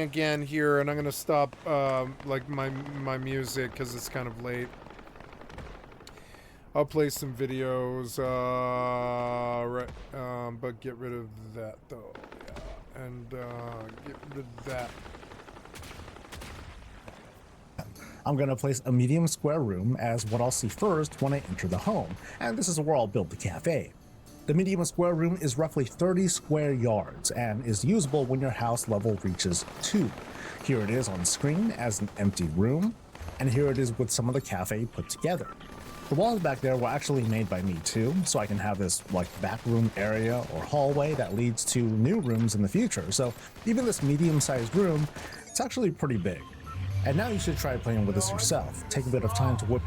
again here, and I'm gonna stop like my music because it's kind of late. I'll play some videos, but get rid of that though, yeah, and get rid of that. I'm going to place a medium square room as what I'll see first when I enter the home, and this is where I'll build the cafe. The medium square room is roughly 30 square yards and is usable when your house level reaches 2. Here it is on screen as an empty room, and here it is with some of the cafe put together. The walls back there were actually made by me too, so I can have this like back room area or hallway that leads to new rooms in the future. So even this medium-sized room, it's actually pretty big. And now you should try playing with this yourself. Take a bit of time to whip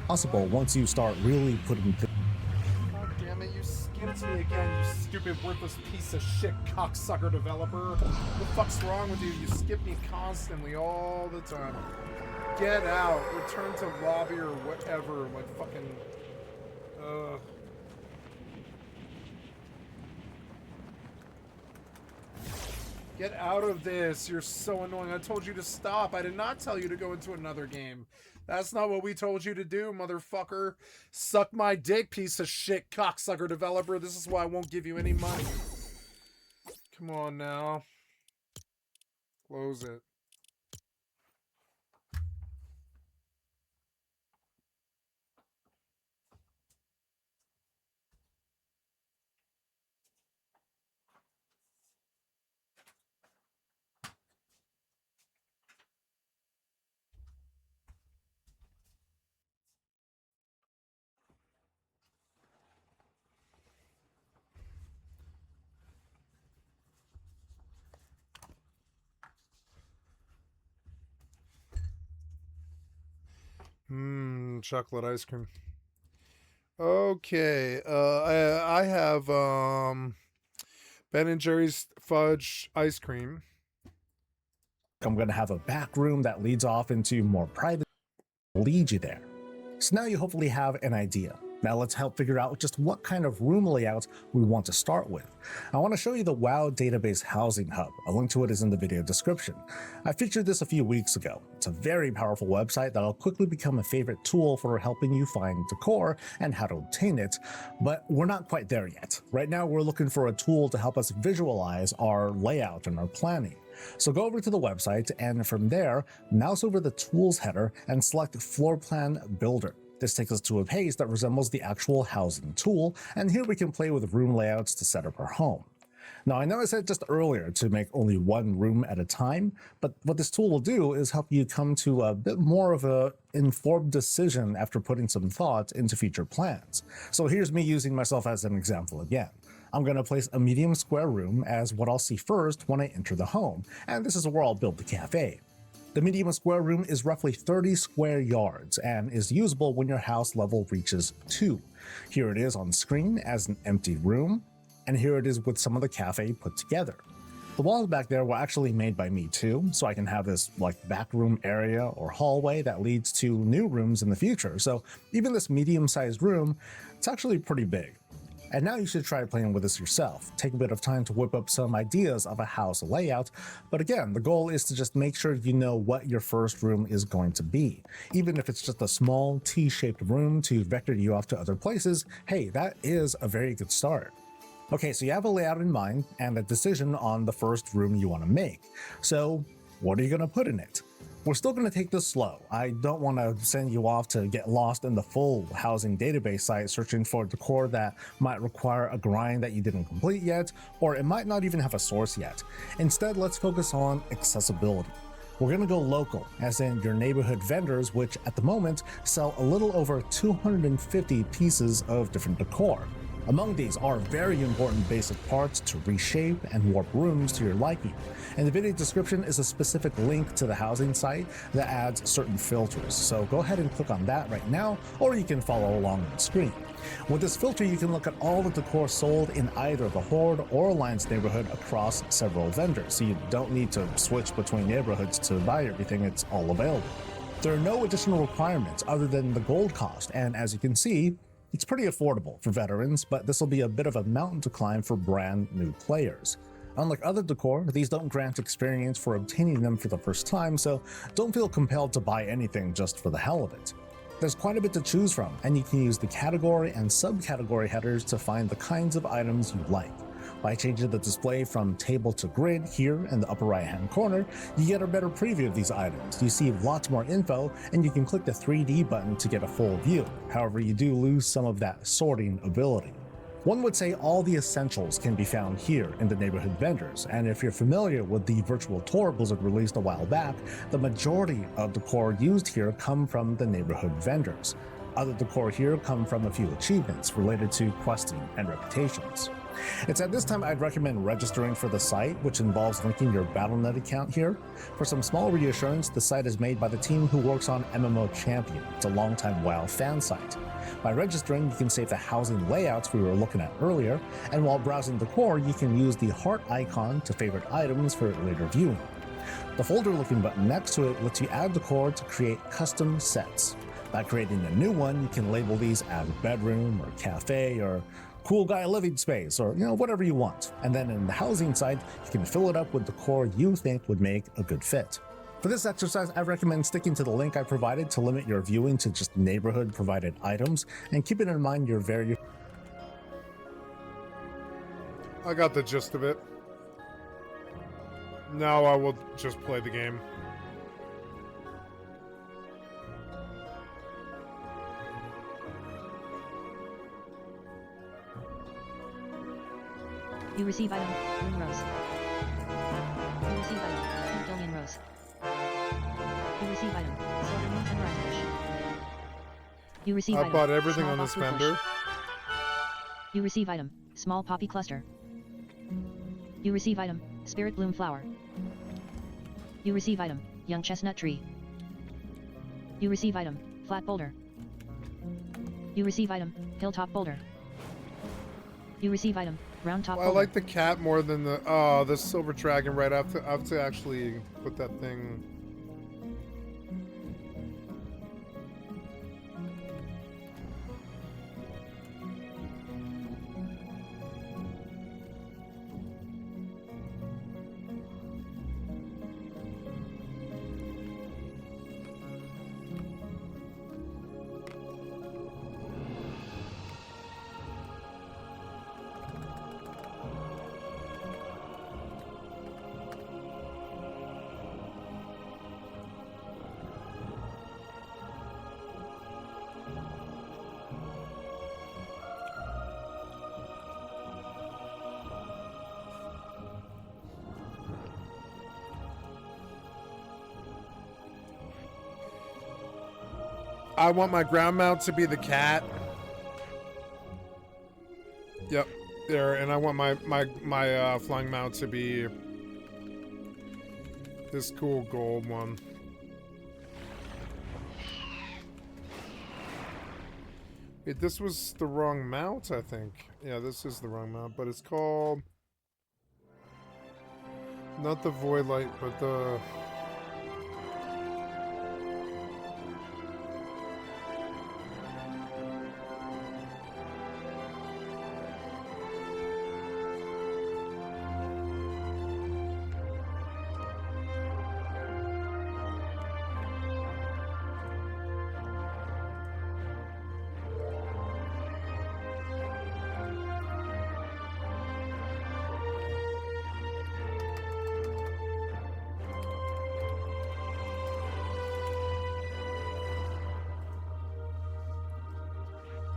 possible once you start really putting God damn it, you skipped me again, you stupid worthless piece of shit cocksucker developer. What the fuck's wrong with you? You skip me constantly all the time. Get out. Return to lobby or whatever. Like fucking... Get out of this. You're so annoying. I told you to stop. I did not tell you to go into another game. That's not what we told you to do, motherfucker. Suck my dick, piece of shit cocksucker developer. This is why I won't give you any money. Come on now. Close it. Chocolate ice cream. Okay, I have Ben and Jerry's fudge ice cream. I'm going to have a back room that leads off into more private, lead you there. So now you hopefully have an idea. Now let's help figure out just what kind of room layout we want to start with. I want to show you the WoW Database Housing Hub. A link to it is in the video description. I featured this a few weeks ago. It's a very powerful website that'll quickly become a favorite tool for helping you find decor and how to obtain it, but we're not quite there yet. Right now we're looking for a tool to help us visualize our layout and our planning. So go over to the website, and from there, mouse over the Tools header and select Floor Plan Builder. This takes us to a page that resembles the actual housing tool, and here we can play with room layouts to set up our home. Now, I know I said just earlier to make only one room at a time, but what this tool will do is help you come to a bit more of an informed decision after putting some thought into future plans. So here's me using myself as an example again. I'm going to place a medium square room as what I'll see first when I enter the home, and this is where I'll build the cafe. The medium square room is roughly 30 square yards and is usable when your house level reaches 2. Here it is on screen as an empty room, and here it is with some of the cafe put together. The walls back there were actually made by me too, so I can have this like back room area or hallway that leads to new rooms in the future. So even this medium-sized room, it's actually pretty big. And now you should try playing with this yourself. Take a bit of time to whip up some ideas of a house layout, but again, the goal is to just make sure you know what your first room is going to be. Even if it's just a small T-shaped room to vector you off to other places, hey, that is a very good start. Okay, so you have a layout in mind and a decision on the first room you want to make. So what are you going to put in it? We're still going to take this slow. I don't want to send you off to get lost in the full housing database site searching for decor that might require a grind that you didn't complete yet, or it might not even have a source yet. Instead, let's focus on accessibility. We're going to go local, as in your neighborhood vendors, which at the moment sell a little over 250 pieces of different decor. Among these are very important basic parts to reshape and warp rooms to your liking. In the video description is a specific link to the housing site that adds certain filters, so go ahead and click on that right now, or you can follow along on screen. With this filter, you can look at all the decor sold in either the Horde or Alliance neighborhood across several vendors, so you don't need to switch between neighborhoods to buy everything, it's all available. There are no additional requirements other than the gold cost, and as you can see, it's pretty affordable for veterans, but this will be a bit of a mountain to climb for brand new players. Unlike other decor, these don't grant experience for obtaining them for the first time, so don't feel compelled to buy anything just for the hell of it. There's quite a bit to choose from, and you can use the category and subcategory headers to find the kinds of items you like. By changing the display from table to grid here in the upper right hand corner, you get a better preview of these items. You see lots more info, and you can click the 3D button to get a full view. However, you do lose some of that sorting ability. One would say all the essentials can be found here in the neighborhood vendors, and if you're familiar with the virtual tour Blizzard released a while back, the majority of decor used here come from the neighborhood vendors. Other decor here come from a few achievements related to questing and reputations. It's at this time I'd recommend registering for the site, which involves linking your Battle.net account here. For some small reassurance, the site is made by the team who works on MMO Champion. It's a longtime WoW fan site. By registering, you can save the housing layouts we were looking at earlier, and while browsing decor, you can use the heart icon to favorite items for later viewing. The folder-looking button next to it lets you add decor to create custom sets. By creating a new one, you can label these as bedroom or cafe or cool guy living space, or whatever you want. And then in the housing side, you can fill it up with decor you think would make a good fit. For this exercise, I recommend sticking to the link I provided to limit your viewing to just neighborhood provided items, and keeping in mind your very... I got the gist of it. Now I will just play the game. You receive item, Moon Rose. You receive item, Dolian Rose. You receive item, Silver Moon and Raspberry. You receive item, I bought everything small on this box wood vendor. bush. You receive item, small poppy cluster. You receive item, spirit bloom flower. You receive item, young chestnut tree. You receive item, flat boulder. You receive item, hilltop boulder. You receive item, round top Well, I boulder. like the cat more than the the silver dragon. Right, I have to actually put that thing. I want my ground mount to be the cat. Yep, there, and I want my flying mount to be this cool gold one. Wait, this was the wrong mount, I think. Yeah, this is the wrong mount, but it's called not the Void Light, but the...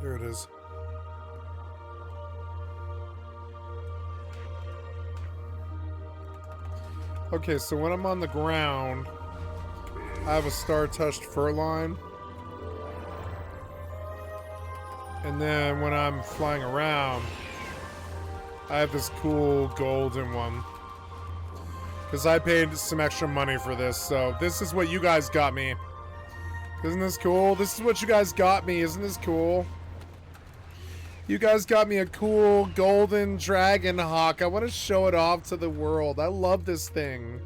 There it is. Okay, so when I'm on the ground, I have a star-touched fur line. And then when I'm flying around, I have this cool golden one. Because I paid some extra money for this, so this is what you guys got me. Isn't this cool? This is what you guys got me. Isn't this cool? You guys got me a cool golden dragon hawk. I want to show it off to the world. I love this thing.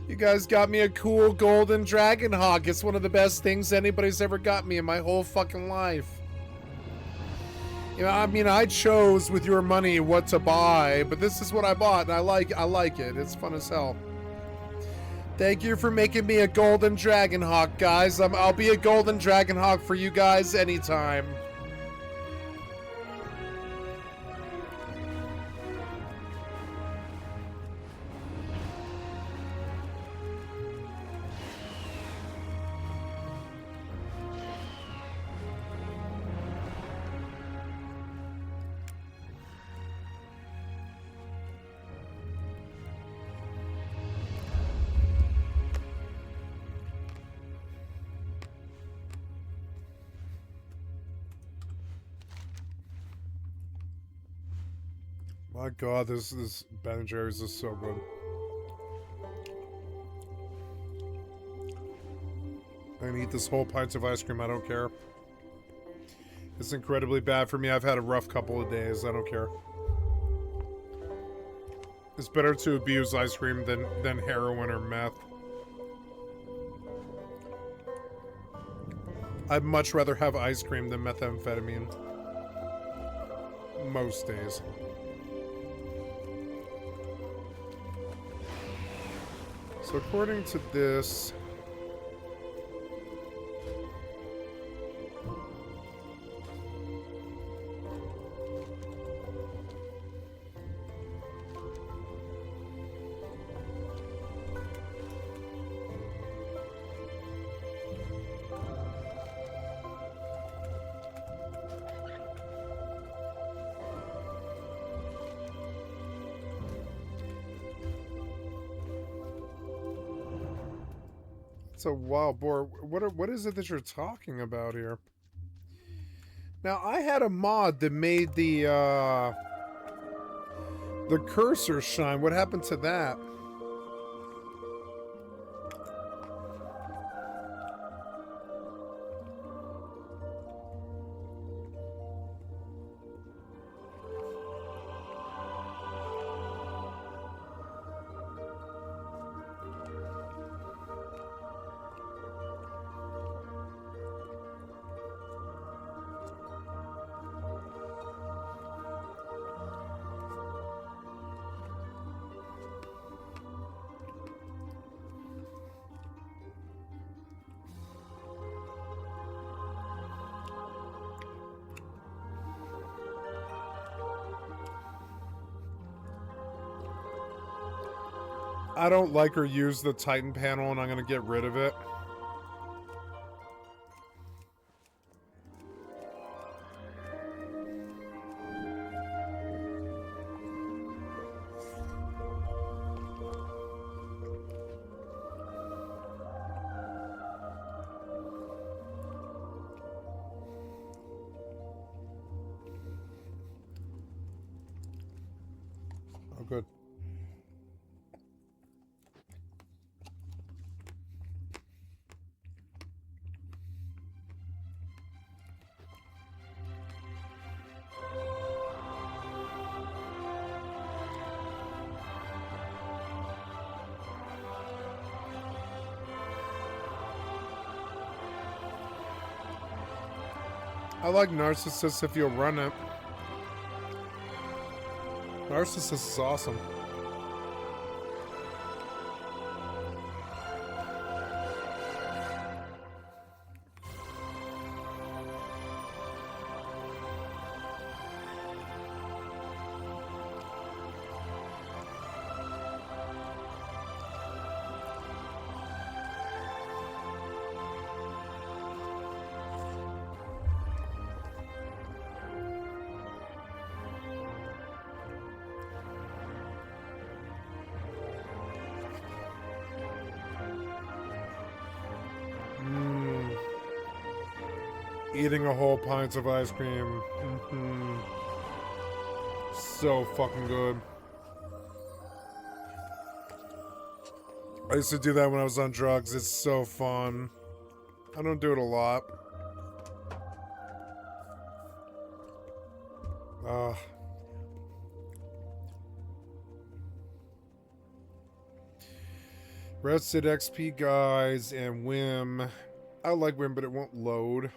You guys got me a cool golden dragon hawk. It's one of the best things anybody's ever got me in my whole fucking life. You know, I mean, I chose with your money what to buy, but this is what I bought, and I like it. It's fun as hell. Thank you for making me a golden dragon hawk, guys. I'll be a golden dragon hawk for you guys anytime. My God, this Ben & Jerry's is so good. I can eat this whole pint of ice cream. I don't care. It's incredibly bad for me. I've had a rough couple of days. I don't care. It's better to abuse ice cream than heroin or meth. I'd much rather have ice cream than methamphetamine. Most days. So according to this... It's a wild boar. What is it that you're talking about here? Now, I had a mod that made the cursor shine. What happened to that? I don't like or use the Titan panel, and I'm going to get rid of it. Oh, good. I like Narcissus if you'll run it. Narcissus is awesome. Eating a whole pint of ice cream. So fucking good. I used to do that when I was on drugs. It's so fun. I don't do it a lot. Rested XP guys and Whim. I like Whim, but it won't load.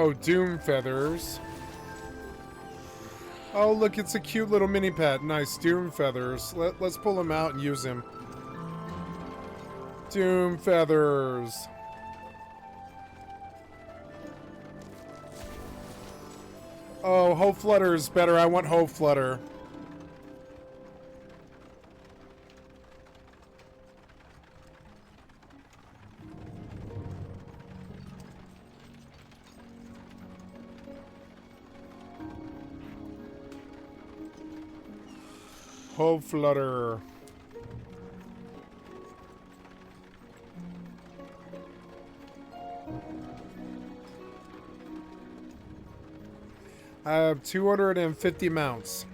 Oh, Doom Feathers. Oh, look, it's a cute little mini pet. Nice, Doom Feathers. Let's pull him out and use him. Doom Feathers. Oh, Hope Flutter is better. I want Hope Flutter. Hope Flutter. I have 250 mounts.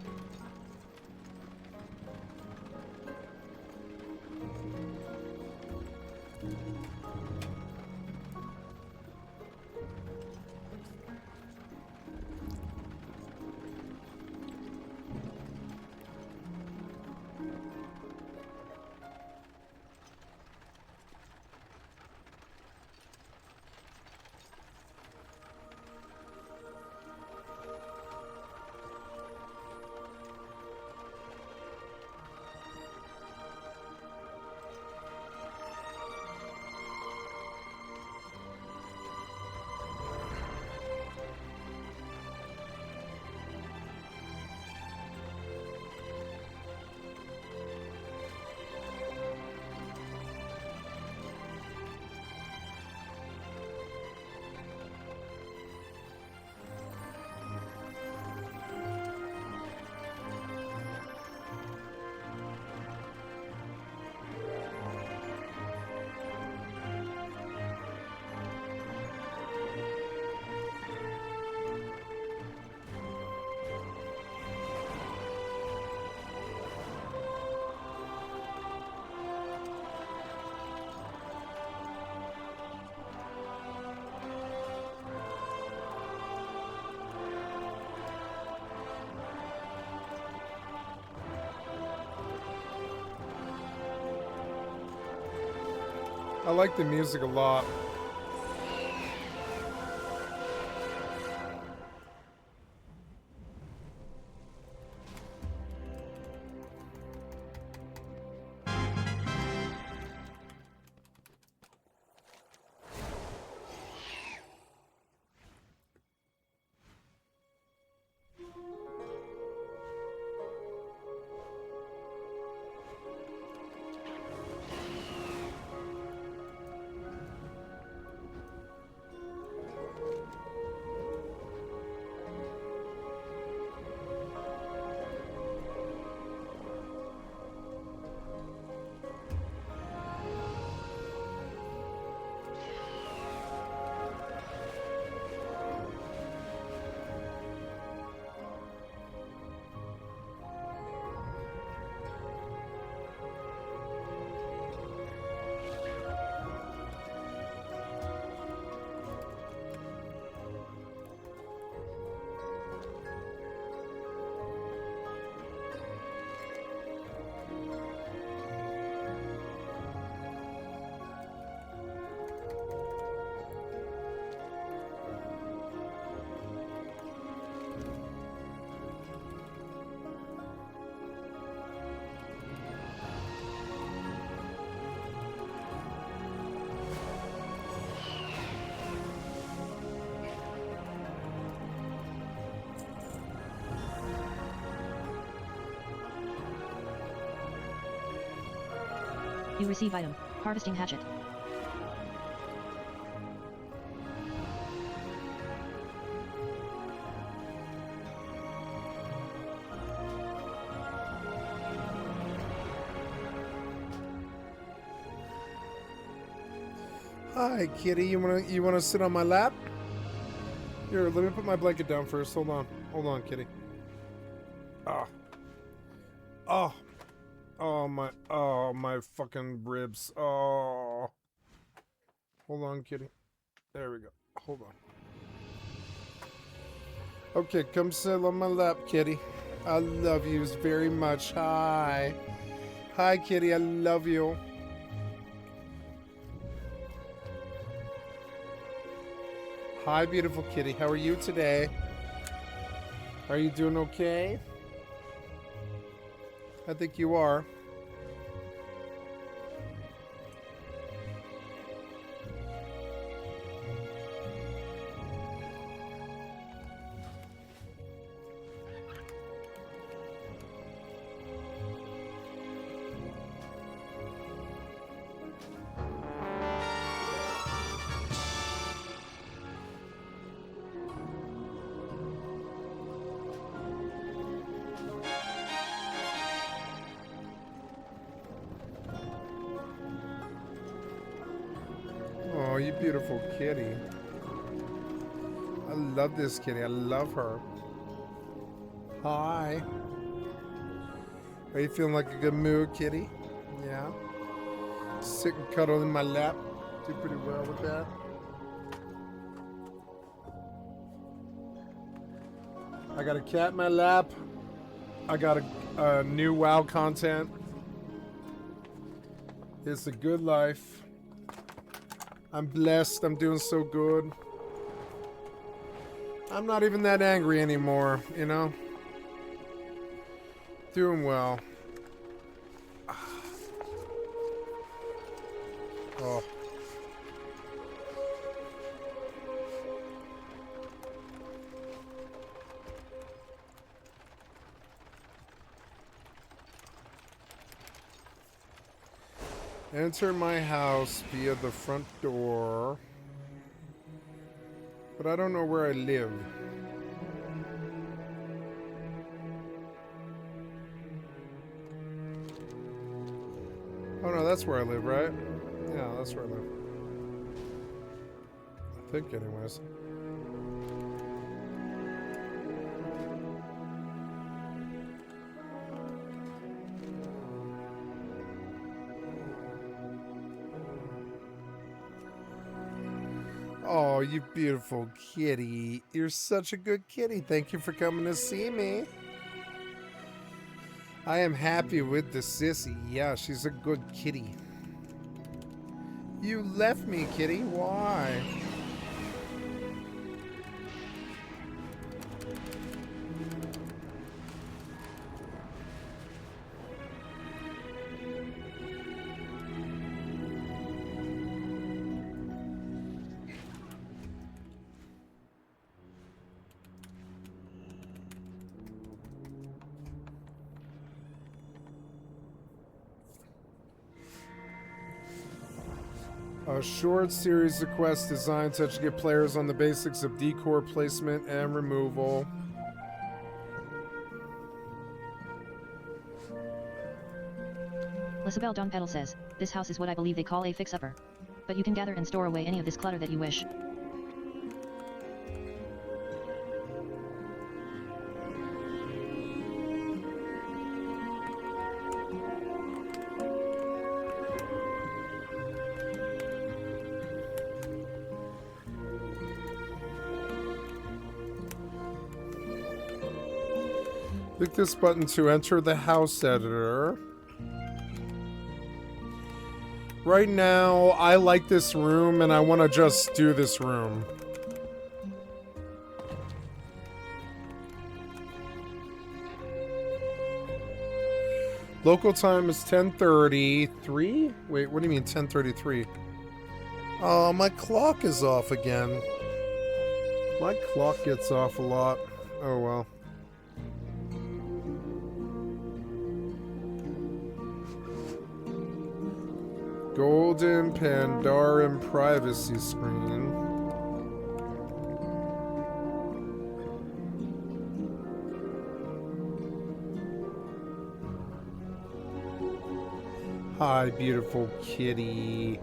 I like the music a lot. You receive item, harvesting hatchet. Hi, kitty. You wanna sit on my lap? Here, let me put my blanket down first. Hold on, kitty. Ah. Oh. Oh my fucking ribs. Oh. Hold on, kitty. There we go. Hold on. Okay, come sit on my lap, kitty. I love you very much. Hi. Hi, kitty. I love you. Hi, beautiful kitty. How are you today? Are you doing okay? I think you are. Oh, you beautiful kitty. I love this kitty. I love her. Hi. Are you feeling like a good mood, kitty? Yeah. Sit and cuddle in my lap. Do pretty well with that. I got a cat in my lap. I got a new WoW content. It's a good life. I'm blessed. I'm doing so good. I'm not even that angry anymore, you know? Doing well. Oh. Enter my house via the front door. But I don't know where I live. Oh no, that's where I live, right? Yeah, that's where I live. I think anyways. Oh, you beautiful kitty. You're such a good kitty. Thank you for coming to see me. I am happy with the sissy. Yeah, she's a good kitty. You left me, kitty. Why? A short series of quests designed to educate players on the basics of decor placement and removal. Lisabelle Dongpetal says, this house is what I believe they call a fix-upper. But you can gather and store away any of this clutter that you wish. Click this button to enter the house editor. Right now, I like this room and I want to just do this room. Local time is 10:33. Wait, what do you mean 10:33? Oh, my clock is off again. My clock gets off a lot. Oh well. Golden Pandaran privacy screen. Hi, beautiful kitty.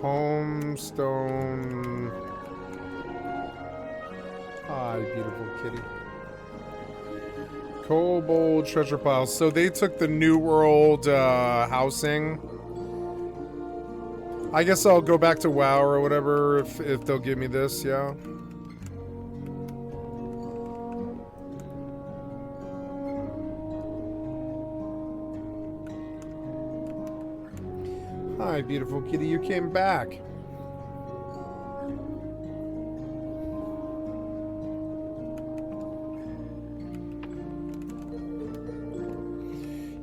Homestone. Hi, beautiful kitty. Kobold treasure pile. So they took the New World housing. I guess I'll go back to WoW or whatever if they'll give me this, yeah. Hi, beautiful kitty. You came back.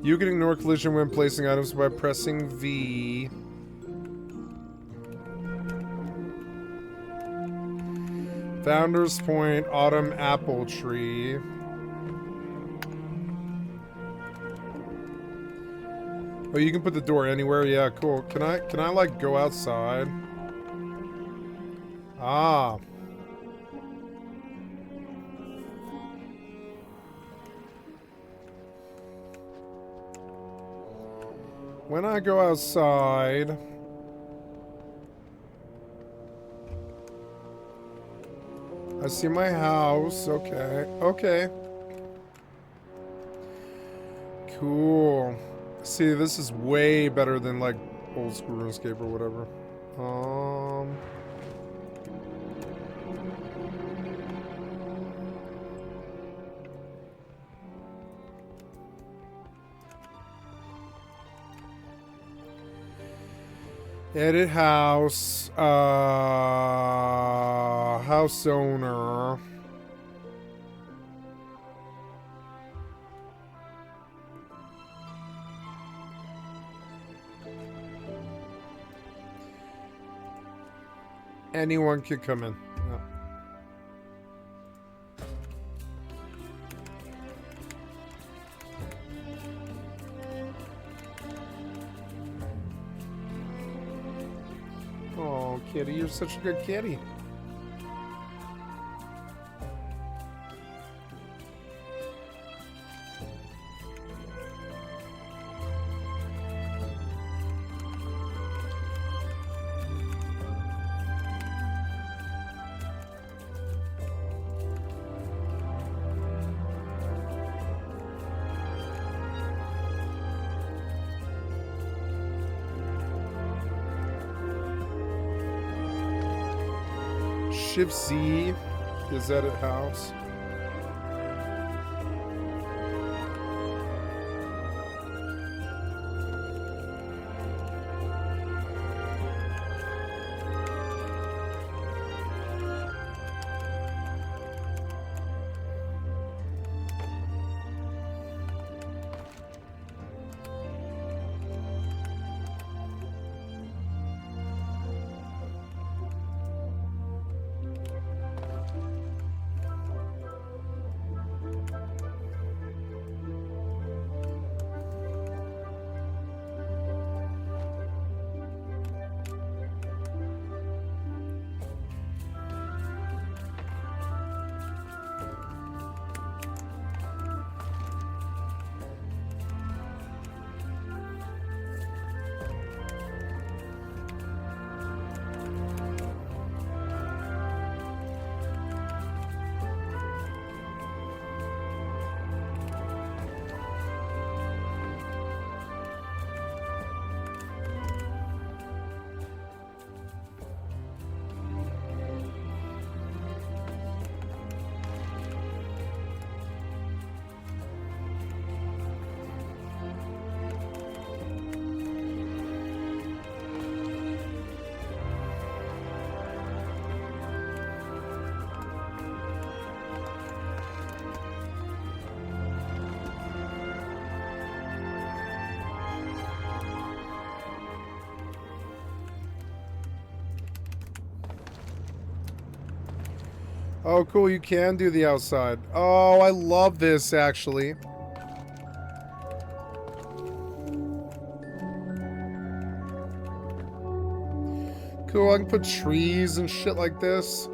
You can ignore collision when placing items by pressing V. Founder's Point, Autumn Apple Tree. Oh, you can put the door anywhere? Yeah, cool. Can I like go outside? Ah. When I go outside... I see my house. Okay. Okay. Cool. See, this is way better than like old school RuneScape or whatever. Edit house. House owner. Anyone can come in. No. Oh, kitty, you're such a good kitty. Shift Z is edit house. Oh, cool, you can do the outside. Oh, I love this, actually. Cool, I can put trees and shit like this.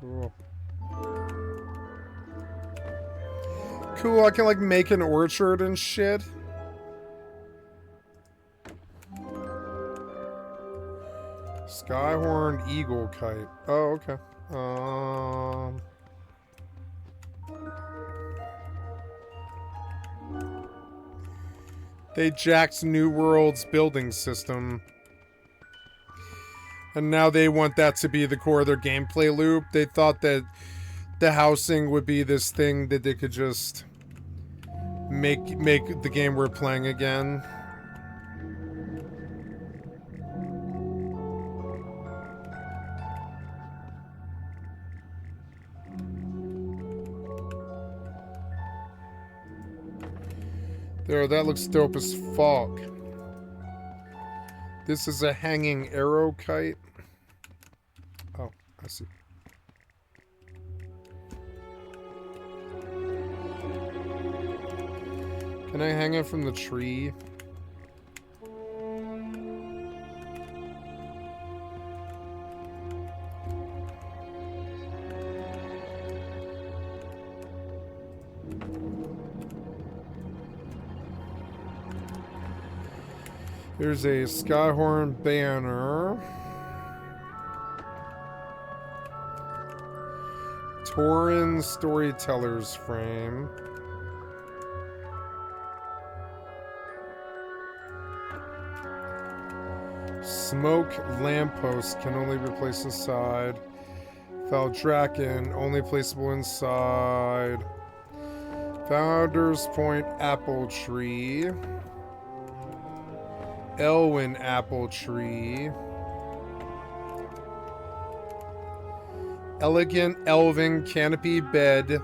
Cool. Cool, I can like make an orchard and shit. Skyhorned eagle kite. Oh, okay. They jacked New World's building system. And now they want that to be the core of their gameplay loop. They thought that the housing would be this thing that they could just make the game we're playing again. There, that looks dope as fuck. This is a hanging arrow kite. Oh, I see. Can I hang it from the tree? There's a Skyhorn banner. Tauren Storyteller's frame. Smoke lamppost can only be placed inside. Valdraken only placeable inside. Founder's Point apple tree. Elwyn apple tree. Elegant elven canopy bed.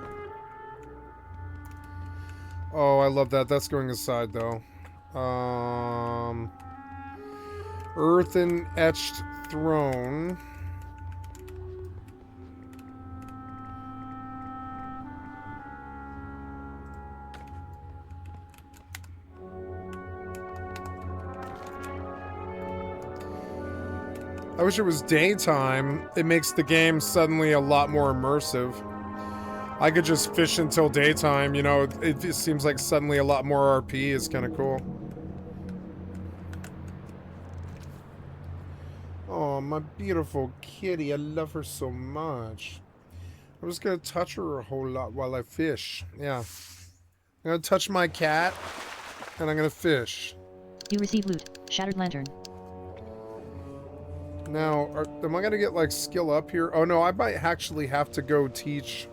Oh, I love that. That's going inside though. Earthen etched throne. I wish it was daytime. It makes the game suddenly a lot more immersive. I could just fish until daytime, you know, it just seems like suddenly a lot more RP is kind of cool. Oh, my beautiful kitty. I love her so much. I'm just going to touch her a whole lot while I fish. Yeah. I'm going to touch my cat, and I'm going to fish. You receive loot. Shattered lantern. Now, am I going to get, like, skill up here? Oh, no, I might actually have to go teach.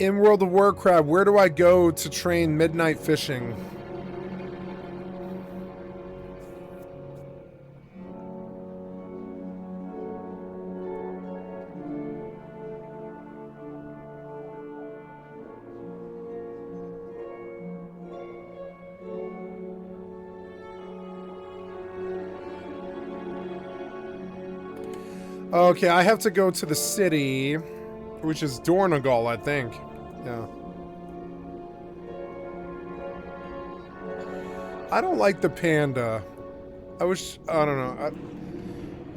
In World of Warcraft, where do I go to train midnight fishing? Okay, I have to go to the city, which is Dornagal, I think. Yeah. I don't like the panda. I wish, I don't know.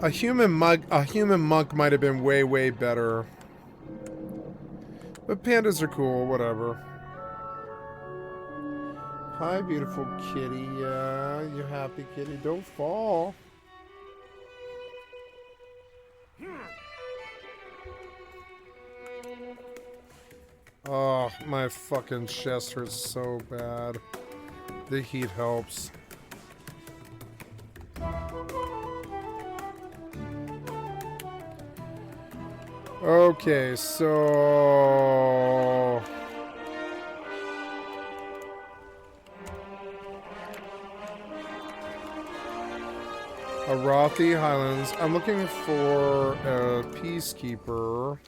A human monk might have been way, way better. But pandas are cool, whatever. Hi, beautiful kitty. Yeah, you happy kitty? Don't fall. Oh, my fucking chest hurts so bad. The heat helps. Okay, so... Arathi Highlands. I'm looking for a peacekeeper.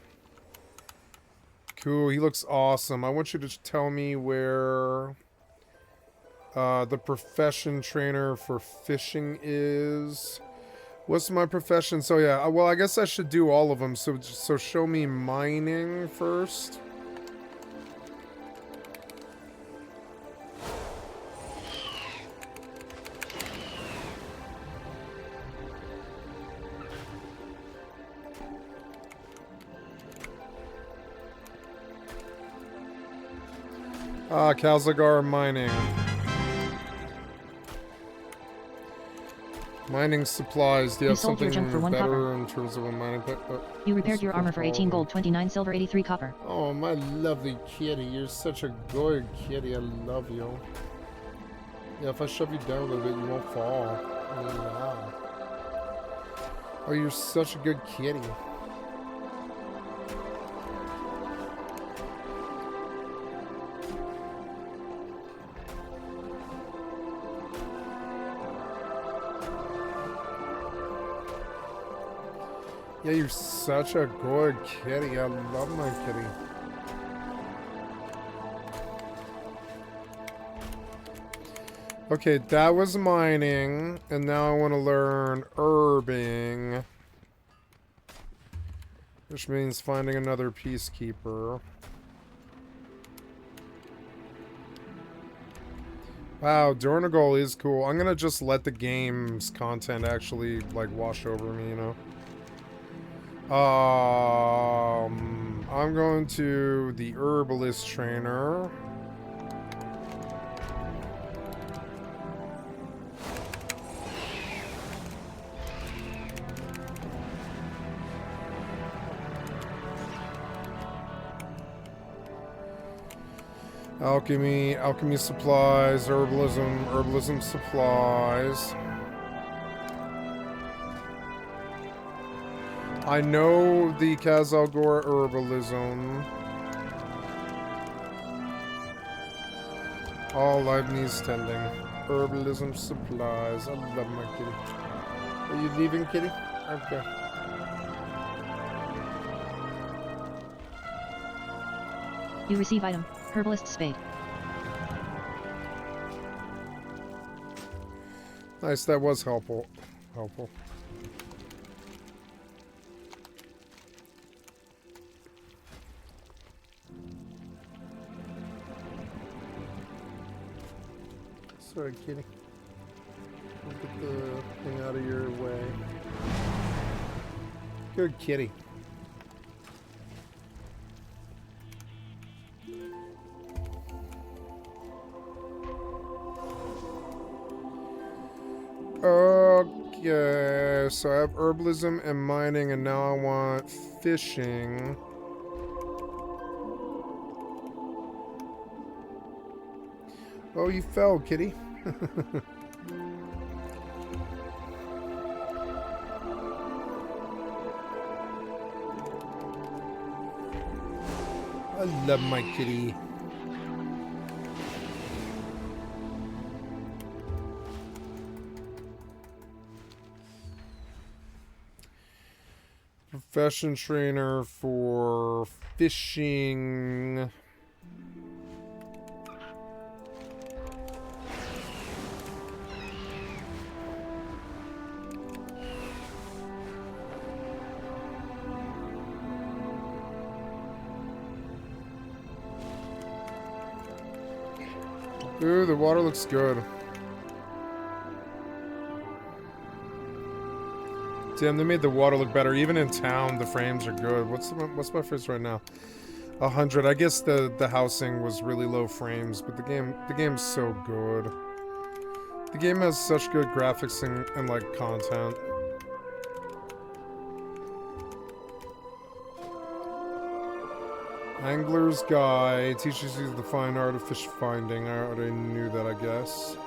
Cool, he looks awesome. I want you to tell me where the profession trainer for fishing is. What's my profession? So yeah, well, I guess I should do all of them. So show me mining first. Ah, Kalzagar mining. Mining supplies. Do you You have sold your something junk for 1 better copper. in terms of a mining pit? You repaired your armor for 18 gold, 29 silver, 83 copper. Oh, my lovely kitty. You're such a good kitty. I love you. Yeah, if I shove you down a little bit, you won't fall. Yeah. Oh, you're such a good kitty. Yeah, you're such a good kitty. I love my kitty. Okay, that was mining, and now I want to learn herbing, which means finding another peacekeeper. Wow, Dornagal is cool. I'm gonna just let the game's content actually, like, wash over me, you know? I'm going to the herbalist trainer. Alchemy supplies, herbalism supplies. I know the Kazalgora herbalism. All life needs tending. Herbalism supplies. I love my kitty. Are you leaving, kitty? Okay. You receive item, herbalist spade. Nice, that was helpful. Sorry, kitty. I'll get the thing out of your way. Good kitty. Okay, so I have herbalism and mining, and now I want fishing. Oh, you fell, kitty. I love my kitty. Profession trainer for fishing. Ooh, the water looks good. Damn, they made the water look better. Even in town, the frames are good. What's my frames right now? 100. I guess the housing was really low frames, but the game's so good. The game has such good graphics and like content. Angler's Guide teaches you the fine art of fish finding. I already knew that, I guess.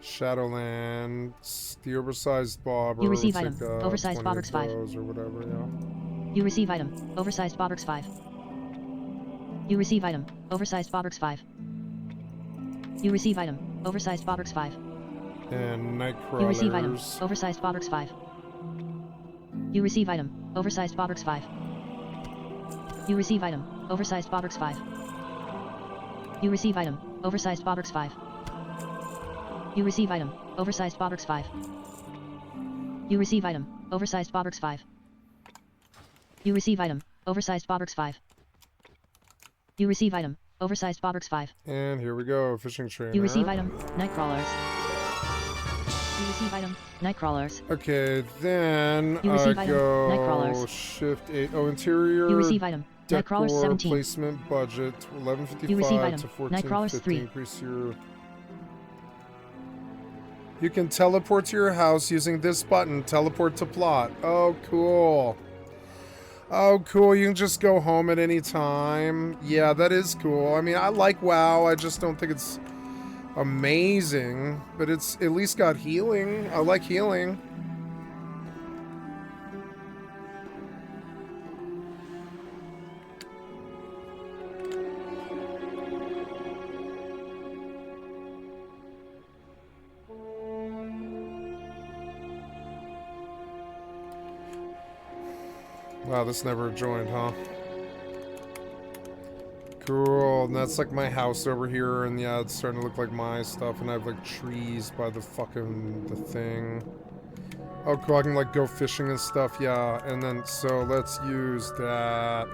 Shadowlands, the oversized bobber. You receive item, like, oversized 20 bobber's 5. or whatever, yeah. You receive item, oversized bobber's 5. You receive item, oversized bobber's 5. You receive item, oversized bobber's 5. And night crawlers. You receive item, oversized bobber's 5. You receive item, oversized bobber's 5. You receive item, oversized bobber's 5. You receive item, oversized bobber's 5. You receive item, oversized bobber's 5. You receive item, oversized bobber's 5. You receive item, oversized bobber's 5. You receive item, oversized bobber's 5. And here we go, fishing trainer. You receive item, night crawlers. You receive item, night crawlers. Okay, then You receive item, go night crawlers. shift 8. Oh, interior. You receive item, Nightcrawlers Decor 17. placement budget You receive 11.55 item. to Nightcrawlers 14.50. 3. Increase your. You can teleport to your house using this button. Teleport to plot. Oh, cool. Oh, cool. You can just go home at any time. Yeah, that is cool. I mean, I like WoW. I just don't think it's amazing. But it's at least got healing. I like healing. Wow, this never joined, huh? Cool, and that's like my house over here, and yeah, it's starting to look like my stuff, and I have like trees by the fucking, the thing. Oh, cool, I can like go fishing and stuff, yeah, and then, so let's use that.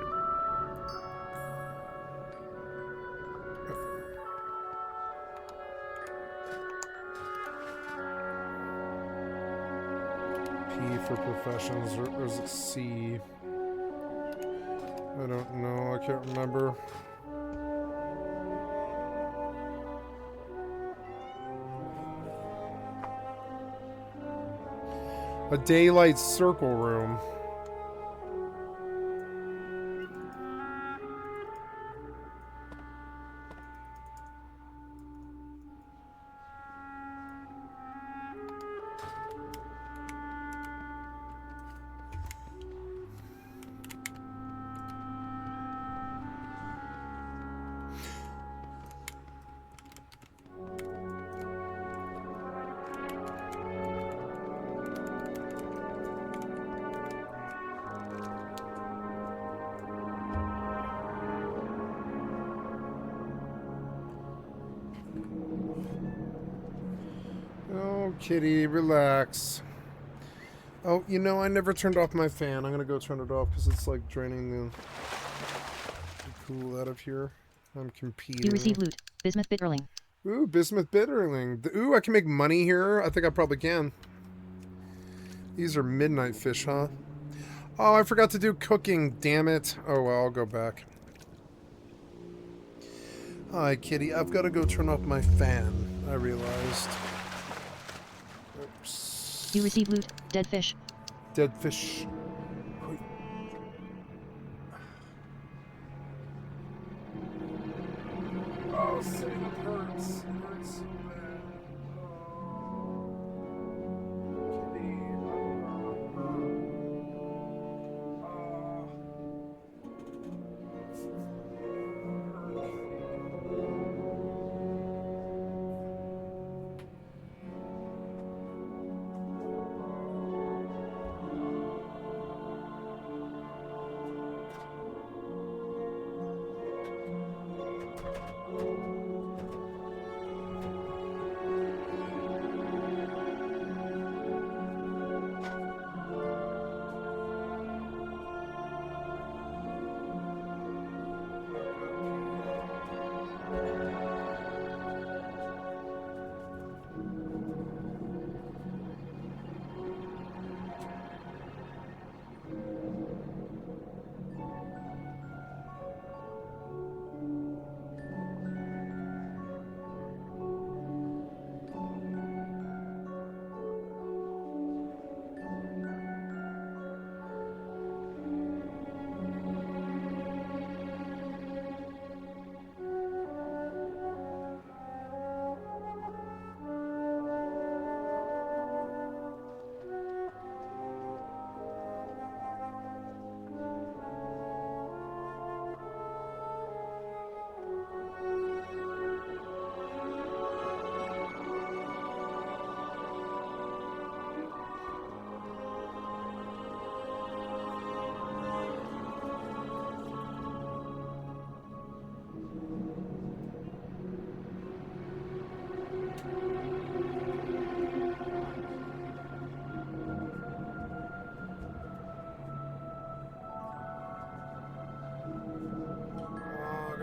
P for professions, or is it C? I don't know, I can't remember. A daylight circle room. Oh, kitty, relax. Oh, you know, I never turned off my fan. I'm gonna go turn it off because it's like draining the cool out of here. I'm competing. You receive loot. Bismuth Bitterling. Ooh, bismuth bitterling. Ooh, I can make money here. I think I probably can. These are midnight fish, huh? Oh, I forgot to do cooking. Damn it. Oh, well, I'll go back. Hi, kitty. I've got to go turn off my fan. I realized. Oops. You receive loot. Dead fish. Dead fish. Oh, Sam, it hurts. It hurts so bad.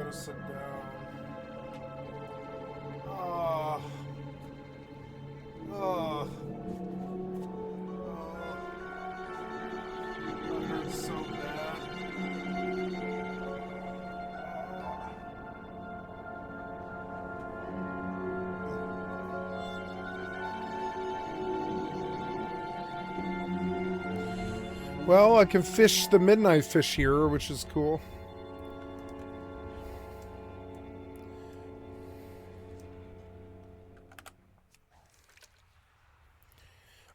gotta sit down. Oh. Oh. Oh. That hurts so bad. Well, I can fish the midnight fish here, which is cool.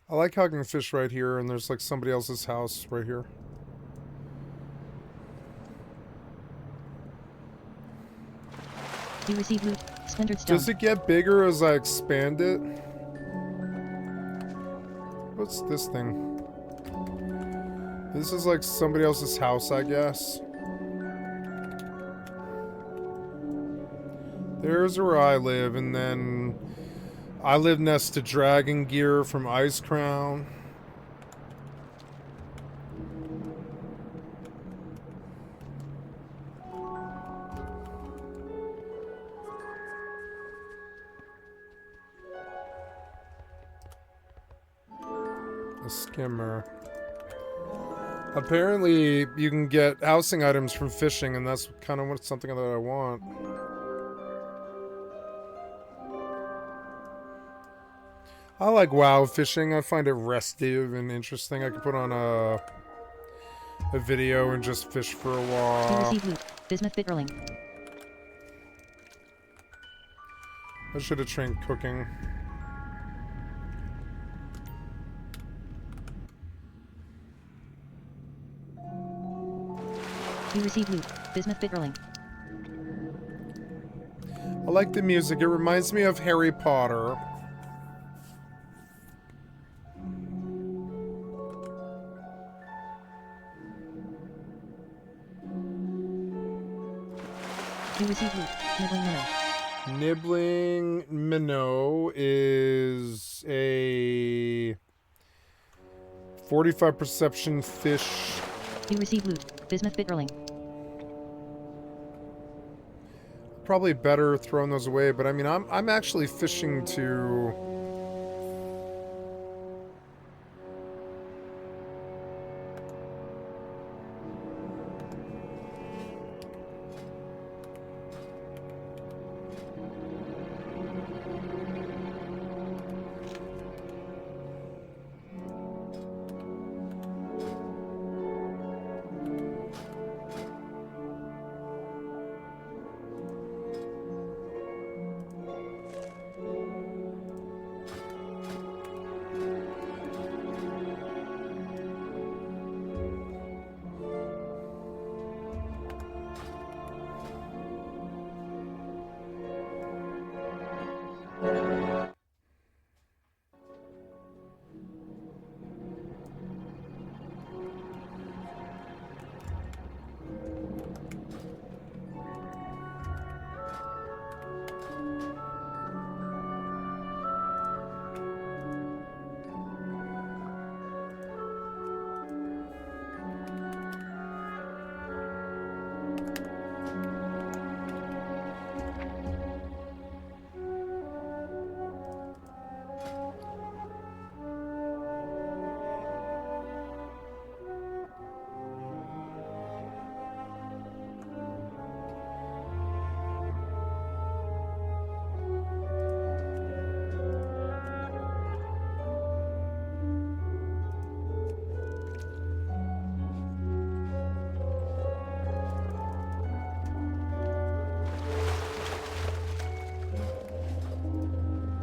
I like how I can fish right here, and there's like somebody else's house right here. You receive loot. Splintered stone. Does it get bigger as I expand it? What's this thing? This is like somebody else's house, I guess. There's where I live, and then I live next to Dragon Gear from Ice Crown. A skimmer. Apparently, you can get housing items from fishing, and that's kind of something that I want. I like WoW fishing. I find it restive and interesting. I could put on a video and just fish for a You while. receive loot. Bismuth bitterling. I should have trained cooking. You receive loot. Bismuth bitterling. I like the music. It reminds me of Harry Potter. You receive loot. Nibbling minnow. Nibbling minnow is a 45 perception fish. You receive loot. Bismuth bitterling. Probably better throwing those away, but I mean, I'm actually fishing to.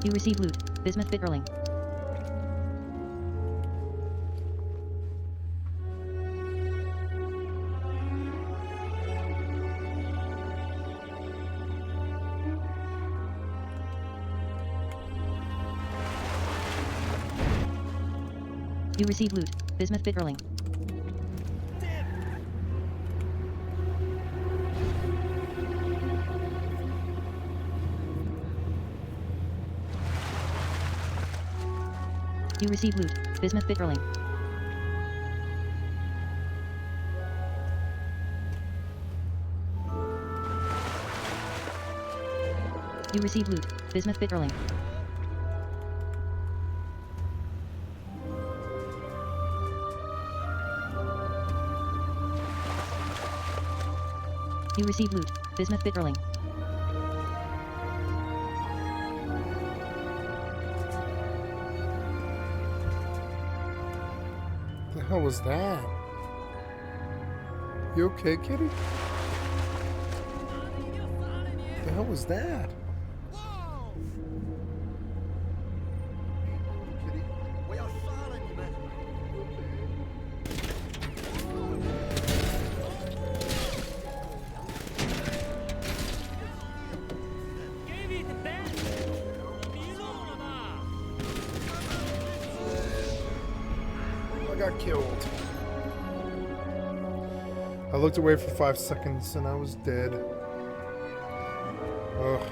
You receive loot. Bismuth bitterling. You receive loot. Bismuth bitterling. You receive loot. Bismuth bitterling. You receive loot. Bismuth bitterling. You receive loot. Bismuth bitterling. The hell was that? You okay, kitty? What the hell was that? Kitty? I got killed. I looked away for 5 seconds and I was dead. Ugh.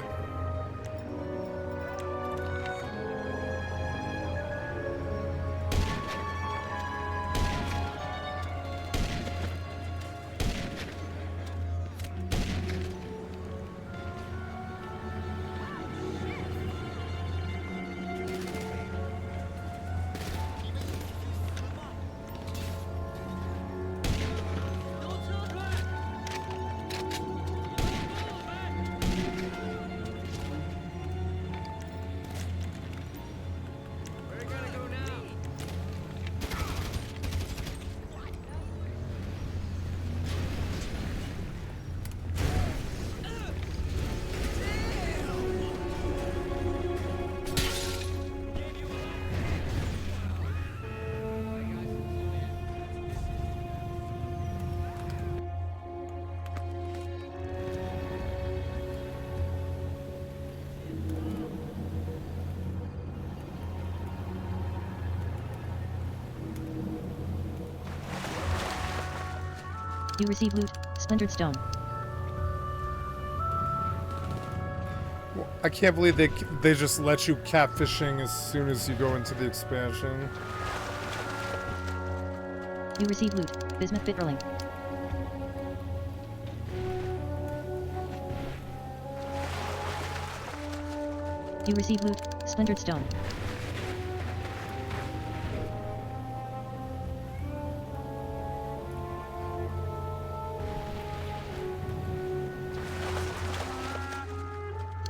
You receive loot, splintered stone. I can't believe they just let you catfishing as soon as you go into the expansion. You receive loot, bismuth bitterling. You receive loot, splintered stone.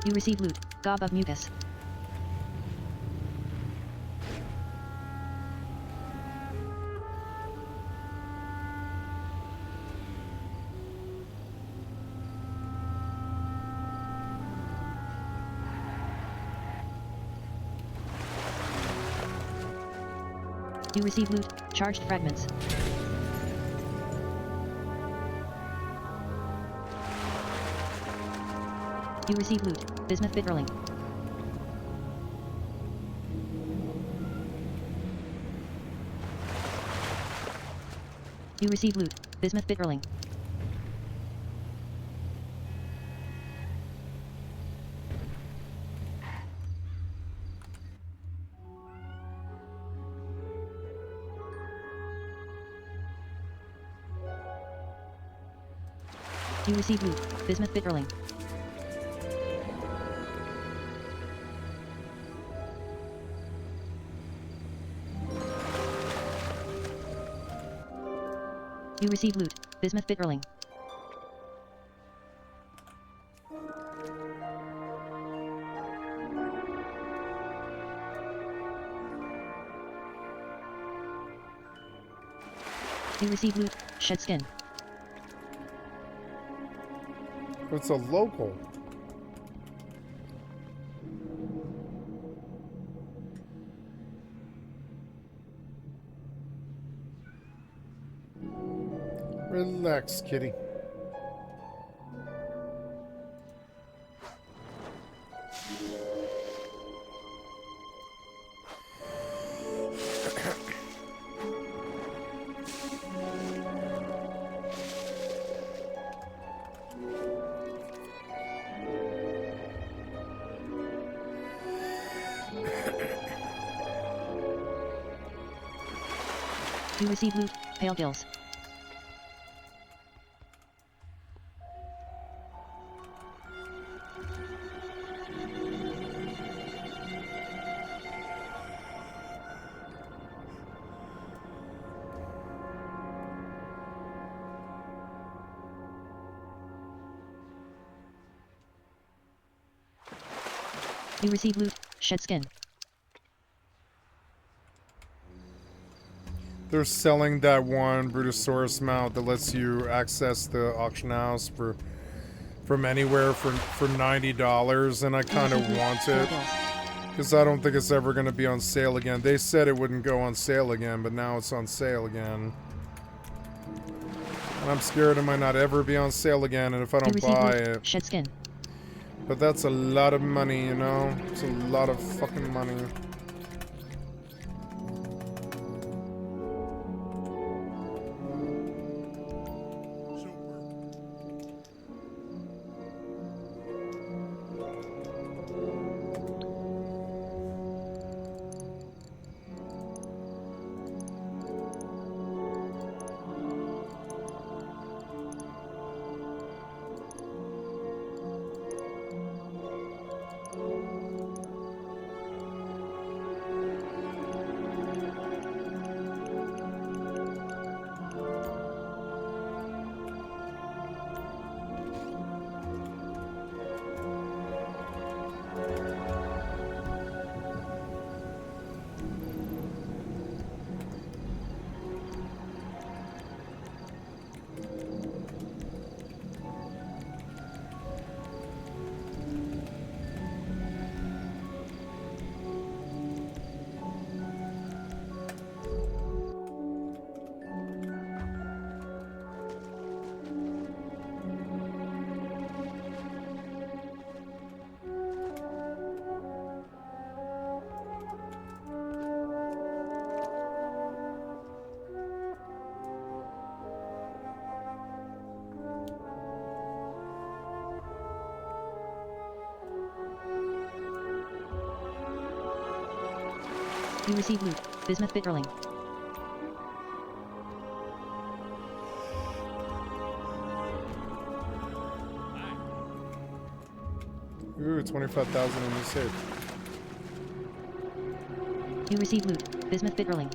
You receive loot, gob of mucus. You receive loot, charged fragments. You receive loot, bismuth bitterling. You receive loot, bismuth bitterling. You receive loot, bismuth bitterling. You receive loot, bismuth bitterling. You receive loot, shed skin. It's a local. Relax, kitty. You receive loot, pale gills. You receive loot, shed skin. They're selling that one Brutosaurus mount that lets you access the auction house from anywhere for $90, and I kind of want it because I don't think it's ever going to be on sale again. They said it wouldn't go on sale again, but now it's on sale again. And I'm scared it might not ever be on sale again, and if I don't buy it... Shed skin. But that's a lot of money, you know? It's a lot of fucking money. You receive loot. Bismuth Bitterling. Ooh, 25,000 in the safe. You receive loot. Bismuth Bitterling.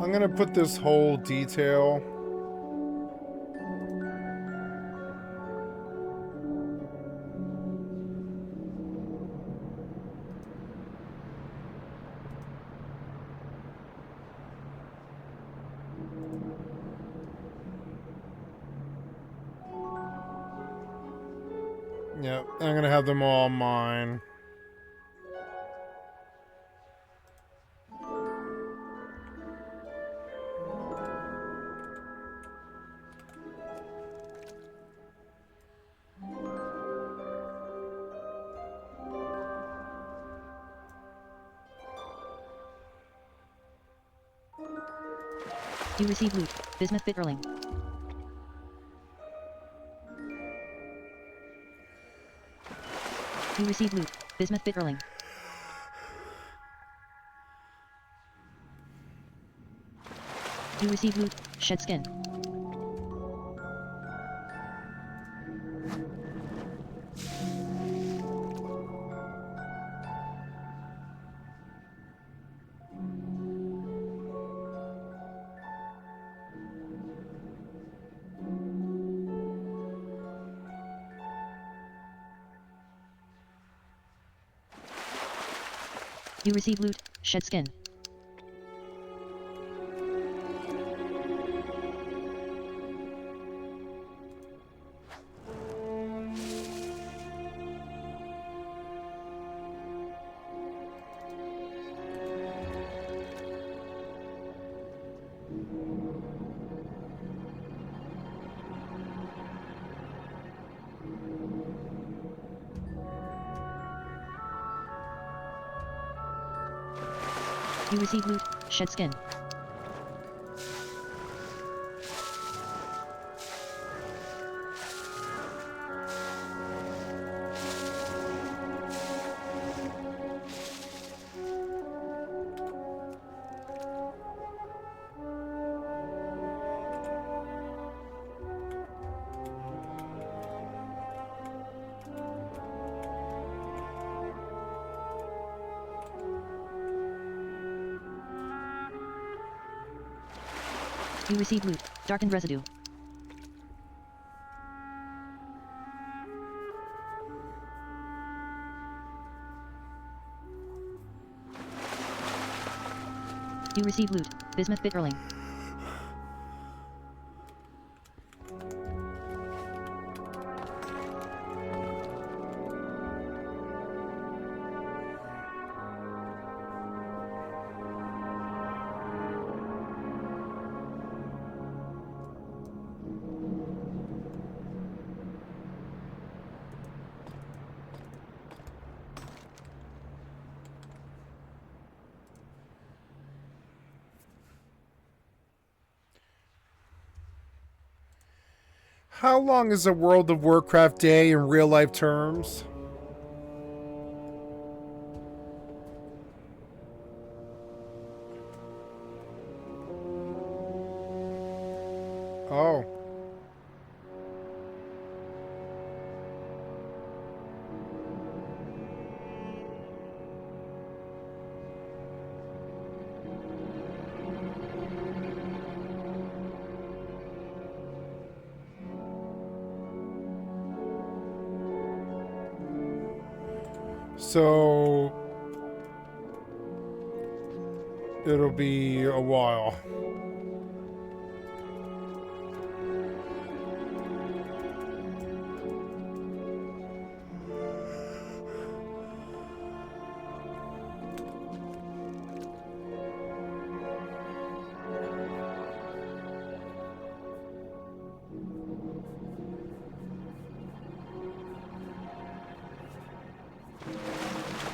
I'm gonna put this whole detail. Yep, I'm gonna have them all mine. You receive loot. Bismuth Bitterling. You receive loot. Bismuth Bitterling. You receive loot. Shed skin. You receive loot. Shed skin. You receive loot, shed skin. You receive loot, darkened residue. You receive loot, bismuth bitterling. How long is a World of Warcraft day in real life terms? Oh. So it'll be a while.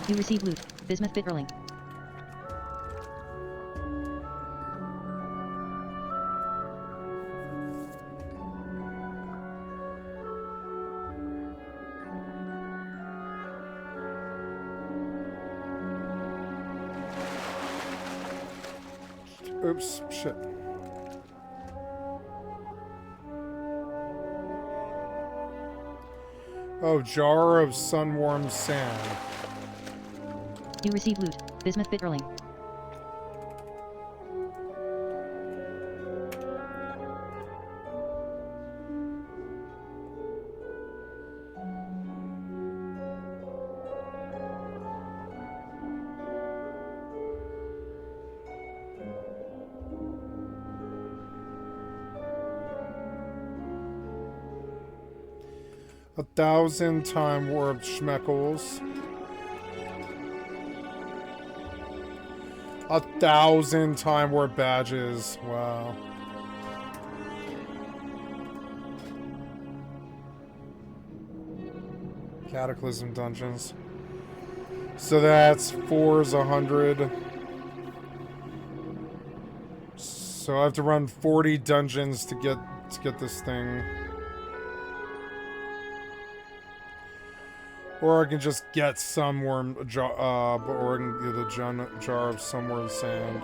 You receive loot, bismuth bitterling. Oops, shit. Oh, jar of sun-warmed sand. You receive loot, bismuth bitterling. A 1,000 time warped schmeckles. 1,000 time warp badges. Wow. Cataclysm dungeons. So that's 4 is 100. So I have to run 40 dungeons to get this thing. Or I can just get some worm jar, or I can get a jar of some worm sand.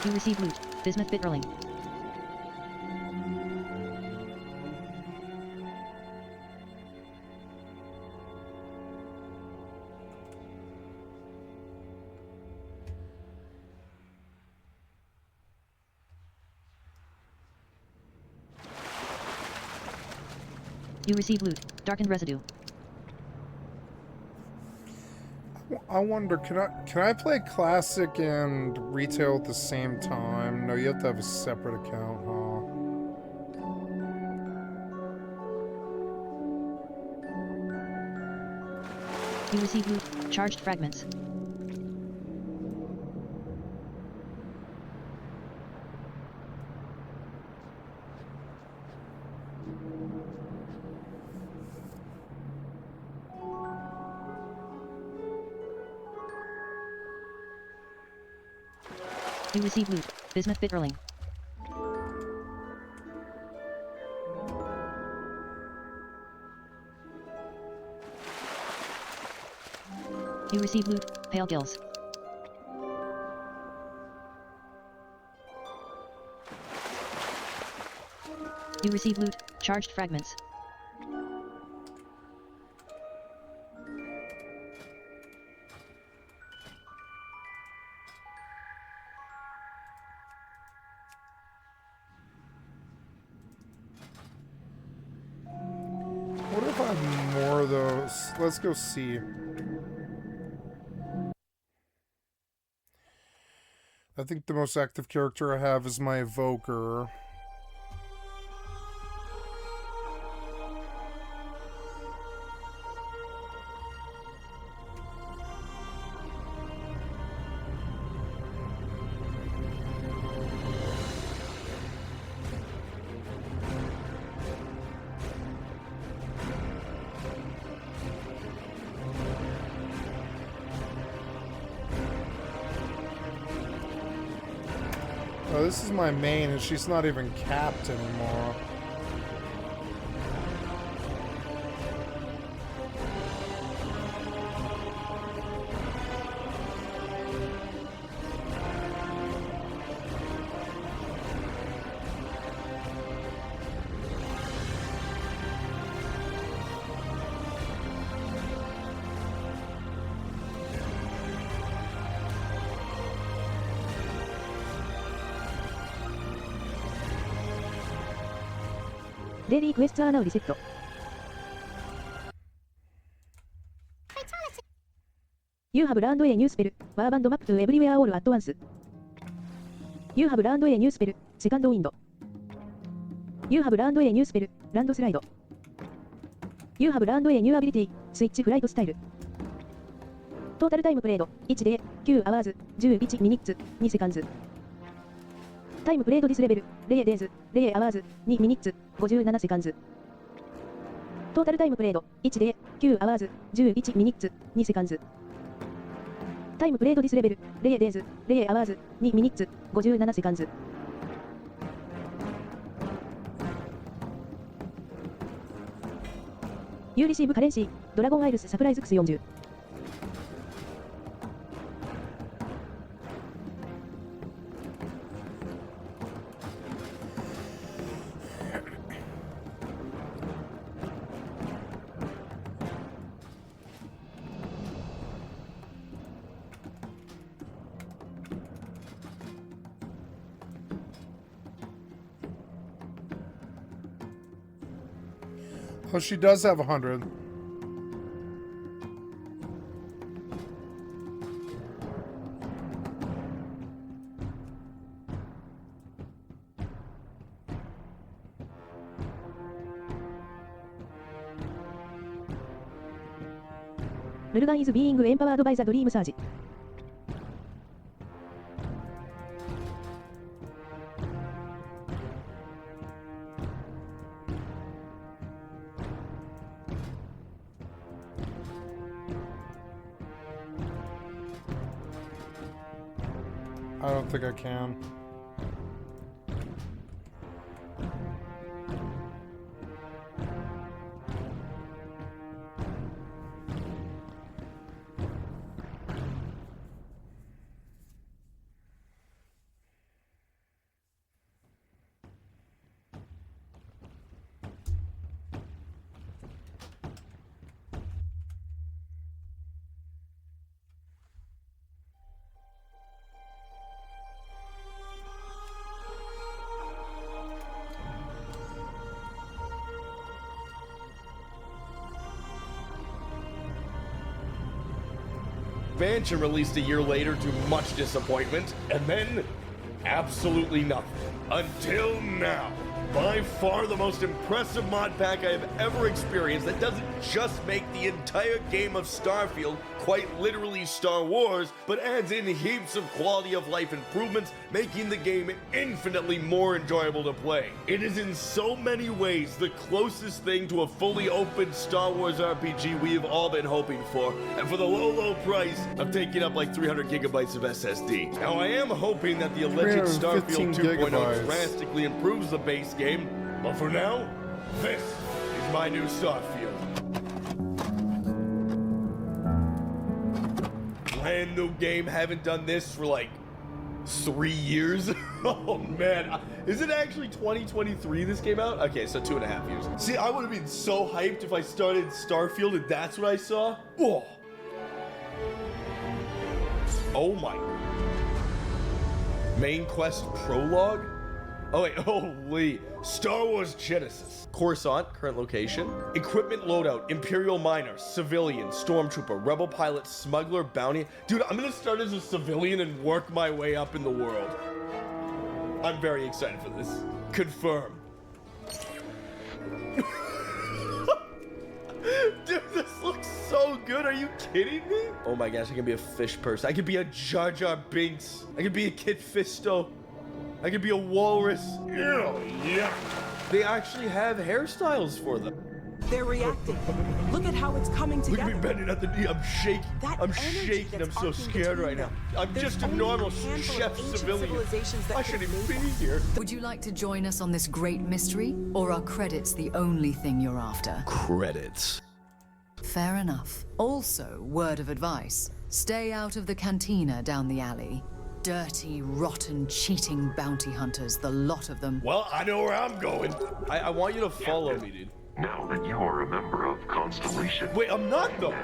You receive loot. Bismuth bit Erling. You receive loot. Darkened residue. I wonder, can I play classic and retail at the same time? No, you have to have a separate account, huh? You receive loot. Charged fragments. You receive loot. Bismuth bit Erling. You receive loot. Pale gills. You receive loot. Charged fragments. What if I have more of those? Let's go see. I think the most active character I have is my evoker. Oh, this is my main, and she's not even capped anymore. Daily quests are now reset. You have learned a new spell, Warband map to everywhere all at once. You have learned a new spell, Second Wind. You have learned a new spell, Landslide. You have learned a new ability, Switch Flight Style. Total time played, 1 day, 9 hours, 11 minutes, 2 seconds. Time played this level, 0 days, 0 hours, 2 minutes, 57 seconds. Total time played, 1 day, 9 hours, 11 minutes, 2 seconds. Time played this level, 0 days, 0 hours, 2 minutes, 57 seconds. You receive currency, Dragon Isles Surprise X40. Oh, she does have 100. Lurgan is being empowered by the Dream Surge. I don't think I can. expansion released a year later to much disappointment, and then absolutely nothing. Until now. By far the most impressive mod pack I have ever experienced that doesn't just make the entire game of Starfield quite literally Star Wars, but adds in heaps of quality of life improvements, making the game infinitely more enjoyable to play. It is in so many ways the closest thing to a fully open Star Wars RPG we've all been hoping for, and for the low price of taking up like 300 gigabytes of SSD. Now I am hoping that the alleged Starfield 2.0 drastically improves the base game, but for now, this is my new Starfield. Brand new game, haven't done this for like 3 years. Oh man, is it actually 2023 this came out? Okay, so 2.5 years. See, I would have been so hyped if I started Starfield and that's what I saw. Oh my. Main quest prologue? Oh wait, holy. Star Wars Genesis. Coruscant, current location. Equipment loadout, Imperial Miner, Civilian, Stormtrooper, Rebel Pilot, Smuggler, Bounty. Dude, I'm gonna start as a civilian and work my way up in the world. I'm very excited for this. Confirm. Dude, this looks so good. Are you kidding me? Oh my gosh, I can be a fish person. I could be a Jar Jar Binks. I could be a Kit Fisto. I could be a walrus. Ew, yeah. They actually have hairstyles for them. They're reacting. Look at how it's coming together. Look at me bending at the knee. I'm shaking. I'm shaking. I'm so scared right now. I'm just a normal chef civilian. I shouldn't even be here. Would you like to join us on this great mystery? Or are credits the only thing you're after? Credits. Fair enough. Also, word of advice. Stay out of the cantina down the alley. Dirty, rotten, cheating bounty hunters, the lot of them. Well, I know where I'm going. I want you to follow me, dude. Now that you are a member of Constellation... Wait, I'm not though.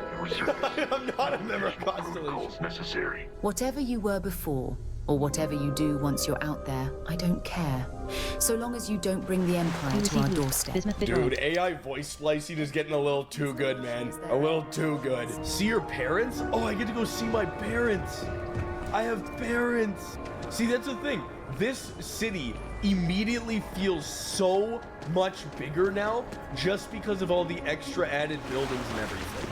I'm not a member of Constellation. Protocols necessary. Whatever you were before, or whatever you do once you're out there, I don't care. So long as you don't bring the Empire to our doorstep. Dude, AI voice splicing is getting a little too good, man. A little too good. See your parents? Oh, I get to go see my parents. I have parents. See, that's the thing. This city immediately feels so much bigger now just because of all the extra added buildings and everything.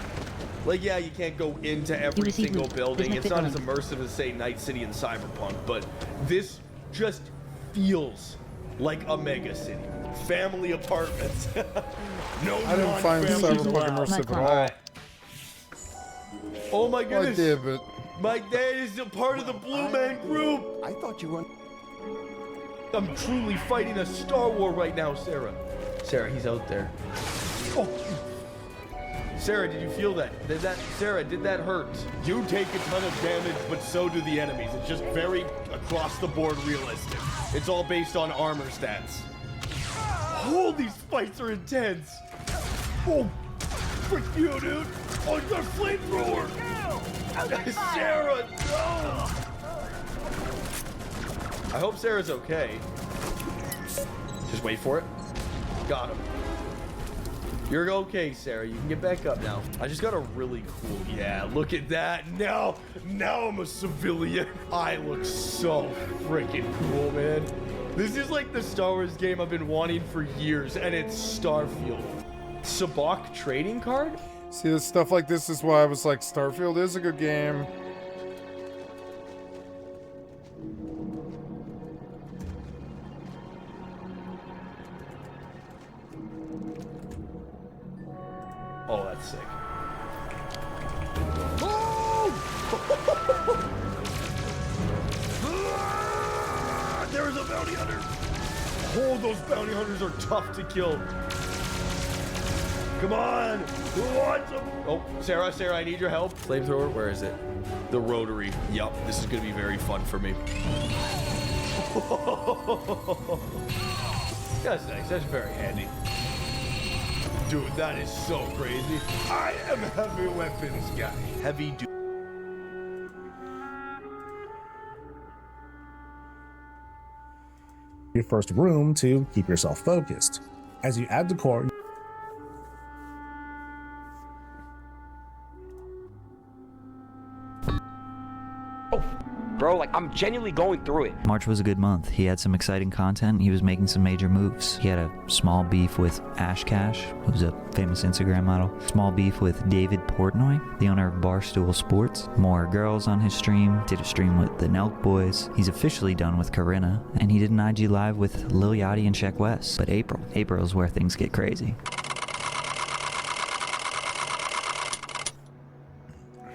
Like, yeah, you can't go into every single building. It's not as immersive as, say, Night City and Cyberpunk, but this just feels like a mega city. Family apartments. No, I didn't find Cyberpunk immersive at all. Oh my goodness. I did, but... My dad is a part of the Blue Man Group. I thought you were... I'm truly fighting a Star War right now, Sarah. Sarah, he's out there. Oh. Sarah, did you feel that? Sarah, did that hurt? You take a ton of damage, but so do the enemies. It's just very across the board realistic. It's all based on armor stats. Oh, these fights are intense. Oh, frick you, dude. Oh, you got a flamethrower. Sarah, no! I hope Sarah's okay. Just wait for it. Got him. You're okay, Sarah. You can get back up now. I just got a really cool... Yeah, look at that. Now I'm a civilian. I look so freaking cool, man. This is like the Star Wars game I've been wanting for years, and it's Starfield. Sabacc trading card? See, the stuff like this is why I was like, Starfield is a good game. Oh, that's sick. Oh! There's a bounty hunter. Oh, those bounty hunters are tough to kill. Come on! Who wants them? Oh, Sarah, I need your help. Flamethrower, where is it? The rotary. Yup, this is gonna be very fun for me. That's nice, that's very handy. Dude, that is so crazy. I am heavy weapons guy. Heavy dude. Your first room to keep yourself focused. As you add decor, I'm genuinely going through it. March was a good month. He had some exciting content. He was making some major moves. He had a small beef with Ash Cash, who's a famous Instagram model. Small beef with David Portnoy, the owner of Barstool Sports. More girls on his stream. Did a stream with the Nelk Boys. He's officially done with Corinna. And he did an IG Live with Lil Yachty and Sheck West. But April's where things get crazy.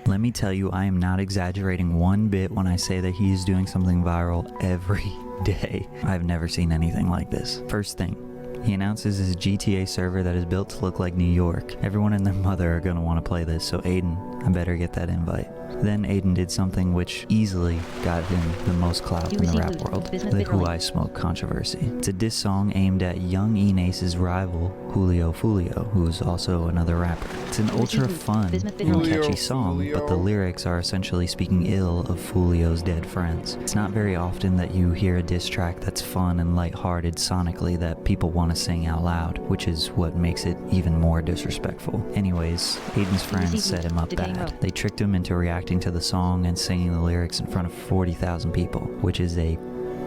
Let me tell you, I am not exaggerating one bit when I say that he is doing something viral every day. I've never seen anything like this. First thing, he announces his GTA server that is built to look like New York. Everyone and their mother are gonna want to play this, so Aiden, I better get that invite. Then Aiden did something which easily got him the most clout in the rap world, the Who I Smoke controversy. It's a diss song aimed at young E-Nace's rival, Julio Fulio, who's also another rapper. It's an ultra fun and catchy song, but the lyrics are essentially speaking ill of Fulio's dead friends. It's not very often that you hear a diss track that's fun and lighthearted sonically that people want to sing out loud, which is what makes it even more disrespectful. Anyways, Aiden's friends set him up bad. They tricked him into reacting to the song and singing the lyrics in front of 40,000 people, which is a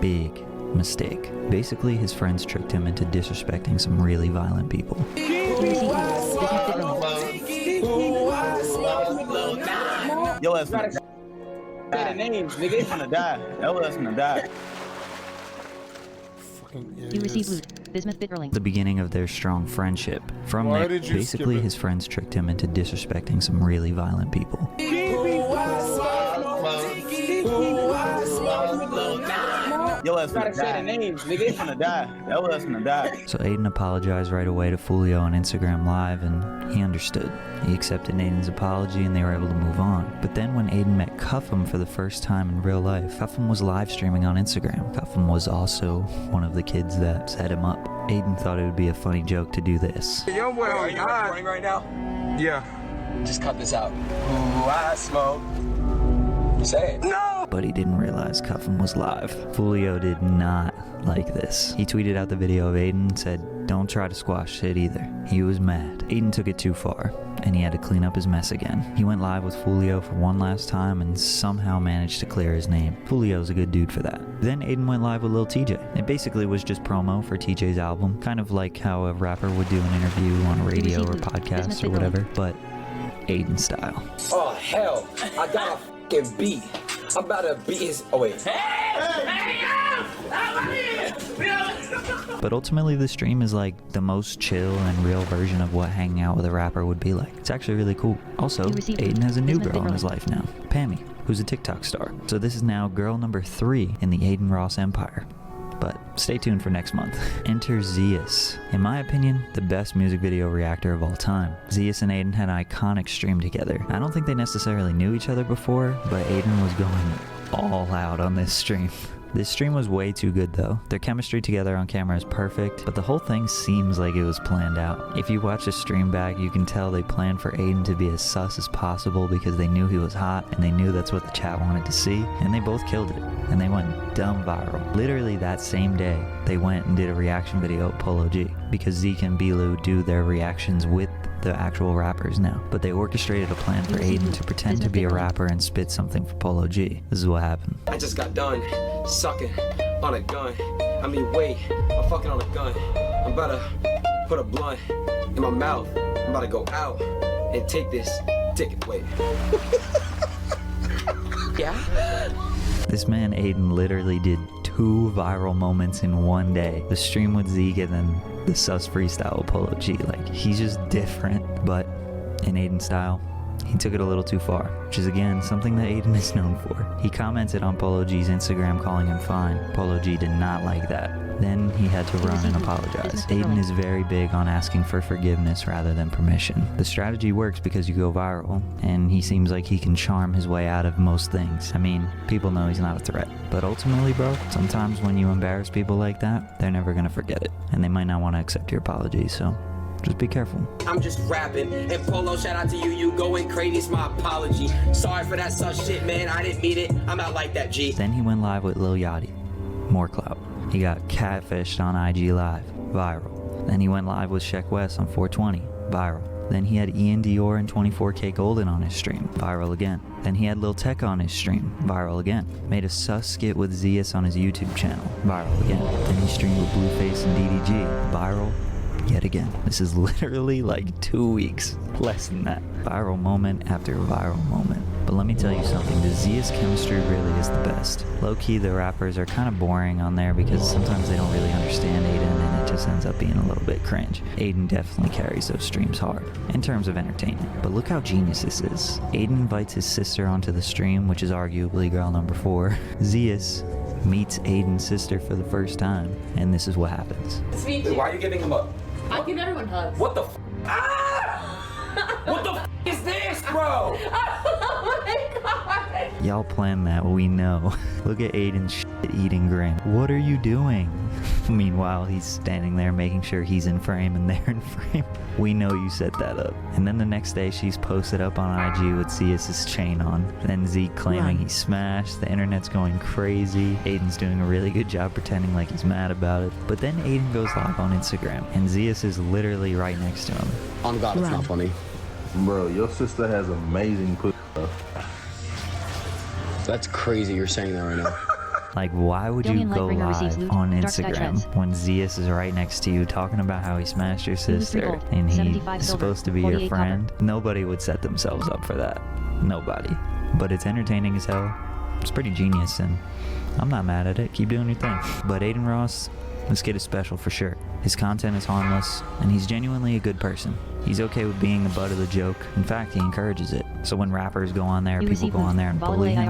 big mistake. Basically, his friends tricked him into disrespecting some really violent people. Yo, ass gonna die. The names, nigga, it's gonna die. Yo, ass gonna die. You receive loot. Bismuth Bitterling. The beginning of their strong friendship. From there, basically his friends tricked him into disrespecting some really violent people. Yo, ass gonna die. The names, nigga, it's gonna die. Yo, ass gonna die. So Aiden apologized right away to Fulio on Instagram Live, and he understood. He accepted Aiden's apology and they were able to move on. But then when Aiden met Cuffham for the first time in real life, Cuffham was live streaming on Instagram. Cuffham was also one of the kids that set him up. Aiden thought it would be a funny joke to do this. Yo, boy, are you recording right now? Yeah. Just cut this out. Ooh, I smoke. Say it. No! But he didn't realize Cuffham was live. Fulio did not like this. He tweeted out the video of Aiden and said, "Don't try to squash it either." He was mad. Aiden took it too far, and he had to clean up his mess again. He went live with Fulio for one last time and somehow managed to clear his name. Fulio's a good dude for that. Then Aiden went live with Lil TJ. It basically was just promo for TJ's album, kind of like how a rapper would do an interview on a radio or podcast or whatever, but Aiden style. Oh, hell. I got a fucking beat. I'm about to beat his... Oh, wait. But ultimately, the stream is like the most chill and real version of what hanging out with a rapper would be like. It's actually really cool. Also, Aiden has a new girl in his life now, Pammy, who's a TikTok star. So this is now girl number 3 in the Aiden Ross empire. But stay tuned for next month. Enter Zeus. In my opinion, the best music video reactor of all time. Zeus and Aiden had an iconic stream together. I don't think they necessarily knew each other before, but Aiden was going all out on this stream. This stream was way too good though. Their chemistry together on camera is perfect, but the whole thing seems like it was planned out. If you watch the stream back, you can tell they planned for Aiden to be as sus as possible because they knew he was hot and they knew that's what the chat wanted to see, and they both killed it. And they went dumb viral. Literally that same day, they went and did a reaction video at Polo G because Zeke and Bilu do their reactions with the actual rappers now. But they orchestrated a plan for Aiden to pretend to be a rapper and spit something for Polo G. This is what happened. I just got done sucking on a gun. I mean, wait, I'm fucking on a gun. I'm about to put a blunt in my mouth. I'm about to go out and take this ticket. Wait. Yeah? This man Aiden literally did 2 viral moments in one day. The stream with Zeke and then the sus freestyle with Polo G. Like, he's just different, but in Aiden style, he took it a little too far, which is again something that Aiden is known for. He commented on Polo G's Instagram calling him fine. Polo G did not like that. Then he had to run and apologize. Aiden is very big on asking for forgiveness rather than permission. The strategy works because you go viral, and he seems like he can charm his way out of most things. I mean, people know he's not a threat. But ultimately, bro, sometimes when you embarrass people like that, they're never gonna forget it. And they might not want to accept your apology, so just be careful. I'm just rapping. And Polo, shout out to you. You going crazy. It's my apology. Sorry for that sus shit, man. I didn't mean it. I'm not like that, G. Then he went live with Lil Yachty. More clout. He got catfished on IG Live. Viral. Then he went live with Sheck West on 420. Viral. Then he had Ian Dior and 24K Golden on his stream, viral again. Then he had Lil Tech on his stream, viral again. Made a sus skit with Zeus on his YouTube channel, viral again. Then he streamed with Blueface and DDG, viral yet again. This is literally like 2 weeks, less than that. Viral moment after viral moment. But let me tell you something, the Zeus chemistry really is the best. Low-key, the rappers are kind of boring on there because sometimes they don't really understand Aiden and it just ends up being a little bit cringe. Aiden definitely carries those streams hard, in terms of entertainment. But look how genius this is. Aiden invites his sister onto the stream, which is arguably girl number 4. Zeus meets Aiden's sister for the first time, and this is what happens. Wait, why are you giving him up? I give everyone hugs. What the f? Ah! What the f is this, bro? Oh my god! Y'all planned that, we know. Look at Aiden's shit-eating grin. What are you doing? Meanwhile, he's standing there making sure he's in frame and they're in frame. We know you set that up. And then the next day, she's posted up on IG with Zeus's chain on. Then Zeke claiming he smashed. The internet's going crazy. Aiden's doing a really good job pretending like he's mad about it. But then Aiden goes live on Instagram, and Zeus is literally right next to him. On God, it's not funny. Bro, your sister has amazing pussy. That's crazy you're saying that right now. Like, why would you go live on Instagram Trends. when Zeus is right next to you talking about how he smashed your sister and he's supposed to be your friend? Nobody would set themselves up for that. Nobody. But it's entertaining as hell. It's pretty genius, and I'm not mad at it. Keep doing your thing. But Aiden Ross, this kid is special for sure. His content is harmless, and he's genuinely a good person. He's okay with being the butt of the joke. In fact, he encourages it. So when rappers go on there, people go on there and bully him,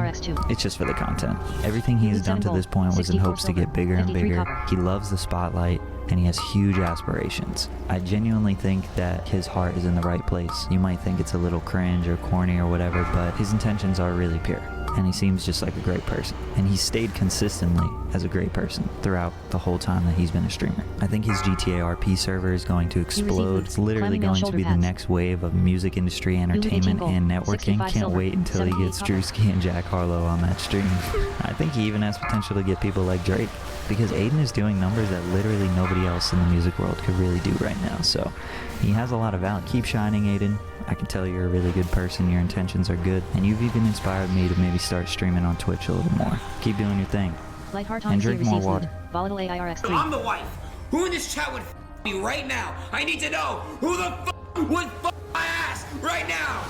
it's just for the content. Everything he has done to this point was in hopes to get bigger and bigger. He loves the spotlight, and he has huge aspirations. I genuinely think that his heart is in the right place. You might think it's a little cringe or corny or whatever, but his intentions are really pure. And he seems just like a great person. And he's stayed consistently as a great person throughout the whole time that he's been a streamer. I think his GTA RP server is going to explode. It's literally going to be the next wave of music industry, entertainment, and networking. Can't wait until he gets Drewski and Jack Harlow on that stream. I think he even has potential to get people like Drake, because Aiden is doing numbers that literally nobody else in the music world could really do right now. So he has a lot of value. Keep shining, Aiden. I can tell you're a really good person, your intentions are good, and you've even inspired me to maybe start streaming on Twitch a little more. Keep doing your thing. And drink more water. Volatile AIRX3. I'm the wife. Who in this chat would me right now? I need to know who the would my ass right now.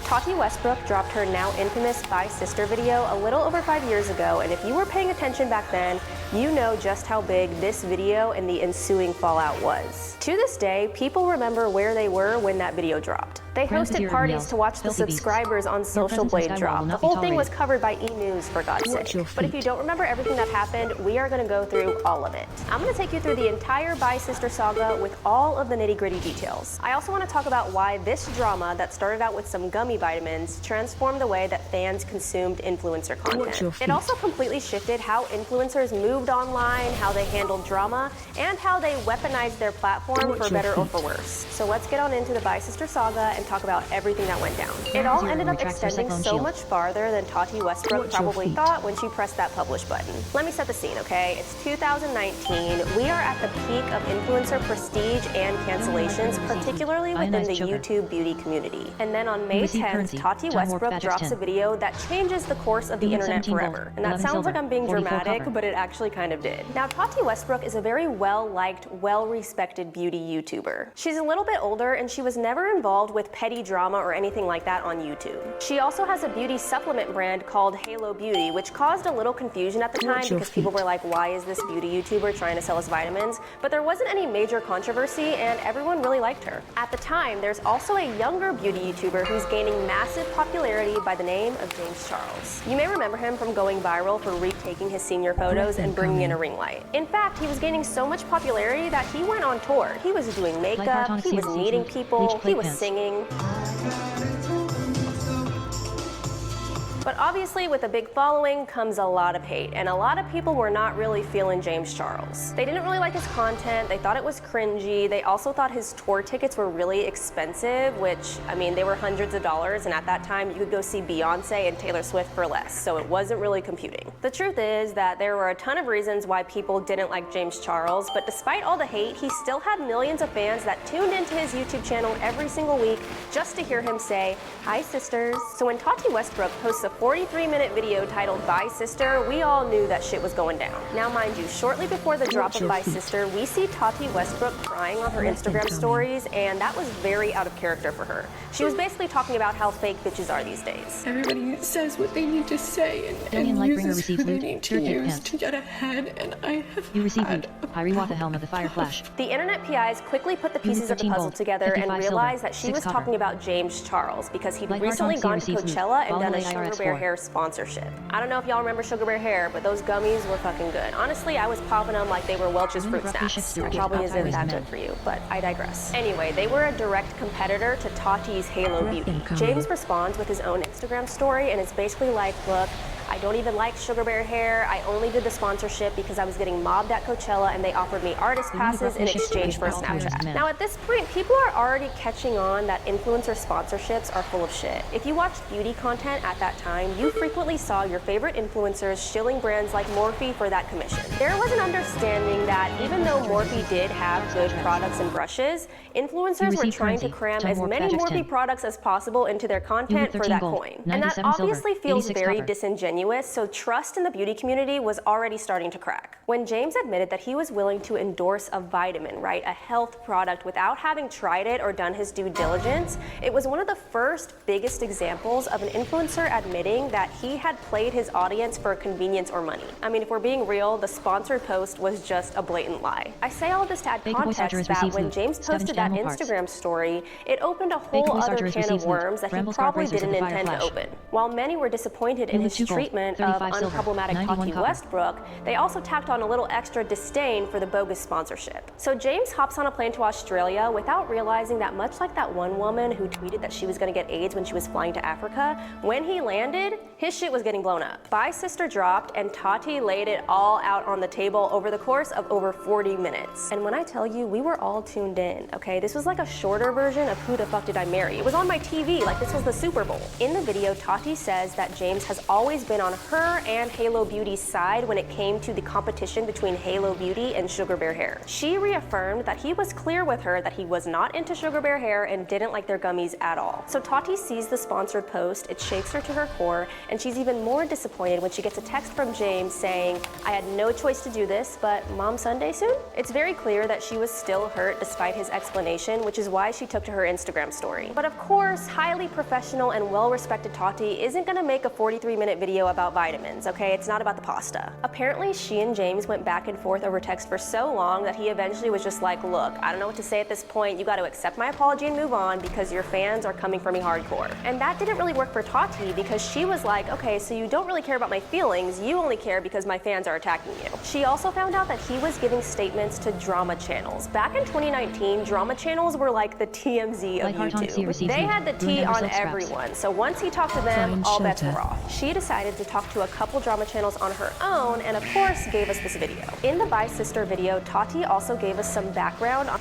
Tati Westbrook dropped her now infamous Bye Sister video a little over 5 years ago, and if you were paying attention back then, you know just how big this video and the ensuing fallout was. To this day, people remember where they were when that video dropped. They hosted parties to watch the subscribers on Social Blade drop. The whole thing was covered by E-News, for God's sake. But if you don't remember everything that happened, we are going to go through all of it. I'm going to take you through the entire Bye Sister saga with all of the nitty-gritty details. I also want to talk about why this drama that started out with some gummy vitamins transformed the way that fans consumed influencer content. It also completely shifted how influencers moved online, how they handled drama, and how they weaponized their platform for better or for worse. So let's get on into the Bye Sister saga and talk about everything that went down. It all ended up extending so much farther than Tati Westbrook probably thought when she pressed that publish button. Let me set the scene, okay? It's 2019. We are at the peak of influencer prestige and cancellations, particularly within the YouTube beauty community. And then on May 10th, Tati Westbrook drops a video that changes the course of the internet forever. And that sounds like I'm being dramatic, but it actually kind of did. Now, Tati Westbrook is a very well-liked, well-respected beauty YouTuber. She's a little bit older, and she was never involved with petty drama or anything like that on YouTube. She also has a beauty supplement brand called Halo Beauty, which caused a little confusion at the time because people were like, why is this beauty YouTuber trying to sell us vitamins? But there wasn't any major controversy, and everyone really liked her. At the time, there's also a younger beauty YouTuber who's gaining massive popularity by the name of James Charles. You may remember him from going viral for retaking his senior photos and bringing in a ring light. In fact, he was gaining so much popularity that he went on tour. He was doing makeup, he was meeting people, he was singing. But obviously with a big following comes a lot of hate, and a lot of people were not really feeling James Charles. They didn't really like his content, they thought it was cringy, they also thought his tour tickets were really expensive, which, I mean, they were hundreds of dollars, and at that time you could go see Beyonce and Taylor Swift for less, so it wasn't really computing. The truth is that there were a ton of reasons why people didn't like James Charles, but despite all the hate, he still had millions of fans that tuned into his YouTube channel every single week just to hear him say, "Hi sisters." So when Tati Westbrook posts a 43-minute video titled "Bye Sister," we all knew that shit was going down. Now mind you, shortly before the drop of "Bye Sister," we see Tati Westbrook crying on her Instagram stories, and that was very out of character for her. She was basically talking about how fake bitches are these days. Everybody says what they need to say and uses who they need to use to get ahead, and I have You receive loot. Pyre the helm of the fire flash. The internet PIs quickly put the pieces of the puzzle together and realized that she was talking about James Charles because he'd recently gone to Coachella and done a Sugar Bear Hair sponsorship. I don't know if y'all remember Sugar Bear Hair, but those gummies were fucking good. Honestly, I was popping them like they were Welch's fruit snacks. That probably isn't that good for you, but I digress. Anyway, they were a direct competitor to Tati's Halo Beauty. James responds with his own Instagram story, and it's basically like, look, I don't even like Sugar Bear Hair. I only did the sponsorship because I was getting mobbed at Coachella and they offered me artist passes in exchange for a Snapchat. Now at this point, people are already catching on that influencer sponsorships are full of shit. If you watched beauty content at that time, you frequently saw your favorite influencers shilling brands like Morphe for that commission. There was an understanding that even though Morphe did have good products and brushes, influencers were trying to cram as many Morphe products as possible into their content for that coin. And that obviously feels very disingenuous, so trust in the beauty community was already starting to crack. When James admitted that he was willing to endorse a vitamin, right, a health product, without having tried it or done his due diligence, it was one of the first biggest examples of an influencer admitting that he had played his audience for convenience or money. I mean, if we're being real, the sponsored post was just a blatant lie. I say all this to add context that when James posted that Instagram story, it opened a whole other can of worms that he probably didn't intend to open. While many were disappointed in his treatment of unproblematic Tati Westbrook, they also tacked on a little extra disdain for the bogus sponsorship. So James hops on a plane to Australia without realizing that, much like that one woman who tweeted that she was going to get AIDS when she was flying to Africa, when he landed, his shit was getting blown up. Bye Sister dropped and Tati laid it all out on the table over the course of over 40 minutes. And when I tell you, we were all tuned in, okay? This was like a shorter version of Who the Fuck Did I Marry? It was on my TV like this was the Super Bowl. In the video, Tati says that James has always been on her and Halo Beauty's side when it came to the competition between Halo Beauty and Sugar Bear Hair. She reaffirmed that he was clear with her that he was not into Sugar Bear Hair and didn't like their gummies at all. So Tati sees the sponsored post, it shakes her to her core, and she's even more disappointed when she gets a text from James saying, "I had no choice to do this, but Mom Sunday soon?" It's very clear that she was still hurt despite his explanation, which is why she took to her Instagram story. But of course, highly professional and well-respected Tati isn't gonna make a 43-minute video about vitamins, okay? It's not about the pasta. Apparently, she and James went back and forth over text for so long that he eventually was just like, look, I don't know what to say at this point. You got to accept my apology and move on because your fans are coming for me hardcore. And that didn't really work for Tati because she was like, okay, so you don't really care about my feelings. You only care because my fans are attacking you. She also found out that he was giving statements to drama channels. Back in 2019, drama channels were like the TMZ of YouTube. They had the tea on everyone. So once he talked to them, all bets were off. She decided to talk to a couple drama channels on her own and of course gave us this video. In the Bye Sister video, Tati also gave us some background on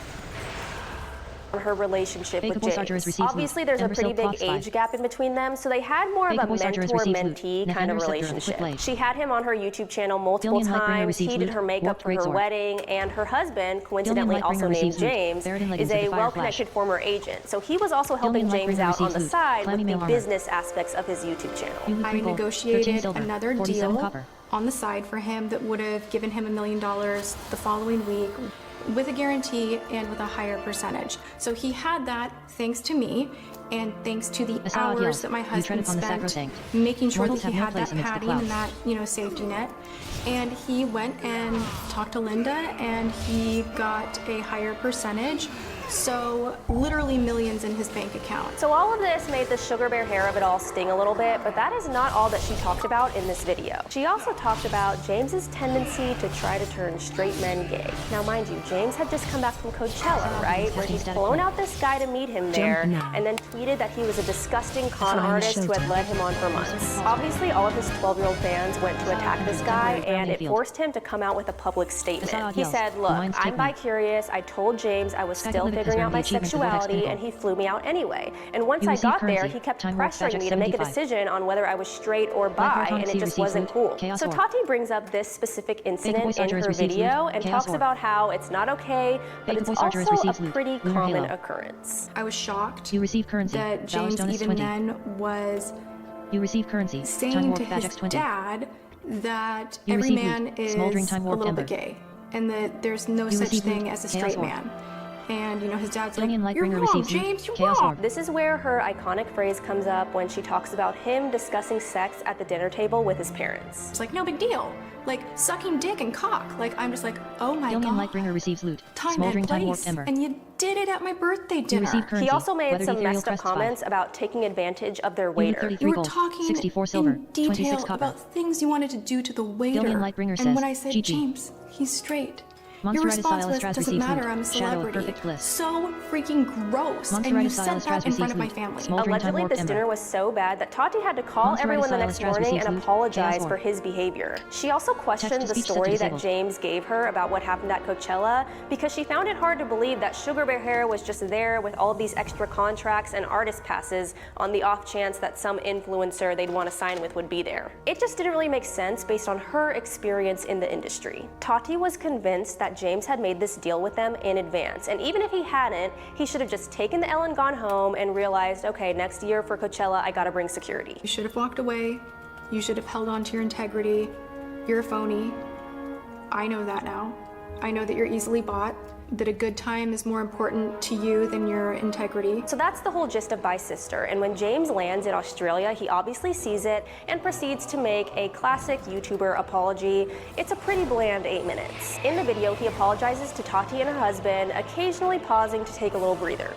her relationship with James. Obviously, there's a pretty big age gap in between them, so they had more of a mentor-mentee kind of relationship. She had him on her YouTube channel multiple times, he did her makeup for her wedding, and her husband, coincidentally also named James, is a well-connected former agent. So he was also helping James out on the side with the business aspects of his YouTube channel. I negotiated another deal on the side for him that would have given him $1 million the following week, with a guarantee and with a higher percentage. So he had that thanks to me and thanks to the hours that my husband spent making sure that he had that padding and that, safety net. And he went and talked to Linda and he got a higher percentage So literally millions in his bank account. So all of this made the sugar bear hair of it all sting a little bit, but that is not all that she talked about in this video. She also talked about James's tendency to try to turn straight men gay. Now mind you, James had just come back from Coachella, right? Where he's flown out this guy to meet him there, and then tweeted that he was a disgusting con artist who had led him on for months. Obviously, all of his 12-year-old fans went to attack this guy, and it forced him to come out with a public statement. He said, look, I'm bi-curious, I told James I was still figuring out my sexuality, and he flew me out anyway. And once I got there, he kept pressuring me to make a decision on whether I was straight or bi, and it just wasn't cool. So Tati brings up this specific incident in her video and talks about how it's not okay, but it's also a pretty common occurrence. I was shocked that James even then was saying to his dad that every man is a little bit gay, and that there's no such thing as a straight man. And, you know, his dad's like, you're wrong, James, you're wrong. This is where her iconic phrase comes up when she talks about him discussing sex at the dinner table with his parents. It's like, no big deal. Like, sucking dick and cock. Like, I'm just like, oh my god. Lightbringer receives loot. Time and place. And you did it at my birthday dinner. He also made some messed up comments about taking advantage of their waiter. You were talking in detail about things you wanted to do to the waiter. And when I said, James, he's straight. Your response was, doesn't matter, I'm a celebrity. So freaking gross. And you said that in front of my family. Allegedly, this dinner was so bad that Tati had to call everyone the next morning and apologize for his behavior. She also questioned the story that James gave her about what happened at Coachella because she found it hard to believe that Sugar Bear Hair was just there with all of these extra contracts and artist passes on the off chance that some influencer they'd want to sign with would be there. It just didn't really make sense based on her experience in the industry. Tati was convinced that James had made this deal with them in advance, and even if he hadn't, he should have just taken the L and gone home and realized, okay, next year for Coachella, I gotta bring security. You should have walked away. You should have held on to your integrity. You're a phony. I know that now. I know that you're easily bought, that a good time is more important to you than your integrity. So that's the whole gist of Bye Sister, and when James lands in Australia, he obviously sees it and proceeds to make a classic YouTuber apology. It's a pretty bland 8 minutes. In the video, he apologizes to Tati and her husband, occasionally pausing to take a little breather.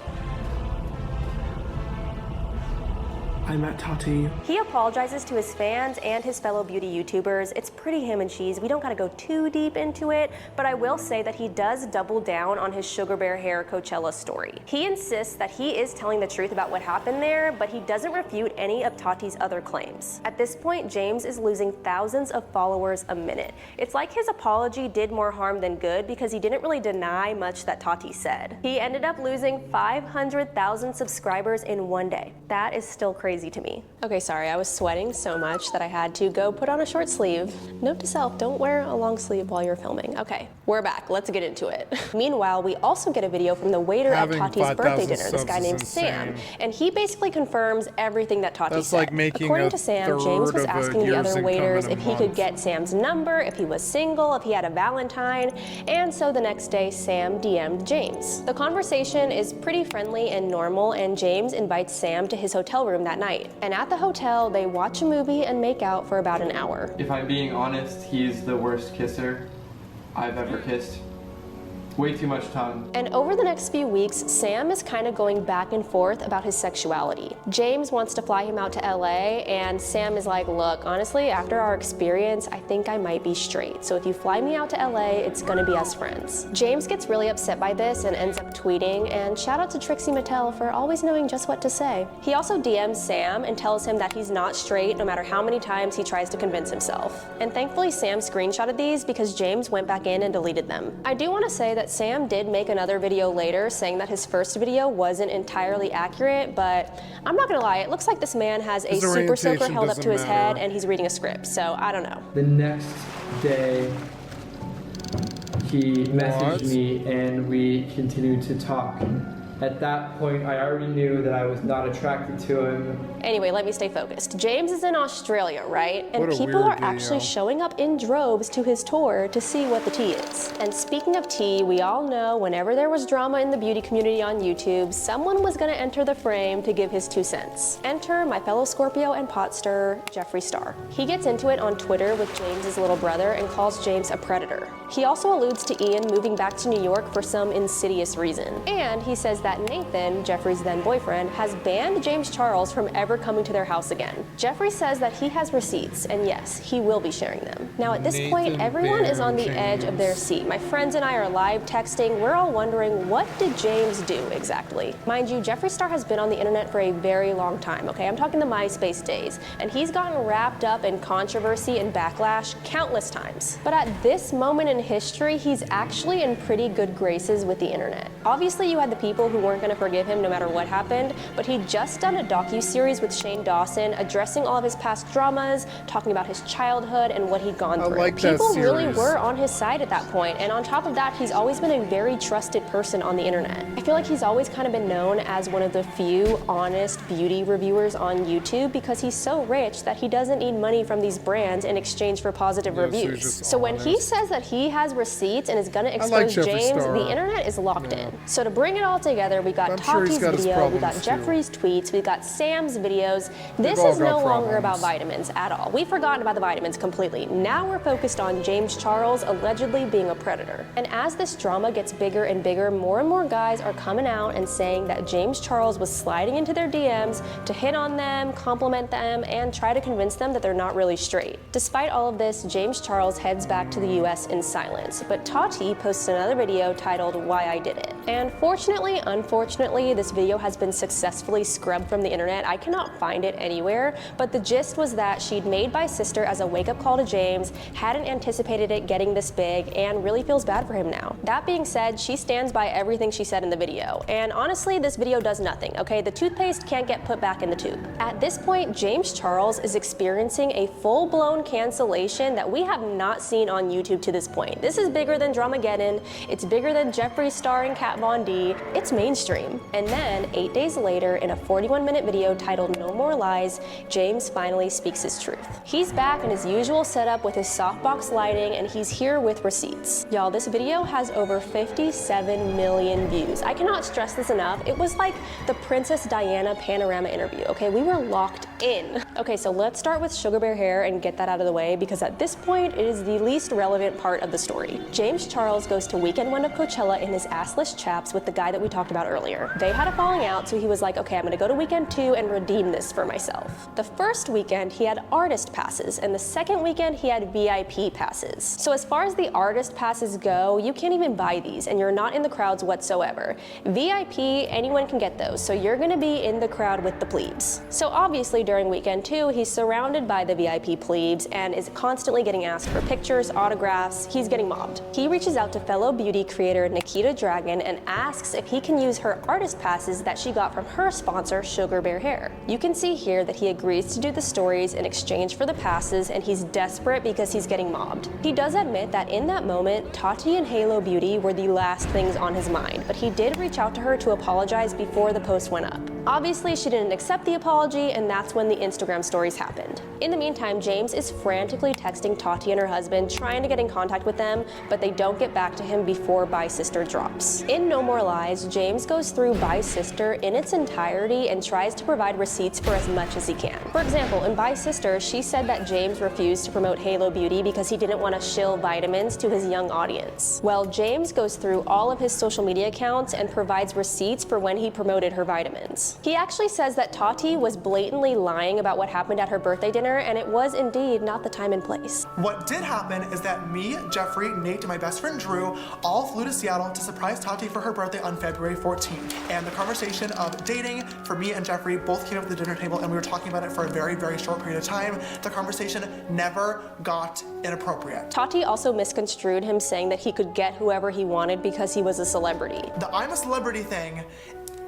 I met Tati. He apologizes to his fans and his fellow beauty YouTubers. It's pretty ham and cheese. We don't gotta go too deep into it, but I will say that he does double down on his Sugar Bear Hair Coachella story. He insists that he is telling the truth about what happened there, but he doesn't refute any of Tati's other claims. At this point, James is losing thousands of followers a minute. It's like his apology did more harm than good because he didn't really deny much that Tati said. He ended up losing 500,000 subscribers in one day. That is still crazy to me. Okay, sorry, I was sweating so much that I had to go put on a short sleeve. Note to self, don't wear a long sleeve while you're filming. Okay, we're back, let's get into it. Meanwhile, we also get a video from the waiter at Tati's birthday dinner, this guy named Sam, and he basically confirms everything that Tati said. Like making According to Sam, James was asking the other waiters if he could get Sam's number, if he was single, if he had a Valentine, and so the next day, Sam DM'd James. The conversation is pretty friendly and normal, and James invites Sam to his hotel room that night. And at the hotel, they watch a movie and make out for about an hour. If I'm being honest, he's the worst kisser I've ever kissed. Way too much tongue. And over the next few weeks, Sam is kind of going back and forth about his sexuality. James wants to fly him out to LA, and Sam is like, look, honestly, after our experience, I think I might be straight. So if you fly me out to LA, it's gonna be us friends. James gets really upset by this and ends up tweeting, and shout out to Trixie Mattel for always knowing just what to say. He also DMs Sam and tells him that he's not straight no matter how many times he tries to convince himself. And thankfully, Sam screenshotted these because James went back in and deleted them. I do want to say that Sam did make another video later saying that his first video wasn't entirely accurate, but I'm not gonna lie, it looks like this man has a super soaker held up to his head and he's reading a script, so I don't know. The next day, he messaged me and we continued to talk. At that point, I already knew that I was not attracted to him. Anyway, let me stay focused. James is in Australia, right? And What a people weird are actually video. showing up in droves to his tour to see what the tea is. And speaking of tea, we all know whenever there was drama in the beauty community on YouTube, someone was gonna enter the frame to give his 2 cents. Enter my fellow Scorpio and pot stirrer, Jeffree Star. He gets into it on Twitter with James's little brother and calls James a predator. He also alludes to Ian moving back to New York for some insidious reason. And he says that Nathan, Jeffree's then boyfriend, has banned James Charles from ever coming to their house again. Jeffree says that he has receipts, and yes, he will be sharing them. Now at this point, everyone is on the edge of their seat. My friends and I are live texting. We're all wondering, what did James do exactly? Mind you, Jeffree Star has been on the internet for a very long time, okay? I'm talking the MySpace days, and he's gotten wrapped up in controversy and backlash countless times. But at this moment in history, he's actually in pretty good graces with the internet. Obviously, you had the people who weren't going to forgive him no matter what happened, but he'd just done a docuseries with Shane Dawson addressing all of his past dramas, talking about his childhood and what he'd gone through. like that People really series. were on his side at that point, and on top of that, he's always been a very trusted person on the internet. I feel like he's always kind of been known as one of the few honest beauty reviewers on YouTube because he's so rich that he doesn't need money from these brands in exchange for positive Yeah, so he's reviews. just So when he honest. says that he has receipts and is gonna like expose Jeffree James, Star. the internet is locked in. So to bring it all together, we got I'm sure he's Tati's got his video, we got problems, too. Jeffree's tweets, we got Sam's videos. This all is no got longer problems. about vitamins at all. We've forgotten about the vitamins completely. Now we're focused on James Charles allegedly being a predator. And as this drama gets bigger and bigger, more and more guys are coming out and saying that James Charles was sliding into their DMs to hit on them, compliment them, and try to convince them that they're not really straight. Despite all of this, James Charles heads back to the US in silence, but Tati posts another video titled Why I Did It. And fortunately, unfortunately, this video has been successfully scrubbed from the internet. I cannot find it anywhere, but the gist was that she'd made By Sister as a wake-up call to James, hadn't anticipated it getting this big, and really feels bad for him now. That being said, she stands by everything she said in the video. And honestly, this video does nothing, okay? The toothpaste can't get put back in the tube. At this point, James Charles is experiencing a full-blown cancellation that we have not seen on YouTube to this point. This is bigger than Dramageddon. It's bigger than Jeffree Star and Kat Von D. It's mainstream. And then, 8 days later, in a 41-minute video titled No More Lies, James finally speaks his truth. He's back in his usual setup with his softbox lighting, and he's here with receipts. Y'all, this video has over 57 million views. I cannot stress this enough. It was like the Princess Diana panorama interview, okay? We were locked in. Okay, so let's start with Sugar Bear hair and get that out of the way, because at this point, it is the least relevant part of the story. James Charles goes to weekend one of Coachella in his assless chaps with the guy that we talked about earlier. They had a falling out, so he was like, okay, I'm gonna go to weekend 2 and redeem this for myself. The first weekend, he had artist passes, and the second weekend, he had VIP passes. So as far as the artist passes go, you can't even buy these, and you're not in the crowds whatsoever. VIP, anyone can get those, so you're gonna be in the crowd with the plebes. So obviously during weekend 2, he's surrounded by the VIP plebes and is constantly getting asked for pictures, autographs. He's getting mobbed. He reaches out to fellow beauty creator Nikita Dragon and asks if he can use her artist passes that she got from her sponsor, Sugar Bear Hair. You can see here that he agrees to do the stories in exchange for the passes, and he's desperate because he's getting mobbed. He does admit that in that moment, Tati and Halo Beauty were the last things on his mind, but he did reach out to her to apologize before the post went up. Obviously, she didn't accept the apology, and that's when the Instagram stories happened. In the meantime, James is frantically texting Tati and her husband, trying to get in contact with them, but they don't get back to him before By Sister drops. In No More Lies, James goes through By Sister in its entirety and tries to provide receipts for as much as he can. For example, in By Sister, she said that James refused to promote Halo Beauty because he didn't want to shill vitamins to his young audience. Well, James goes through all of his social media accounts and provides receipts for when he promoted her vitamins. He actually says that Tati was blatantly lying about what happened at her birthday dinner, and it was indeed not the time and place. What did happen is that me, Jeffree, Nate, and my best friend Drew all flew to Seattle to surprise Tati for her birthday on February 14th. And the conversation of dating for me and Jeffree both came up at the dinner table, and we were talking about it for a very, very short period of time. The conversation never got inappropriate. Tati also misconstrued him saying that he could get whoever he wanted because he was a celebrity. The I'm a celebrity thing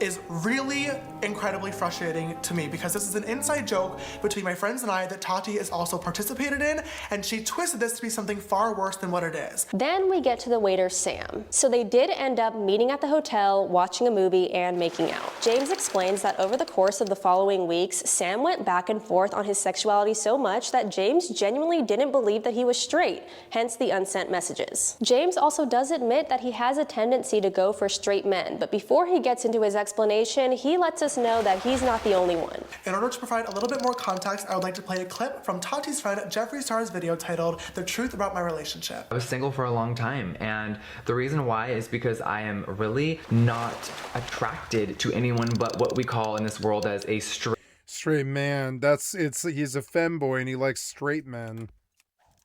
is really incredibly frustrating to me because this is an inside joke between my friends and I that Tati is also participated in, and she twisted this to be something far worse than what it is. Then we get to the waiter, Sam. So they did end up meeting at the hotel, watching a movie, and making out. James explains that over the course of the following weeks, Sam went back and forth on his sexuality so much that James genuinely didn't believe that he was straight, hence the unsent messages. James also does admit that he has a tendency to go for straight men, but before he gets into his explanation, he lets us know that he's not the only one. In order to provide a little bit more context, I would like to play a clip from Tati's friend Jeffree Star's video titled "The Truth About My Relationship." I was single for a long time, and the reason why is because I am really not attracted to anyone but what we call in this world as a straight man. He's a femboy and he likes straight men.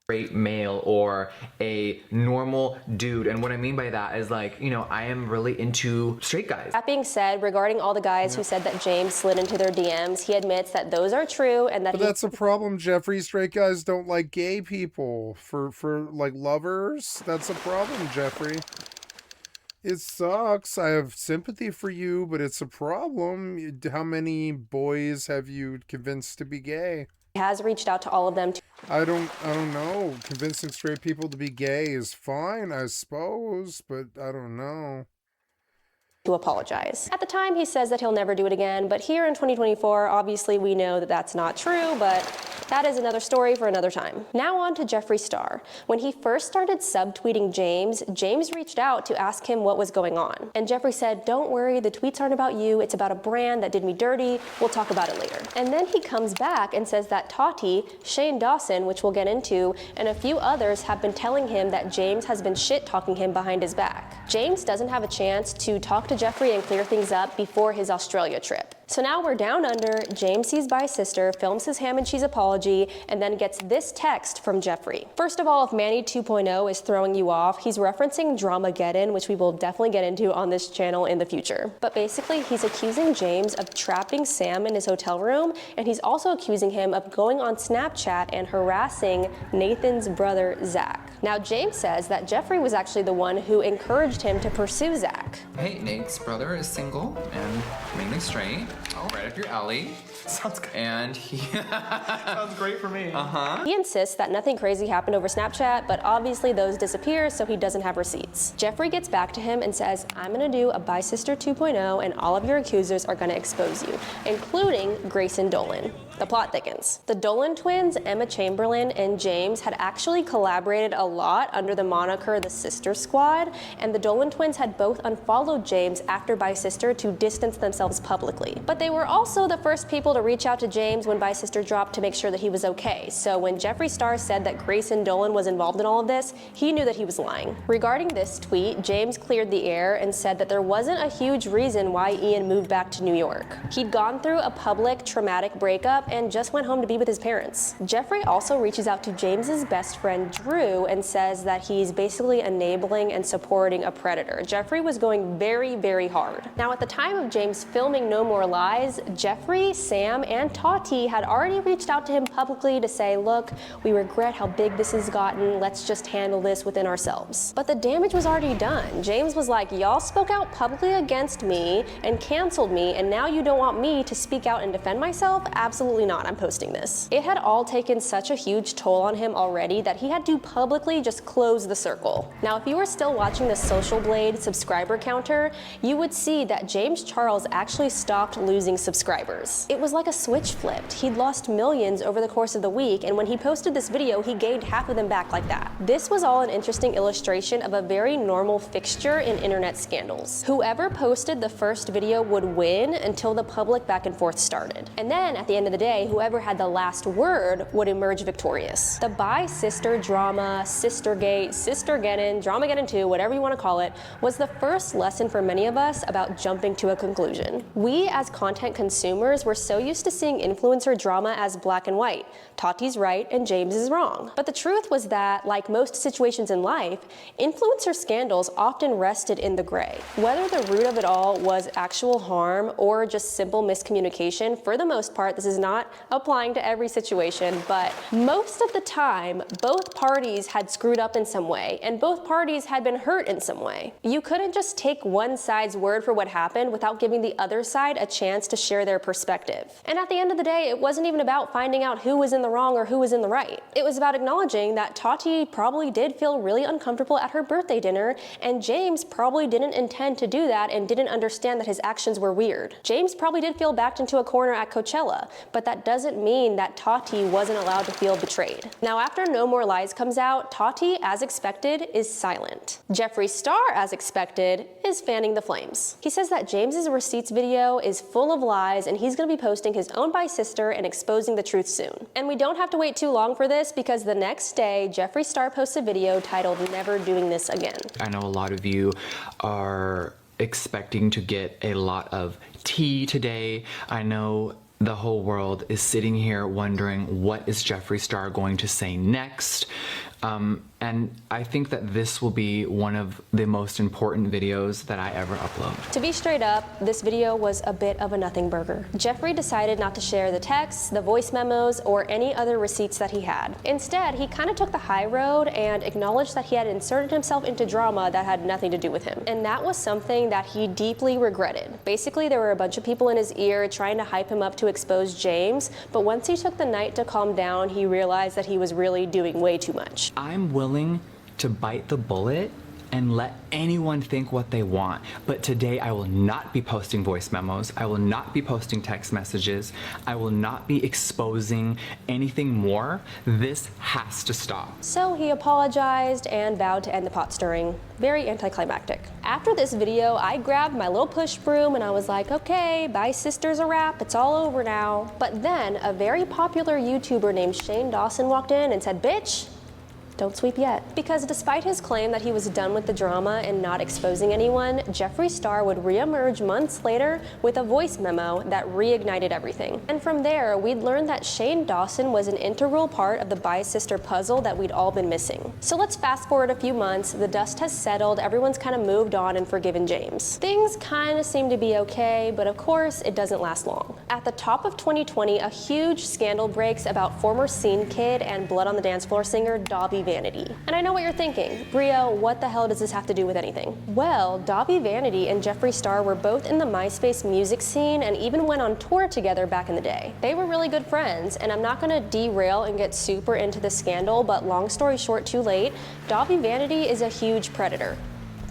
Straight male or a normal dude. And what I mean by that is, like, you know, I am really into straight guys. That being said, regarding all the guys who said that James slid into their DMs, he admits that those are true and that But that's a problem, Jeffree. Straight guys don't like gay people for like lovers. That's a problem, Jeffree. It sucks. I have sympathy for you, but it's a problem. How many boys have you convinced to be gay? He has reached out to all of them. I don't know. Convincing straight people to be gay is fine, I suppose, but I don't know. To apologize. At the time, he says that he'll never do it again, but here in 2024, obviously we know that that's not true, but that is another story for another time. Now on to Jeffree Star. When he first started subtweeting James, James reached out to ask him what was going on. And Jeffree said, "Don't worry, the tweets aren't about you, it's about a brand that did me dirty, we'll talk about it later." And then he comes back and says that Tati, Shane Dawson, which we'll get into, and a few others have been telling him that James has been shit-talking him behind his back. James doesn't have a chance to talk to Jeffree and clear things up before his Australia trip. So now we're down under, James sees Bye Sister, films his ham and cheese apology, and then gets this text from Jeffree. First of all, if Manny 2.0 is throwing you off, he's referencing Dramageddon, which we will definitely get into on this channel in the future. But basically, he's accusing James of trapping Sam in his hotel room, and he's also accusing him of going on Snapchat and harassing Nathan's brother, Zach. Now, James says that Jeffree was actually the one who encouraged him to pursue Zach. Hey, Nate's brother is single and mainly straight. Right up your alley. Sounds good. And he sounds great for me. He insists that nothing crazy happened over Snapchat, but obviously those disappear, so he doesn't have receipts. Jeffree gets back to him and says, "I'm gonna do a Bye Sister 2.0 and all of your accusers are gonna expose you, including Grayson Dolan." The plot thickens. The Dolan twins, Emma Chamberlain and James, had actually collaborated a lot under the moniker The Sister Squad, and the Dolan twins had both unfollowed James after Bye Sister to distance themselves publicly. But they were also the first people to reach out to James when Bye Sister dropped to make sure that he was okay. So when Jeffree Star said that Grayson Dolan was involved in all of this, he knew that he was lying. Regarding this tweet, James cleared the air and said that there wasn't a huge reason why Ian moved back to New York. He'd gone through a public traumatic breakup and just went home to be with his parents. Jeffree also reaches out to James's best friend Drew and says that he's basically enabling and supporting a predator. Jeffree was going very, very hard. Now at the time of James filming No More Lies, Jeffree, Sam, and Tati had already reached out to him publicly to say, "Look, we regret how big this has gotten, let's just handle this within ourselves." But the damage was already done. James was like, "Y'all spoke out publicly against me and canceled me, and now you don't want me to speak out and defend myself? Absolutely not, I'm posting this." It had all taken such a huge toll on him already that he had to publicly just close the circle. Now, if you were still watching the Social Blade subscriber counter, you would see that James Charles actually stopped losing subscribers. It was like a switch flipped. He'd lost millions over the course of the week, and when he posted this video, he gained half of them back like that. This was all an interesting illustration of a very normal fixture in internet scandals. Whoever posted the first video would win until the public back and forth started. And then, at the end of the day, whoever had the last word would emerge victorious. The Bye Sister drama, Sistergate, Sistergeddon, Dramageddon 2, whatever you want to call it, was the first lesson for many of us about jumping to a conclusion. We, as content consumers, were so used to seeing influencer drama as black and white. Tati's right and James is wrong. But the truth was that, like most situations in life, influencer scandals often rested in the gray. Whether the root of it all was actual harm or just simple miscommunication, for the most part, this is not not applying to every situation, but most of the time, both parties had screwed up in some way, and both parties had been hurt in some way. You couldn't just take one side's word for what happened without giving the other side a chance to share their perspective. And at the end of the day, it wasn't even about finding out who was in the wrong or who was in the right. It was about acknowledging that Tati probably did feel really uncomfortable at her birthday dinner, and James probably didn't intend to do that and didn't understand that his actions were weird. James probably did feel backed into a corner at Coachella, but that doesn't mean that Tati wasn't allowed to feel betrayed. Now, after No More Lies comes out, Tati, as expected, is silent. Jeffree Star, as expected, is fanning the flames. He says that James's receipts video is full of lies and he's gonna be posting his own by sister and exposing the truth soon. And we don't have to wait too long for this because the next day, Jeffree Star posts a video titled Never Doing This Again. I know a lot of you are expecting to get a lot of tea today. I know the whole world is sitting here wondering what is Jeffree Star going to say next. And I think that this will be one of the most important videos that I ever upload. To be straight up, this video was a bit of a nothing burger. Jeffree decided not to share the texts, the voice memos, or any other receipts that he had. Instead, he kind of took the high road and acknowledged that he had inserted himself into drama that had nothing to do with him. And that was something that he deeply regretted. Basically, there were a bunch of people in his ear trying to hype him up to expose James, but once he took the night to calm down, he realized that he was really doing way too much. I'm willing to bite the bullet and let anyone think what they want. But today I will not be posting voice memos. I will not be posting text messages. I will not be exposing anything more. This has to stop. So he apologized and vowed to end the pot stirring. Very anticlimactic. After this video, I grabbed my little push broom and I was like, okay, bye sister's a wrap, it's all over now. But then a very popular YouTuber named Shane Dawson walked in and said, bitch, don't sweep yet. Because despite his claim that he was done with the drama and not exposing anyone, Jeffree Star would reemerge months later with a voice memo that reignited everything. And from there, we'd learned that Shane Dawson was an integral part of the bi-sister puzzle that we'd all been missing. So let's fast forward a few months, the dust has settled, everyone's kind of moved on and forgiven James. Things kind of seem to be okay, but of course, it doesn't last long. At the top of 2020, a huge scandal breaks about former Scene Kid and Blood on the Dance Floor singer Dobby Vanity. And I know what you're thinking, Brio, what the hell does this have to do with anything? Well, Dobby Vanity and Jeffree Star were both in the MySpace music scene and even went on tour together back in the day. They were really good friends, and I'm not gonna derail and get super into the scandal, but long story short, too late, Dobby Vanity is a huge predator.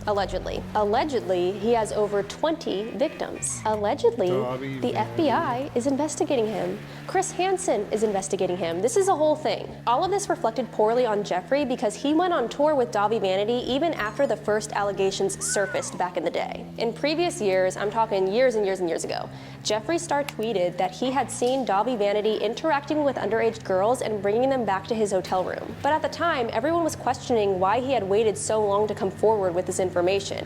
Allegedly. Allegedly, he has over 20 victims. Allegedly, the FBI is investigating him. Chris Hansen is investigating him. This is a whole thing. All of this reflected poorly on Jeffree because he went on tour with Dobby Vanity even after the first allegations surfaced back in the day. In previous years, I'm talking years and years and years ago, Jeffree Star tweeted that he had seen Dobby Vanity interacting with underage girls and bringing them back to his hotel room. But at the time, everyone was questioning why he had waited so long to come forward with this information.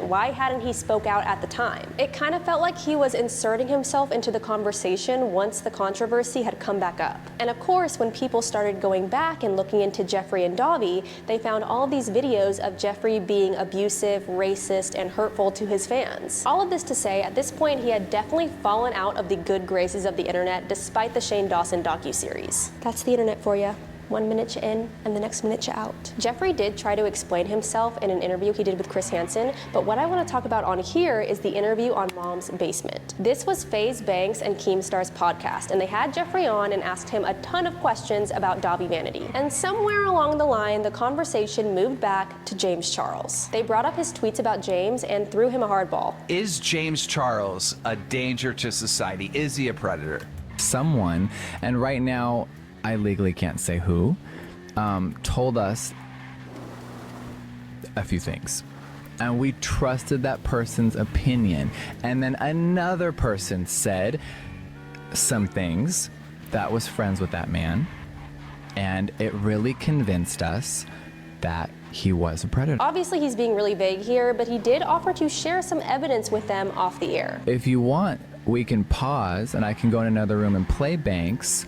Why hadn't he spoke out at the time? It kind of felt like he was inserting himself into the conversation once the controversy had come back up. And of course, when people started going back and looking into Jeffree and Dobby, they found all of these videos of Jeffree being abusive, racist, and hurtful to his fans. All of this to say, at this point, he had definitely fallen out of the good graces of the internet despite the Shane Dawson docuseries. That's the internet for you. 1 minute you in, and the next minute you out. Jeffree did try to explain himself in an interview he did with Chris Hansen, but what I want to talk about on here is the interview on Mom's Basement. This was FaZe Banks and Keemstar's podcast, and they had Jeffree on and asked him a ton of questions about Dobby Vanity. And somewhere along the line, the conversation moved back to James Charles. They brought up his tweets about James and threw him a hardball. Is James Charles a danger to society? Is he a predator? Someone, and right now, I legally can't say who, told us a few things. And we trusted that person's opinion. And then another person said some things that was friends with that man. And it really convinced us that he was a predator. Obviously, he's being really vague here, but he did offer to share some evidence with them off the air. If you want, we can pause and I can go in another room and play Banks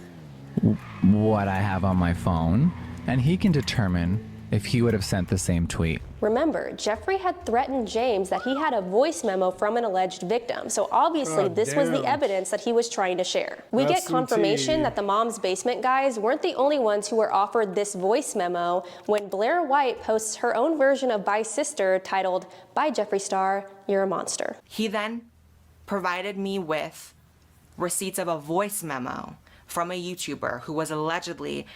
what I have on my phone, and he can determine if he would have sent the same tweet. Remember, Jeffrey had threatened James that he had a voice memo from an alleged victim, so obviously this was the evidence that he was trying to share. We get confirmation that the Mom's Basement guys weren't the only ones who were offered this voice memo when Blair White posts her own version of Bye Sister titled, "Bye Jeffree Star, You're a Monster." He then provided me with receipts of a voice memo from a YouTuber who was allegedly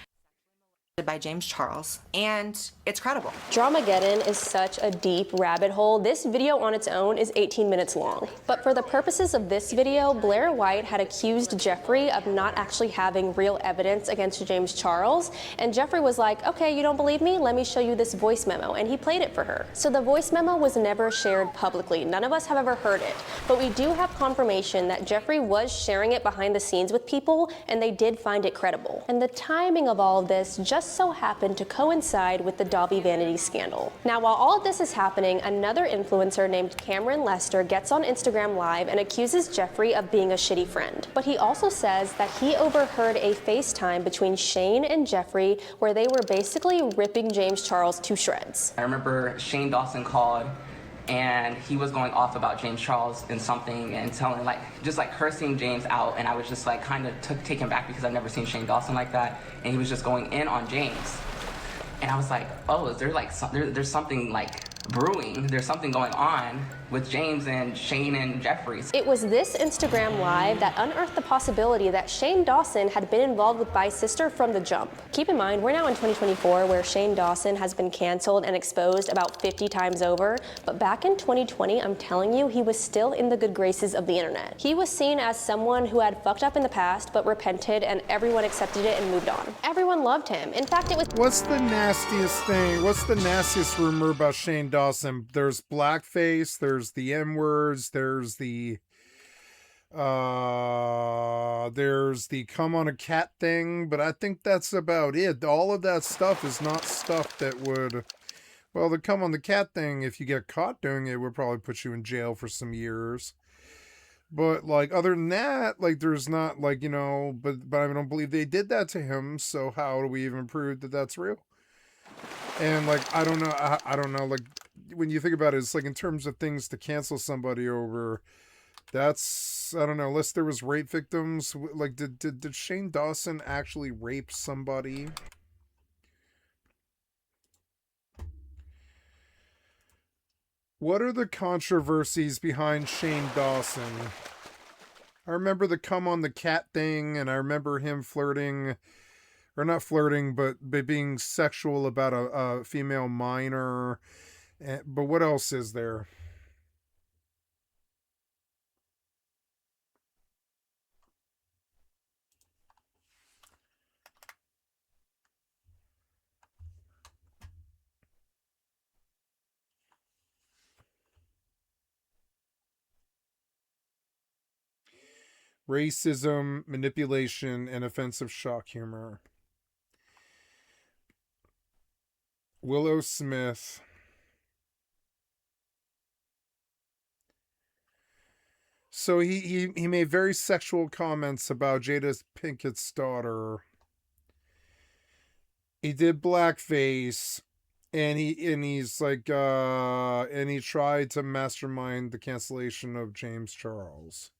by James Charles, and it's credible. Dramageddon is such a deep rabbit hole. This video on its own is 18 minutes long. But for the purposes of this video, Blair White had accused Jeffrey of not actually having real evidence against James Charles, and Jeffrey was like, okay, you don't believe me? Let me show you this voice memo, and he played it for her. So the voice memo was never shared publicly. None of us have ever heard it, but we do have confirmation that Jeffrey was sharing it behind the scenes with people, and they did find it credible. And the timing of all of this just so happened to coincide with the Dobby Vanity scandal. Now, while all of this is happening, another influencer named Cameron Lester gets on Instagram Live and accuses Jeffrey of being a shitty friend. But he also says that he overheard a FaceTime between Shane and Jeffrey where they were basically ripping James Charles to shreds. I remember Shane Dawson called and he was going off about James Charles and something and telling just cursing James out, and I was just kind of taken back because I've never seen Shane Dawson like that, and he was just going in on James. And I was like, oh, is there there's something brewing, there's something going on with James and Shane and Jeffrey. It was this Instagram Live that unearthed the possibility that Shane Dawson had been involved with Bye Sister from the jump. Keep in mind, we're now in 2024 where Shane Dawson has been canceled and exposed about 50 times over, but back in 2020, I'm telling you, he was still in the good graces of the internet. He was seen as someone who had fucked up in the past, but repented, and everyone accepted it and moved on. Everyone loved him. In fact, it was— What's the nastiest thing? What's the nastiest rumor about Shane Dawson? There's blackface, there's the M-words, there's the come on a cat thing, but I think that's about it. All of that stuff is not stuff that would, well, the come on the cat thing, if you get caught doing it, would probably put you in jail for some years. But other than that, there's not but I don't believe they did that to him, so how do we even prove that that's real? And I don't know, when you think about it, it's in terms of things to cancel somebody over, that's, I don't know, unless there was rape victims, did Shane Dawson actually rape somebody? What are the controversies behind Shane Dawson? I remember the come on the cat thing, and I remember him flirting, or not flirting, but being sexual about a female minor. But what else is there? Racism, manipulation, and offensive shock humor. Willow Smith. So he made very sexual comments about Jada Pinkett's daughter. He did blackface, and he's and he tried to mastermind the cancellation of James Charles.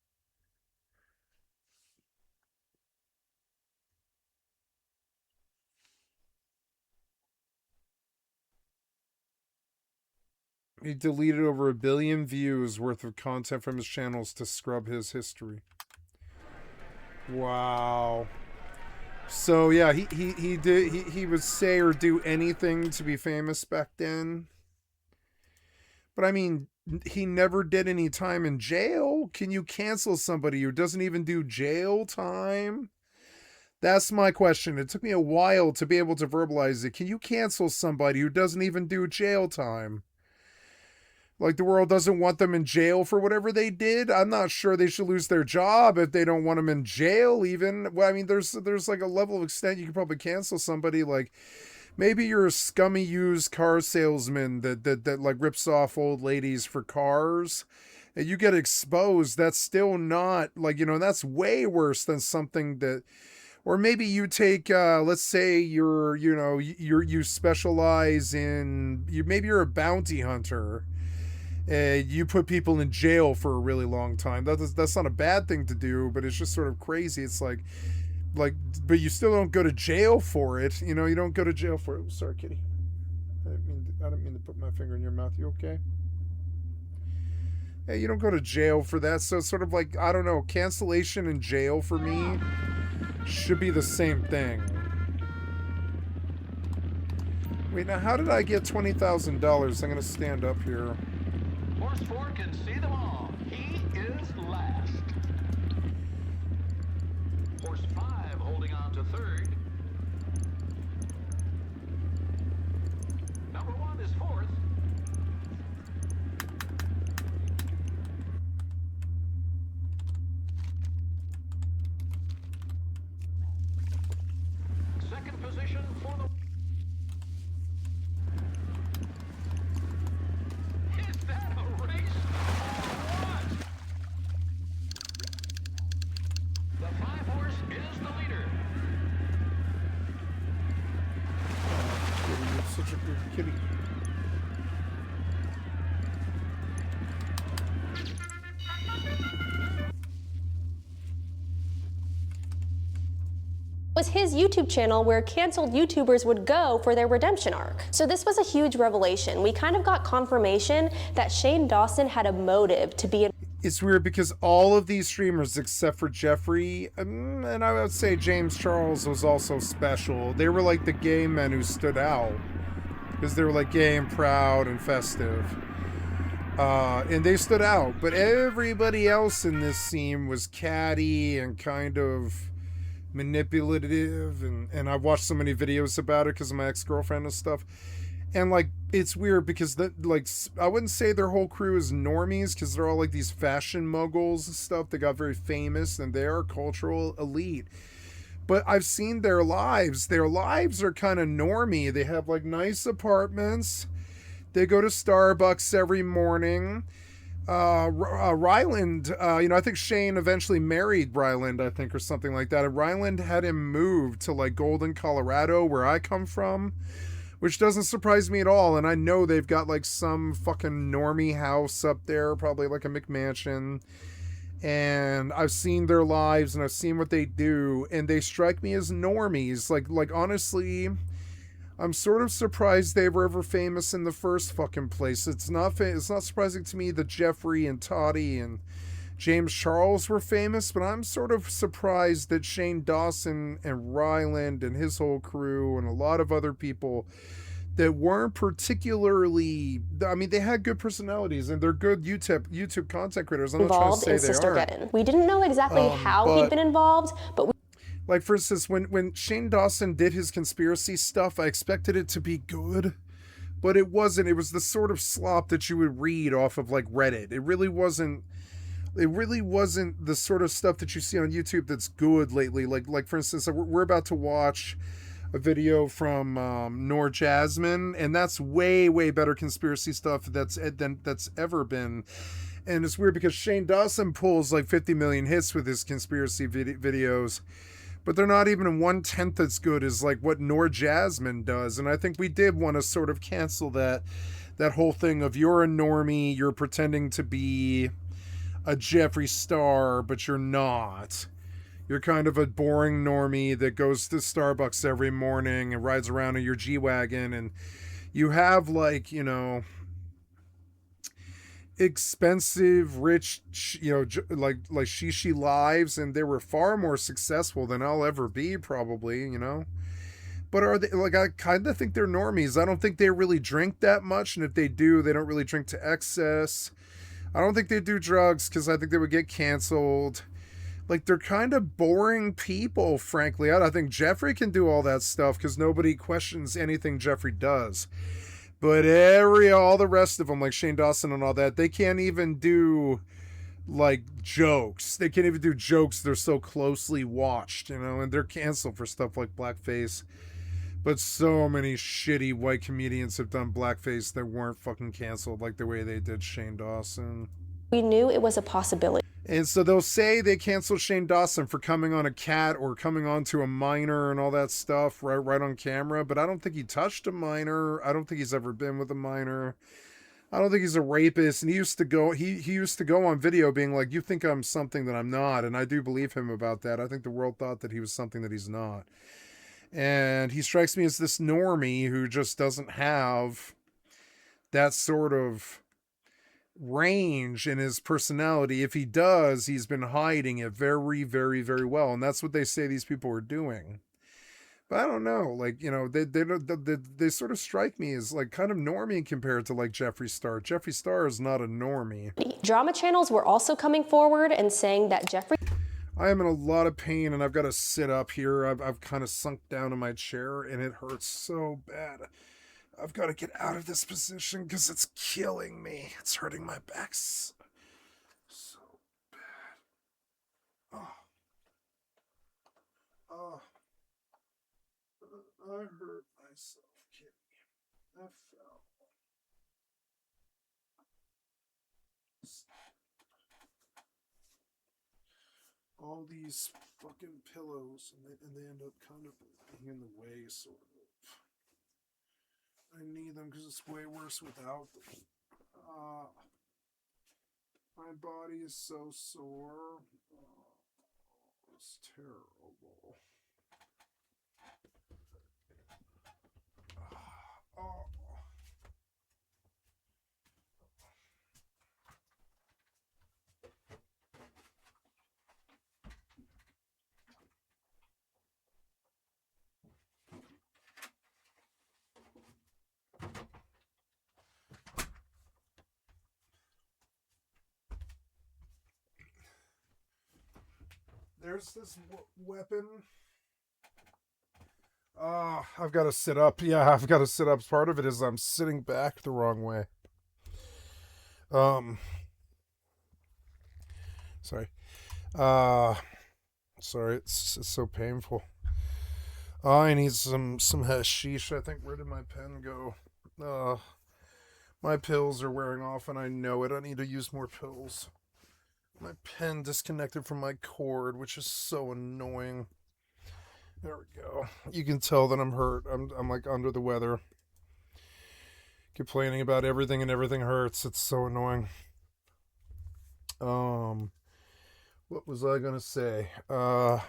He deleted over 1 billion views worth of content from his channels to scrub his history. Wow. So yeah, he would say or do anything to be famous back then. But I mean, he never did any time in jail. Can you cancel somebody who doesn't even do jail time? That's my question. It took me a while to be able to verbalize it. Can you cancel somebody who doesn't even do jail time? The world doesn't want them in jail for whatever they did. I'm not sure they should lose their job if they don't want them in jail even. Well, I mean, there's a level of extent you can probably cancel somebody. Maybe you're a scummy used car salesman that rips off old ladies for cars, and you get exposed. That's still not that's way worse than something that Or maybe you take, let's say you specialize in, maybe you're a bounty hunter. You put people in jail for a really long time. That's not a bad thing to do, but it's just sort of crazy. It's like, but you still don't go to jail for it. You know, you don't go to jail for it. Sorry, kitty. I didn't mean to put my finger in your mouth. You okay? Hey, you don't go to jail for that. So it's sort of like, I don't know, cancellation and jail for me should be the same thing. Wait, now how did I get $20,000? I'm gonna stand up here. Horse 4 can see them all. He is last. Horse 5 holding on to third. Number 1 is fourth. Second position for the... Is that a race? What? The 5 horse is the leader. You're such a good kitty. Was his YouTube channel where canceled YouTubers would go for their redemption arc. So this was a huge revelation. We kind of got confirmation that Shane Dawson had a motive to be in. It's weird because all of these streamers, except for Jeffrey, and I would say James Charles was also special. They were like the gay men who stood out because they were like gay and proud and festive. And they stood out, but everybody else in this scene was catty and kind of manipulative, and I've watched so many videos about it because of my ex-girlfriend and stuff. And like, it's weird because I wouldn't say their whole crew is normies because they're all like these fashion moguls and stuff. They got very famous and they are cultural elite. But I've seen their lives. Their lives are kind of normie. They have like nice apartments. They go to Starbucks every morning. Ryland, I think Shane eventually married Ryland, I think, or something like that. And Ryland had him moved to like Golden, Colorado, where I come from, which doesn't surprise me at all. And I know they've got like some fucking normie house up there, probably like a McMansion. And I've seen their lives and I've seen what they do, and they strike me as normies. Like honestly, I'm sort of surprised they were ever famous in the first fucking place. It's not surprising to me that Jeffrey and Toddy and James Charles were famous, but I'm sort of surprised that Shane Dawson and Ryland and his whole crew and a lot of other people that weren't particularly, I mean, they had good personalities and they're good YouTube content creators. I'm not trying to say in Sister Geddon. We didn't know exactly how he'd been involved, but like, for instance, when Shane Dawson did his conspiracy stuff, I expected it to be good, but it wasn't. It was the sort of slop that you would read off of like Reddit. It really wasn't the sort of stuff that you see on YouTube that's good lately. Like for instance, we're about to watch a video from Nor Jasmine, and that's way better conspiracy stuff that's ever been. And it's weird because Shane Dawson pulls like 50 million hits with his conspiracy videos, but they're not even 1/10 as good as like what Nor Jasmine does. And I think we did want to sort of cancel that whole thing of you're a normie, you're pretending to be a Jeffree Star, but you're not. You're kind of a boring normie that goes to Starbucks every morning and rides around in your G-Wagon, and you have like, expensive, rich, like shishi lives, and they were far more successful than I'll ever be, probably, But are they, like, I kind of think they're normies. I don't think they really drink that much, and if they do, they don't really drink to excess. I don't think they do drugs because I think they would get canceled. Like, they're kind of boring people, frankly. I think Jeffrey can do all that stuff because nobody questions anything Jeffrey does. But all the rest of them, like Shane Dawson and all that, they can't even do, like, jokes. They can't even do jokes. They're so closely watched, and they're canceled for stuff like blackface. But so many shitty white comedians have done blackface that weren't fucking canceled like the way they did Shane Dawson. We knew it was a possibility. And so they'll say they canceled Shane Dawson for coming on a cat or coming onto a minor and all that stuff right on camera, but I don't think he touched a minor. I don't think he's ever been with a minor. I don't think he's a rapist. And he used to go on video being like, you think I'm something that I'm not. And I do believe him about that. I think the world thought that he was something that he's not. And he strikes me as this normie who just doesn't have that sort of range in his personality. If he does, he's been hiding it very, very, very well. And that's what they say these people are doing. But I don't know, like, you know, they sort of strike me as like kind of normie compared to like Jeffree Star. Jeffree Star is not a normie. Drama channels were also coming forward and saying that Jeffree... I am in a lot of pain and I've got to sit up here. I've kind of sunk down in my chair and it hurts so bad. I've got to get out of this position because it's killing me. It's hurting my back so bad. Oh. I hurt myself, Kitty. I fell. All these fucking pillows, and they end up kind of being in the way, sort of. I need them because it's way worse without them. My body is so sore. It's terrible. Oh. There's this weapon. I've got to sit up. Yeah, I've got to sit up. Part of it is I'm sitting back the wrong way. Sorry. Sorry, it's so painful. I need some hashish. I think, where did my pen go? My pills are wearing off and I know it. I need to use more pills. My pen disconnected from my cord, which is so annoying. There we go. You can tell that I'm hurt. I'm like under the weather. Complaining about everything and everything hurts. It's so annoying. What was I gonna say? I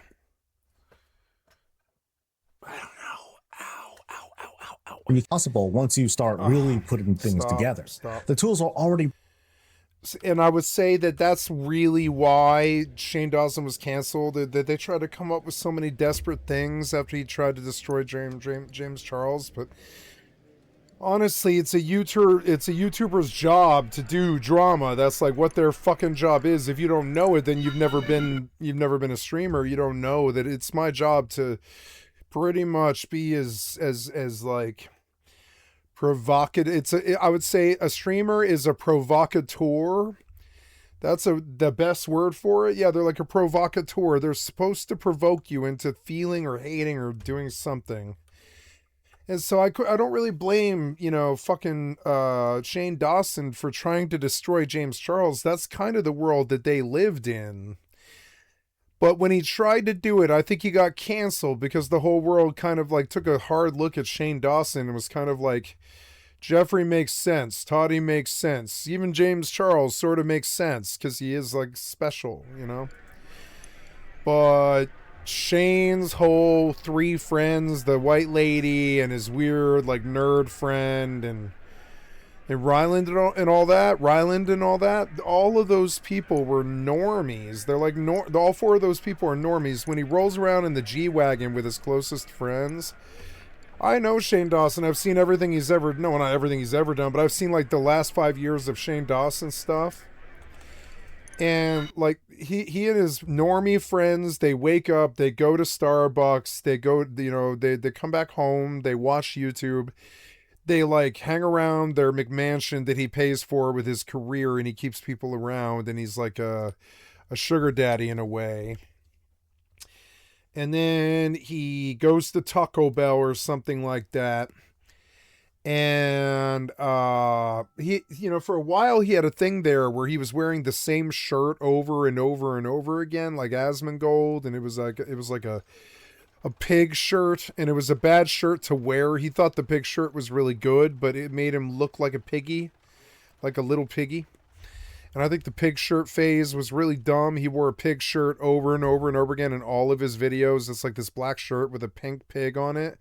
don't know. It's possible once you start really putting things together. The tools are already... And I would say that that's really why Shane Dawson was canceled. That they tried to come up with so many desperate things after he tried to destroy James Charles. But honestly, it's a YouTuber's job to do drama. That's like what their fucking job is. If you don't know it, then you've never been a streamer. You don't know that it's my job to pretty much be as like provocative. I would say a streamer is a provocateur. That's the best word for it. Yeah, they're like a provocateur. They're supposed to provoke you into feeling or hating or doing something. And so I don't really blame, fucking Shane Dawson for trying to destroy James Charles. That's kind of the world that they lived in. But when he tried to do it, I think he got canceled because the whole world kind of like took a hard look at Shane Dawson and was kind of like, Jeffree makes sense. Toddy makes sense. Even James Charles sort of makes sense because he is like special, But Shane's whole three friends, the white lady and his weird like nerd friend and Ryland and all that, all of those people were normies. They're like, all four of those people are normies. When he rolls around in the G-Wagon with his closest friends, I know Shane Dawson. I've seen everything he's ever, no, not everything he's ever done, but I've seen like the last 5 years of Shane Dawson stuff. And like he and his normie friends, they wake up, they go to Starbucks, they go, they come back home, they watch YouTube. They like hang around their McMansion that he pays for with his career, and he keeps people around, and he's like a sugar daddy in a way. And then he goes to Taco Bell or something like that. And he, you know, for a while he had a thing there where he was wearing the same shirt over and over and over again, like Asmongold, and it was like a pig shirt, and it was a bad shirt to wear. He thought the pig shirt was really good, but it made him look like a piggy, like a little piggy. And I think the pig shirt phase was really dumb. He wore a pig shirt over and over and over again in all of his videos. It's like this black shirt with a pink pig on it.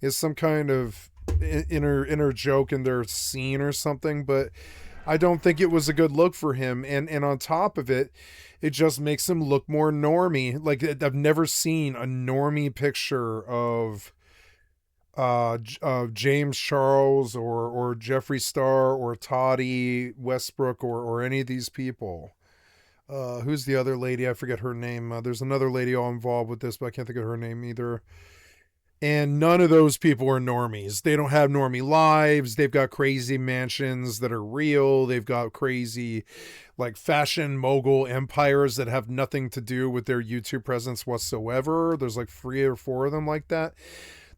It's some kind of inner joke in their scene or something, but I don't think it was a good look for him. And on top of it, it just makes him look more normie. Like, I've never seen a normie picture of James Charles or Jeffree Star or Toddy Westbrook or any of these people. Who's the other lady? I forget her name. There's another lady all involved with this, but I can't think of her name either. And none of those people are normies. They don't have normie lives. They've got crazy mansions that are real. They've got crazy, like, fashion mogul empires that have nothing to do with their YouTube presence whatsoever. There's like 3 or 4 of them like that.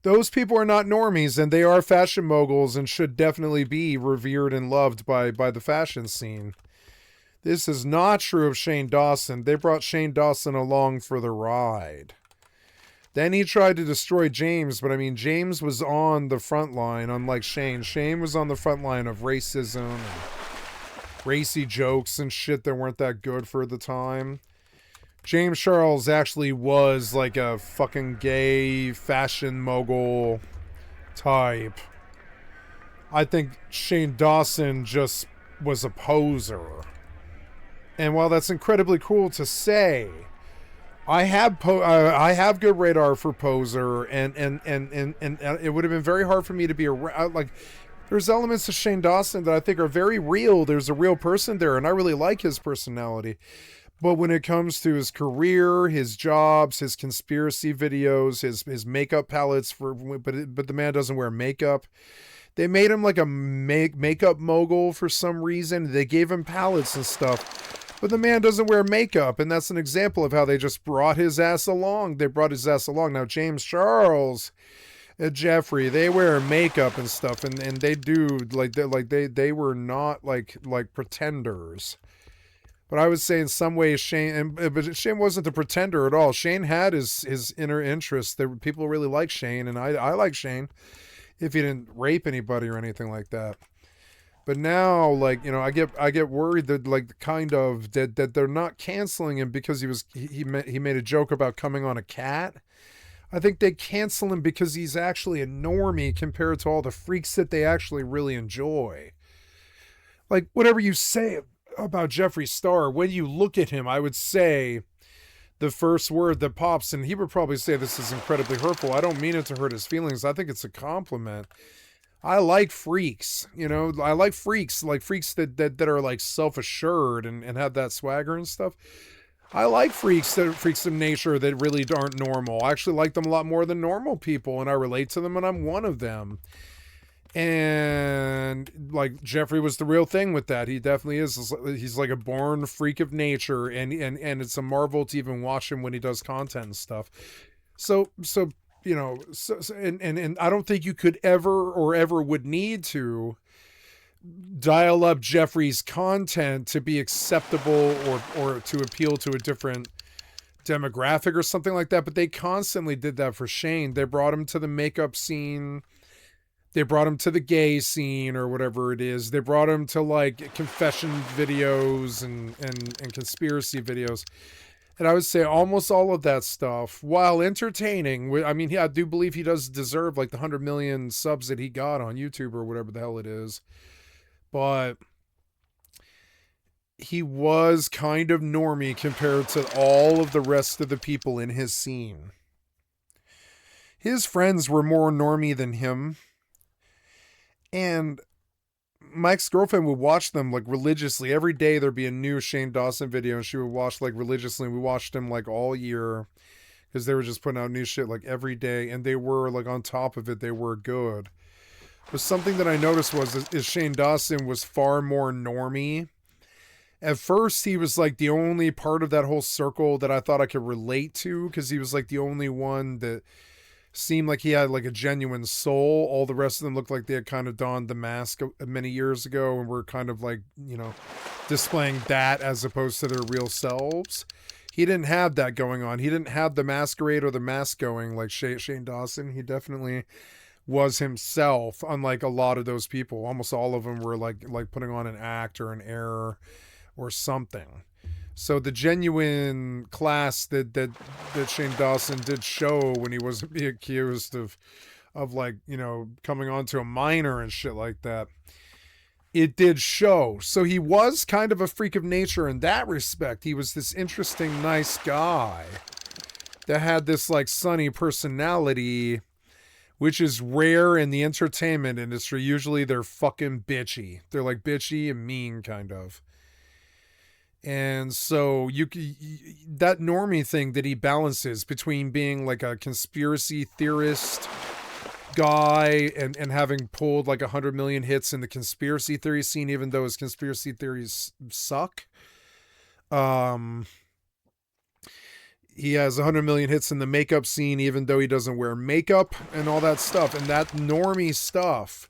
Those people are not normies, and they are fashion moguls and should definitely be revered and loved by the fashion scene. This is not true of Shane Dawson. They brought Shane Dawson along for the ride. Then he tried to destroy James, but I mean, James was on the front line, unlike Shane. Shane was on the front line of racism and racy jokes and shit that weren't that good for the time. James Charles actually was like a fucking gay fashion mogul type. I think Shane Dawson just was a poser. And while that's incredibly cool to say, I have good radar for poser, and it would have been very hard for me to be like. There's elements of Shane Dawson that I think are very real. There's a real person there, and I really like his personality. But when it comes to his career, his jobs, his conspiracy videos, his makeup palettes but the man doesn't wear makeup. They made him like a makeup mogul for some reason. They gave him palettes and stuff. But the man doesn't wear makeup, and that's an example of how they just brought his ass along. They brought his ass along. Now, James Charles and Jeffree, they wear makeup and stuff, and they do, they were not like pretenders. But I would say in some ways but Shane wasn't a pretender at all. Shane had his inner interests. People really like Shane, and I like Shane, if he didn't rape anybody or anything like that. But now, like, you know, I get worried that, like, kind of that they're not canceling him because he made a joke about coming on a cat. I think they cancel him because he's actually a normie compared to all the freaks that they actually really enjoy. Like, whatever you say about Jeffree Star, when you look at him, I would say the first word that pops, and he would probably say this is incredibly hurtful. I don't mean it to hurt his feelings. I think it's a compliment. I like freaks, you know, I like freaks that are like self-assured and have that swagger and stuff. I like freaks that are freaks of nature that really aren't normal. I actually like them a lot more than normal people, and I relate to them, and I'm one of them. And like Jeffree was the real thing with that. He definitely is. He's like a born freak of nature, and it's a marvel to even watch him when he does content and stuff. So you know, and I don't think you could ever would need to dial up Jeffree's content to be acceptable or to appeal to a different demographic or something like that. But they constantly did that for Shane. They brought him to the makeup scene. They brought him to the gay scene or whatever it is. They brought him to like confession videos and conspiracy videos. And I would say almost all of that stuff, while entertaining, I mean, I do believe he does deserve like the 100 million subs that he got on YouTube or whatever the hell it is. But he was kind of normie compared to all of the rest of the people in his scene. His friends were more normie than him. And my ex-girlfriend would watch them like religiously. Every day there'd be a new Shane Dawson video, and she would watch like religiously. We watched him like all year because they were just putting out new shit like every day, and they were like on top of it. They were good. But something that I noticed is Shane Dawson was far more normie. At first, he was like the only part of that whole circle that I thought I could relate to, because he was like the only one that seemed like he had like a genuine soul. All the rest of them looked like they had kind of donned the mask many years ago and were kind of like, you know, displaying that as opposed to their real selves. He didn't have that going on. He didn't have the masquerade or the mask going like Shane Dawson. He definitely was himself, unlike a lot of those people. Almost all of them were like putting on an act or an air or something. So the genuine class that Shane Dawson did show when he wasn't being accused of like, you know, coming on to a minor and shit like that, it did show. So he was kind of a freak of nature in that respect. He was this interesting, nice guy that had this like sunny personality, which is rare in the entertainment industry. Usually they're fucking bitchy. They're like bitchy and mean kind of. And so that normie thing that he balances between being like a conspiracy theorist guy and having pulled like 100 million hits in the conspiracy theory scene, even though his conspiracy theories suck. He has 100 million hits in the makeup scene, even though he doesn't wear makeup and all that stuff. And that normie stuff,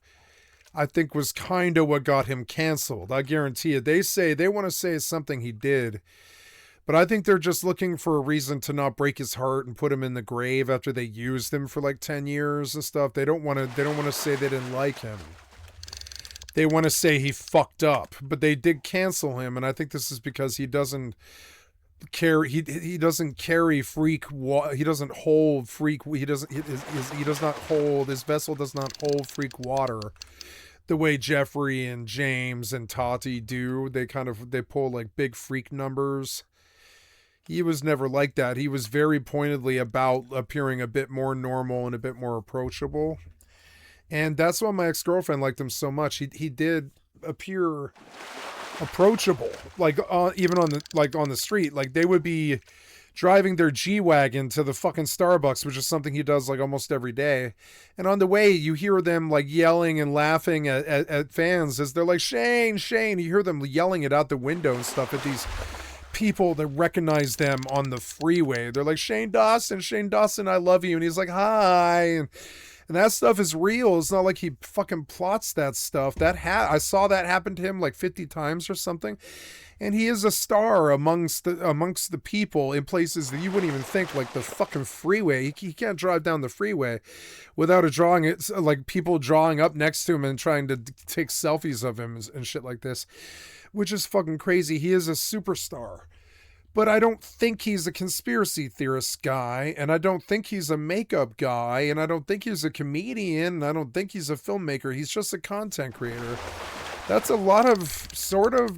I think, was kind of what got him canceled. I guarantee it. They want to say it's something he did, but I think they're just looking for a reason to not break his heart and put him in the grave after they used him for like 10 years and stuff. They don't want to say they didn't like him. They want to say he fucked up, but they did cancel him. And I think this is because he doesn't carry, he doesn't carry freak, he doesn't hold freak, he does not hold, his vessel does not hold freak water the way Jeffrey and James and Tati do. They pull like big freak numbers. He was never like that. He was very pointedly about appearing a bit more normal and a bit more approachable. And that's why my ex-girlfriend liked him so much. He did appear approachable, like even on the street. Like they would be driving their G-Wagon to the fucking Starbucks, which is something he does like almost every day. And on the way, you hear them like yelling and laughing at fans as they're like, Shane, Shane. You hear them yelling it out the window and stuff at these people that recognize them on the freeway. They're like, Shane Dawson, I love you. And he's like, hi. And that stuff is real. It's not like he fucking plots that stuff. I saw that happen to him like 50 times or something. And he is a star amongst the people in places that you wouldn't even think, like the fucking freeway. He can't drive down the freeway without like people drawing up next to him and trying to take selfies of him and shit like this, which is fucking crazy. He is a superstar. But I don't think he's a conspiracy theorist guy, and I don't think he's a makeup guy, and I don't think he's a comedian, and I don't think he's a filmmaker. He's just a content creator. That's a lot of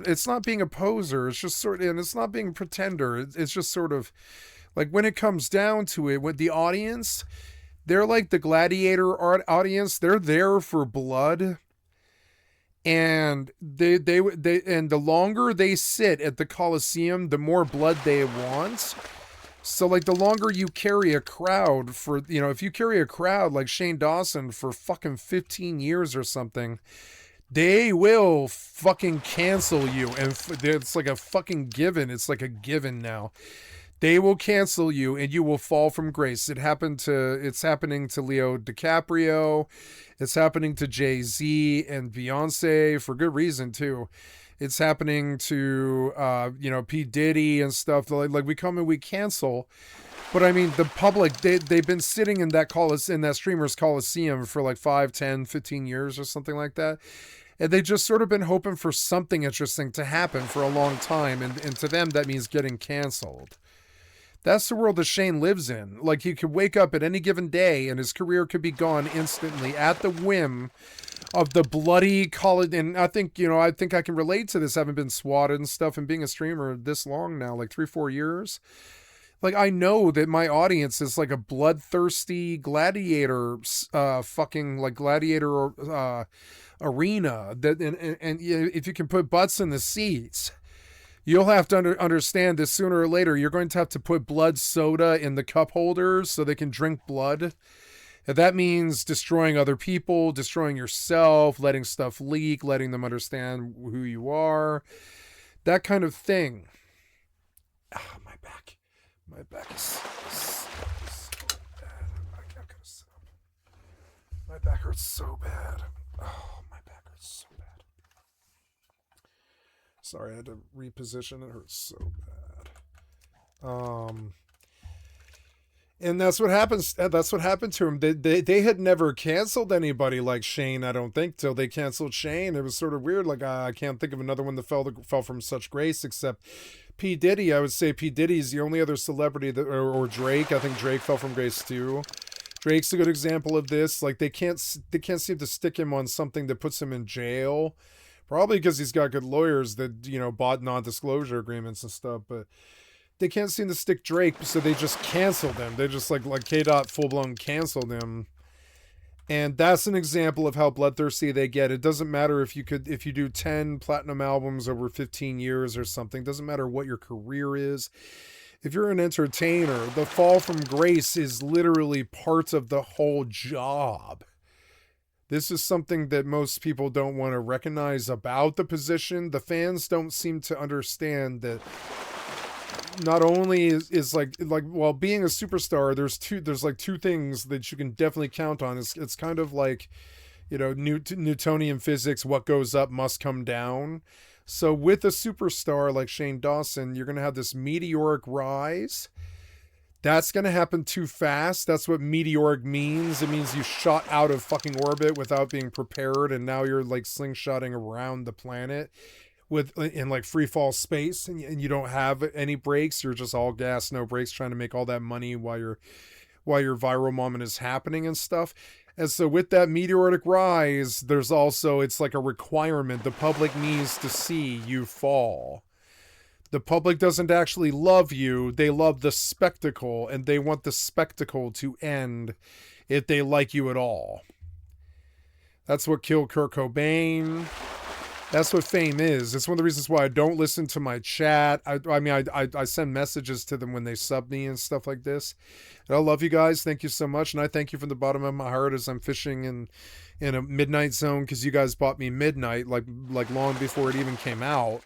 it's not being a poser. It's just and it's not being a pretender. It's just sort of like when it comes down to it, with the audience, they're like the gladiator audience. They're there for blood. And they and the longer they sit at the Coliseum, the more blood they want. So like the longer you carry a crowd for, you know, if you carry a crowd like Shane Dawson for fucking 15 years or something, they will fucking cancel you. And it's like a fucking given. It's like a given now. They will cancel you and you will fall from grace. It's happening to Leo DiCaprio. It's happening to Jay-Z and Beyonce for good reason too. It's happening to, P. Diddy and stuff. Like we come and we cancel. But I mean, the public, they've been sitting in that streamer's Coliseum for like 5, 10, 15 years or something like that. And they just sort of been hoping for something interesting to happen for a long time. And to them, that means getting canceled. That's the world that Shane lives in. Like, he could wake up at any given day and his career could be gone instantly at the whim of the bloody college. And I think I can relate to this, having been swatted and stuff and being a streamer this long now, like 3-4 years. Like, I know that my audience is like a bloodthirsty gladiator, gladiator arena. That and if you can put butts in the seats, you'll have to understand that sooner or later you're going to have to put blood soda in the cup holders so they can drink blood. And that means destroying other people, destroying yourself, letting stuff leak, letting them understand who you are, that kind of thing. My back is so bad. I'm gonna hurts so bad. Oh, my back hurts so bad. Sorry, I had to reposition. It hurts so bad. And that's what happens. That's what happened to him. They had never canceled anybody like Shane, I don't think, till they canceled Shane. It was sort of weird. Like, I can't think of another one that fell from such grace except P. Diddy. I would say P. Diddy's the only other celebrity that, or Drake. I think Drake fell from grace too. Drake's a good example of this. Like, they can't seem to stick him on something that puts him in jail. Probably because he's got good lawyers that, you know, bought non-disclosure agreements and stuff, but they can't seem to stick Drake, so they just canceled him. They just like K-Dot full-blown canceled him. And that's an example of how bloodthirsty they get. It doesn't matter if you do 10 platinum albums over 15 years or something. It doesn't matter what your career is. If you're an entertainer, the fall from grace is literally part of the whole job. This is something that most people don't want to recognize about the position. The fans don't seem to understand that not only is like while being a superstar, there's two things that you can definitely count on. It's kind of like, you know, Newtonian physics, what goes up must come down. So with a superstar like Shane Dawson, you're going to have this meteoric rise. That's going to happen too fast. That's what meteoric means. It means you shot out of fucking orbit without being prepared, and now you're like slingshotting around the planet in like free fall space, and you don't have any brakes. You're just all gas, no brakes, trying to make all that money while your viral moment is happening and stuff. And so with that meteoric rise, there's also, it's like a requirement. The public needs to see you fall. The public doesn't actually love you. They love the spectacle, and they want the spectacle to end if they like you at all. That's what killed Kurt Cobain. That's what fame is. It's one of the reasons why I don't listen to my chat. I mean, I send messages to them when they sub me and stuff like this. And I love you guys. Thank you so much. And I thank you from the bottom of my heart as I'm fishing in a midnight zone, because you guys bought me Midnight like long before it even came out.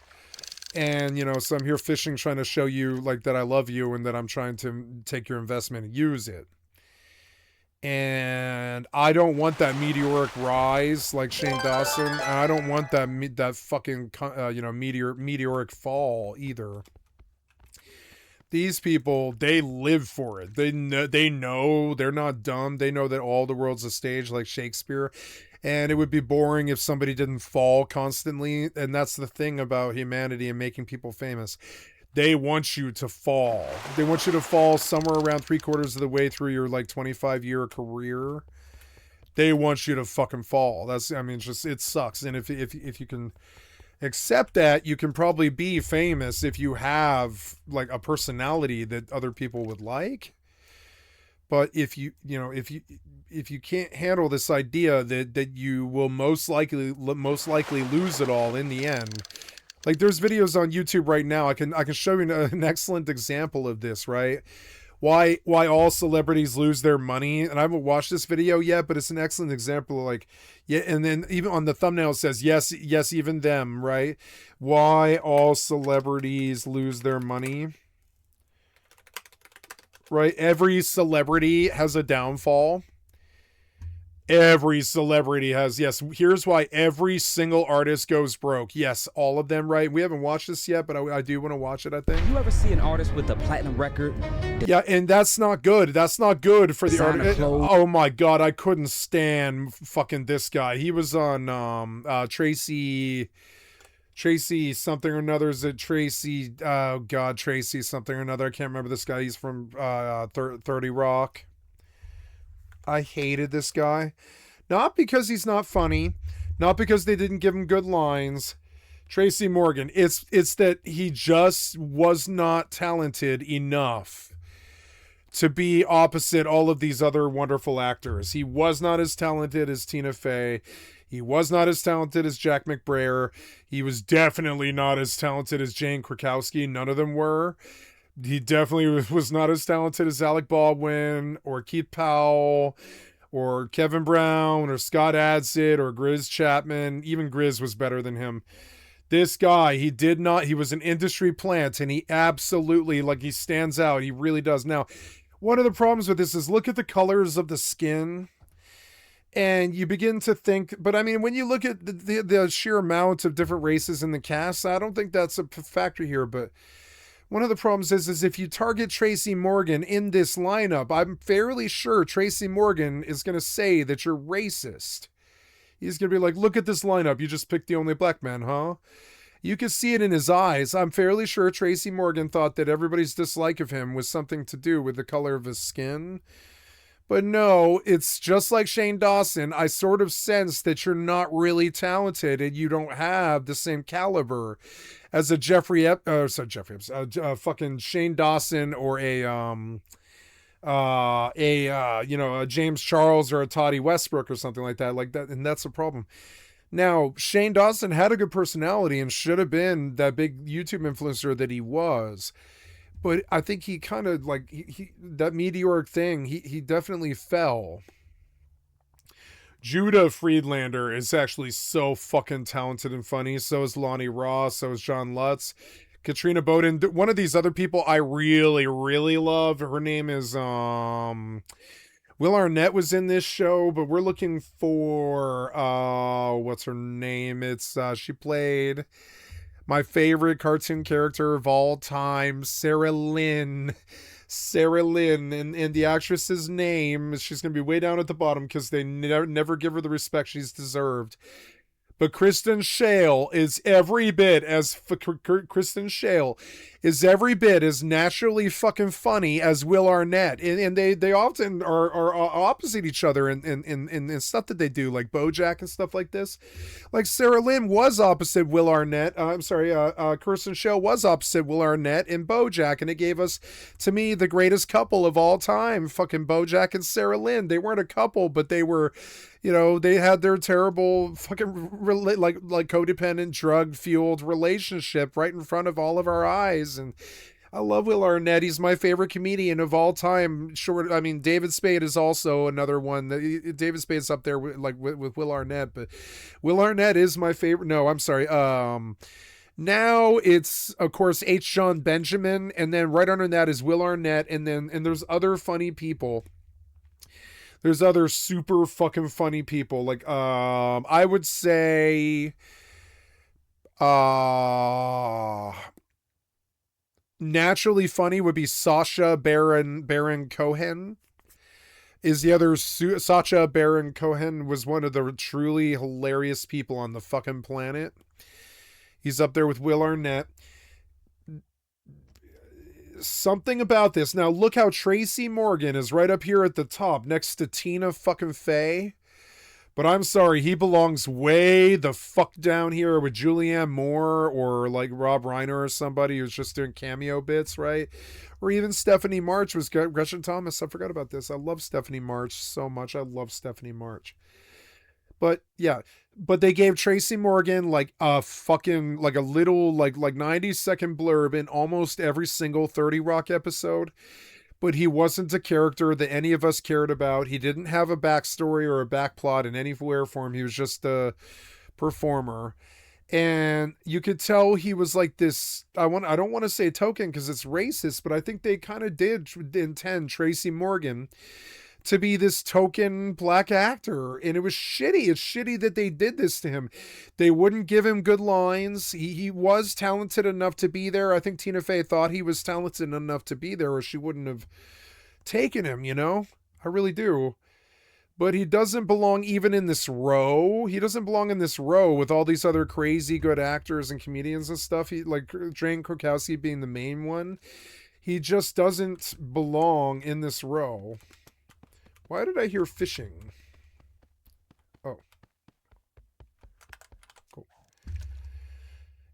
And, you know, so I'm here fishing, trying to show you like that I love you and that I'm trying to take your investment and use it. And I don't want that meteoric rise like Shane Dawson, and I don't want that fucking you know, meteoric fall either. These people, they live for it. They know they're not dumb. They know that all the world's a stage like Shakespeare, and it would be boring if somebody didn't fall constantly. And that's the thing about humanity and making people famous. They want you to fall. They want you to fall somewhere around 3/4 of the way through your like 25-year career. They want you to fucking fall. That's, I mean, it's just, it sucks. And if you can accept that, you can probably be famous if you have like a personality that other people would like. But if you can't handle this idea that you will most likely lose it all in the end. Like, there's videos on YouTube right now. I can show you an excellent example of this, right? Why all celebrities lose their money. And I haven't watched this video yet, but it's an excellent example. Like, yeah, and then even on the thumbnail it says, yes, even them, right? Why all celebrities lose their money. Right? Every celebrity has a downfall. Every celebrity has, yes, here's why every single artist goes broke. Yes, all of them, right? We haven't watched this yet, but I do want to watch it, I think. You ever see an artist with a platinum record? Yeah, and that's not good. That's not good for the artist. Oh my God, I couldn't stand fucking this guy. He was on Tracy something or another. Is it Tracy? Oh God, Tracy something or another. I can't remember this guy. He's from 30 Rock. I hated this guy. Not because he's not funny, not because they didn't give him good lines. Tracy Morgan, it's that he just was not talented enough to be opposite all of these other wonderful actors. He was not as talented as Tina Fey. He was not as talented as Jack McBrayer. He was definitely not as talented as Jane Krakowski. None of them were. He definitely was not as talented as Alec Baldwin or Keith Powell or Kevin Brown or Scott Adsit or Grizz Chapman. Even Grizz was better than him. This guy, he was an industry plant, and he absolutely, like, he stands out. He really does. Now, one of the problems with this is look at the colors of the skin. And you begin to think, but I mean, when you look at the sheer amount of different races in the cast, I don't think that's a factor here. But one of the problems is if you target Tracy Morgan in this lineup, I'm fairly sure Tracy Morgan is going to say that you're racist. He's going to be like, look at this lineup. You just picked the only black man, huh? You can see it in his eyes. I'm fairly sure Tracy Morgan thought that everybody's dislike of him was something to do with the color of his skin. But no, it's just like Shane Dawson. I sort of sense that you're not really talented and you don't have the same caliber as a fucking Shane Dawson or a James Charles or a Toddy Westbrook or something like that, and that's a problem. Now, Shane Dawson had a good personality and should have been that big YouTube influencer that he was. But I think he kind of like he that meteoric thing, he definitely fell. Judah Friedlander is actually so fucking talented and funny. So is Lonnie Ross. So is John Lutz. Katrina Bowden. One of these other people I really, really love. Her name is Will Arnett was in this show, but we're looking for what's her name? It's she played my favorite cartoon character of all time, Sarah Lynn. Sarah Lynn, and the actress's name, she's going to be way down at the bottom because they never give her the respect she's deserved. But Kristen Shale is every bit as naturally fucking funny as Will Arnett, and they often are opposite each other in stuff that they do, like BoJack and stuff like this. Like Sarah Lynn was opposite Will Arnett. Kristen Shale was opposite Will Arnett in BoJack, and it gave us, to me, the greatest couple of all time. Fucking BoJack and Sarah Lynn. They weren't a couple, but they were. You know, they had their terrible fucking like codependent drug fueled relationship right in front of all of our eyes. And I love Will Arnett. He's my favorite comedian of all time. I mean, David Spade is also another one. David Spade's up there with Will Arnett, but Will Arnett is my favorite. No, I'm sorry. Now it's, of course, H. John Benjamin, and then right under that is Will Arnett, and there's other funny people. There's other super fucking funny people. Like, I would say, naturally funny would be Sacha Baron Cohen. Is the other Sacha Baron Cohen was one of the truly hilarious people on the fucking planet. He's up there with Will Arnett. Something about this. Now look how Tracy Morgan is right up here at the top next to Tina fucking Fey. But I'm sorry, he belongs way the fuck down here with Julianne Moore or like Rob Reiner or somebody who's just doing cameo bits, right? Or even Stephanie March was Gretchen Thomas. I forgot about this. I love Stephanie March so much. I love Stephanie March. But yeah, but they gave Tracy Morgan like a fucking like a little like 90-second blurb in almost every single 30 Rock episode. But he wasn't a character that any of us cared about. He didn't have a backstory or a backplot in anywhere for him. He was just a performer. And you could tell he was like this, I don't want to say token because it's racist, but I think they kind of did intend Tracy Morgan to be this token black actor, and it was shitty. It's shitty that they did this to him. They wouldn't give him good lines. He was talented enough to be there. I think Tina Fey thought he was talented enough to be there, or she wouldn't have taken him, you know? I really do. But he doesn't belong even in this row. He doesn't belong in this row with all these other crazy good actors and comedians and stuff. He, like Jane Krakowski being the main one. He just doesn't belong in this row. Why did I hear fishing? Oh. Cool.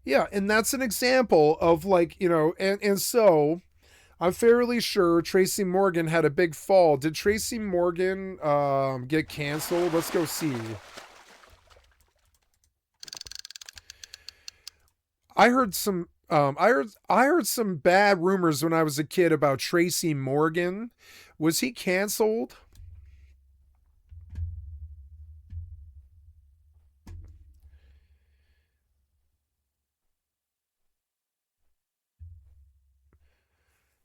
Yeah, and that's an example of like, you know, and so I'm fairly sure Tracy Morgan had a big fall. Did Tracy Morgan get canceled? Let's go see. I heard some I heard some bad rumors when I was a kid about Tracy Morgan. Was he canceled?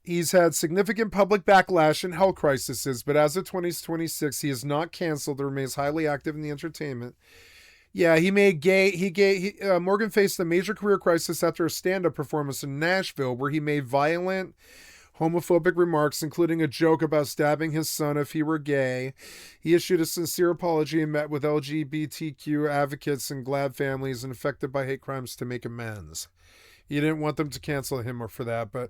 He's had significant public backlash and health crises, but as of 2026, he is not canceled and remains highly active in the entertainment. Yeah, Morgan faced a major career crisis after a stand-up performance in Nashville where he made violent homophobic remarks, including a joke about stabbing his son if he were gay. He issued a sincere apology and met with LGBTQ advocates and GLAAD families and affected by hate crimes to make amends. He didn't want them to cancel him or for that, but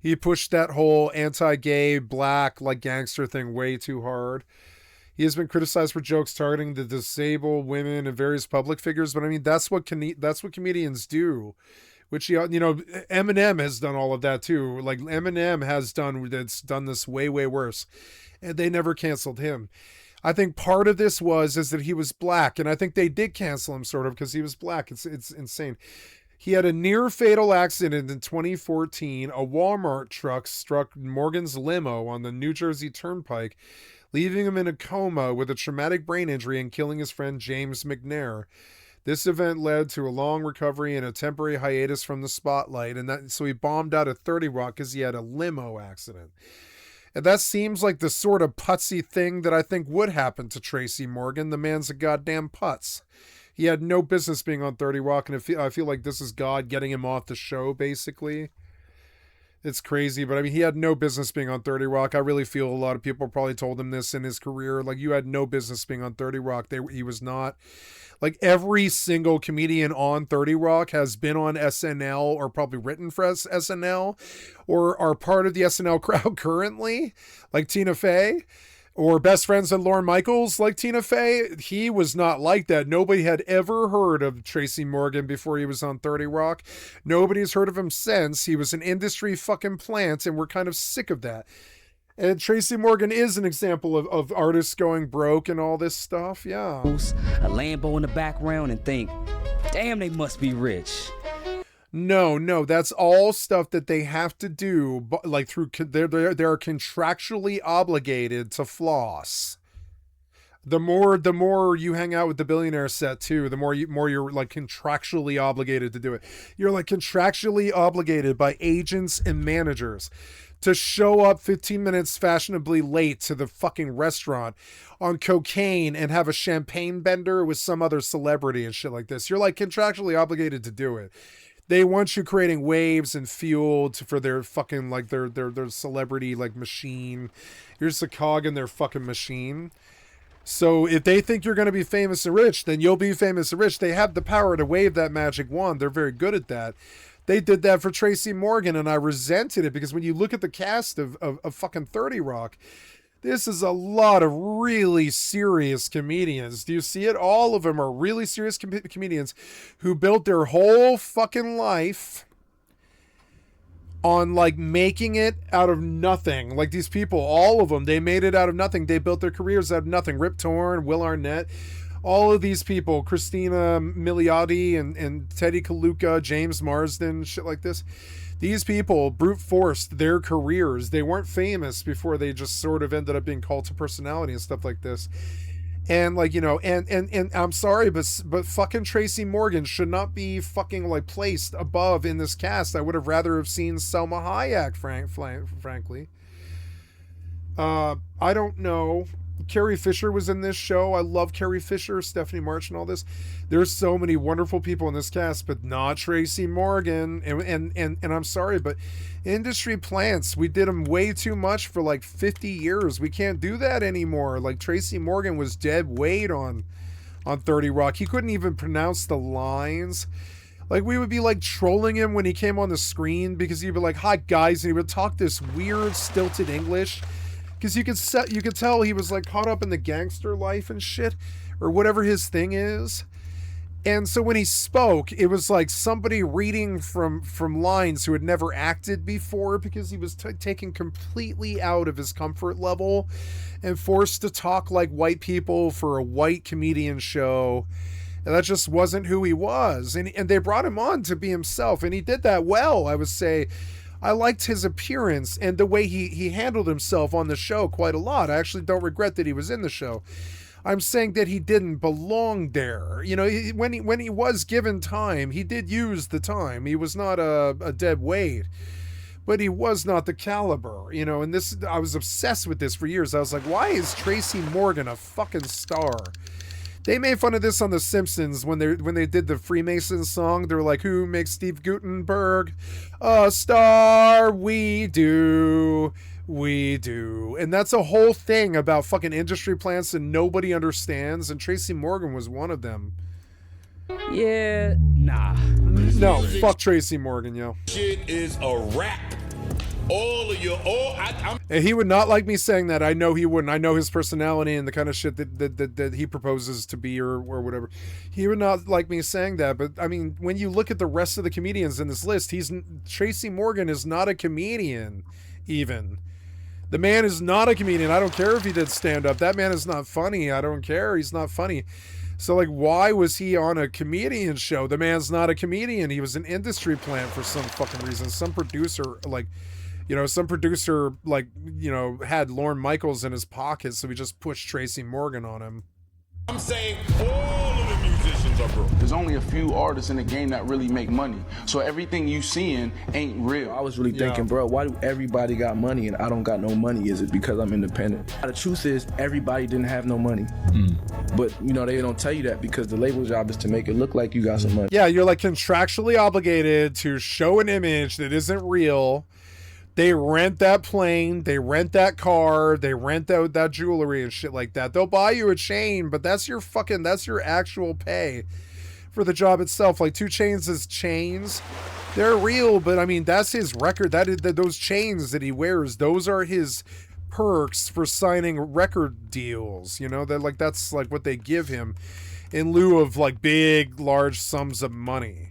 he pushed that whole anti-gay, black, like gangster thing way too hard. He has been criticized for jokes targeting the disabled, women, and various public figures, but I mean that's what comedians do. Which Eminem has done all of that too. Like Eminem has done this way worse, and they never canceled him. I think part of this is that he was black, and I think they did cancel him sort of because he was black. It's insane. He had a near fatal accident in 2014. A Walmart truck struck Morgan's limo on the New Jersey Turnpike, leaving him in a coma with a traumatic brain injury and killing his friend James McNair. This event led to a long recovery and a temporary hiatus from the spotlight, so he bombed out of 30 Rock because he had a limo accident. And that seems like the sort of putsy thing that I think would happen to Tracy Morgan. The man's a goddamn putz. He had no business being on 30 Rock, and I feel like this is God getting him off the show, basically. It's crazy, but I mean, he had no business being on 30 Rock. I really feel a lot of people probably told him this in his career. Like, you had no business being on 30 Rock. He was not. Like, every single comedian on 30 Rock has been on SNL or probably written for SNL or are part of the SNL crowd currently, like Tina Fey. Or best friends with Lorne Michaels like Tina Fey. He was not like that. Nobody had ever heard of Tracy Morgan before he was on 30 Rock. Nobody's heard of him since. He was an industry fucking plant, and we're kind of sick of that. And Tracy Morgan is an example of artists going broke and all this stuff. Yeah. A Lambo in the background and think, damn, they must be rich. No, that's all stuff that they have to do, but like they're contractually obligated to floss. The more you hang out with the billionaire set too, the more you're like contractually obligated to do it. You're like contractually obligated by agents and managers to show up 15 minutes fashionably late to the fucking restaurant on cocaine and have a champagne bender with some other celebrity and shit like this. You're like contractually obligated to do it. They want you creating waves and fuel for their fucking, like, their celebrity, like, machine. You're just a cog in their fucking machine. So if they think you're going to be famous and rich, then you'll be famous and rich. They have the power to wave that magic wand. They're very good at that. They did that for Tracy Morgan, and I resented it because when you look at the cast of fucking 30 Rock, this is a lot of really serious comedians. Do you see it? All of them are really serious comedians who built their whole fucking life on like making it out of nothing. Like these people, all of them, they made it out of nothing. They built their careers out of nothing. Rip Torn, Will Arnett, all of these people, Christina Milioti and Teddy Kaluka, James Marsden, shit like this. These people brute forced their careers. They weren't famous before they just sort of ended up being cult to personality and stuff like this. And like, you know, and I'm sorry, but fucking Tracy Morgan should not be fucking like placed above in this cast. I would have rather have seen Selma Hayek, frankly. I don't know. Carrie Fisher was in this show. I love Carrie Fisher, Stephanie March, and all this. There's so many wonderful people in this cast, but not Tracy Morgan. And I'm sorry, but industry plants, we did them way too much for like 50 years. We can't do that anymore. Like Tracy Morgan was dead weight on 30 Rock. He couldn't even pronounce the lines. Like we would be like trolling him when he came on the screen because he'd be like, "Hi guys," and he would talk this weird stilted English. Because you could tell he was like caught up in the gangster life and shit, or whatever his thing is. And so when he spoke, it was like somebody reading from lines who had never acted before, because he was taken completely out of his comfort level and forced to talk like white people for a white comedian show. And that just wasn't who he was. And they brought him on to be himself, and he did that well, I would say. I liked his appearance and the way he handled himself on the show quite a lot. I actually don't regret that he was in the show. I'm saying that he didn't belong there. You know, when he was given time, he did use the time. He was not a dead weight. but he was not the caliber, you know, and this, I was obsessed with this for years. I was like, why is Tracy Morgan a fucking star? They made fun of this on The Simpsons when they did the Freemasons song. They're like, who makes Steve Guttenberg a star? We do. We do. And that's a whole thing about fucking industry plants and nobody understands. And Tracy Morgan was one of them. Yeah, nah. No, fuck Tracy Morgan, yo. Shit is a rap. All of your, And he would not like me saying that. I know he wouldn't. I know his personality and the kind of shit that he proposes to be or whatever. He would not like me saying that. But I mean, when you look at the rest of the comedians in this list, Tracy Morgan is not a comedian, even. The man is not a comedian. I don't care if he did stand up. That man is not funny. I don't care. He's not funny. So like, why was he on a comedian show? The man's not a comedian. He was an industry plant for some fucking reason. Some producer, like, you know, had Lorne Michaels in his pocket, so he just pushed Tracy Morgan on him. I'm saying all of the musicians are broke. There's only a few artists in the game that really make money. So everything you seeing ain't real. I was really thinking, bro, why do everybody got money and I don't got no money? Is it because I'm independent? The truth is, everybody didn't have no money. But, you know, they don't tell you that because the label job is to make it look like you got some money. Yeah, you're like contractually obligated to show an image that isn't real. They rent that plane, they rent that car, they rent that jewelry and shit like that. They'll buy you a chain, but that's your actual pay for the job itself. Like 2 Chainz's chains, they're real, but I mean, that's his record. Those chains that he wears, those are his perks for signing record deals. You know, that's like what they give him in lieu of like big, large sums of money.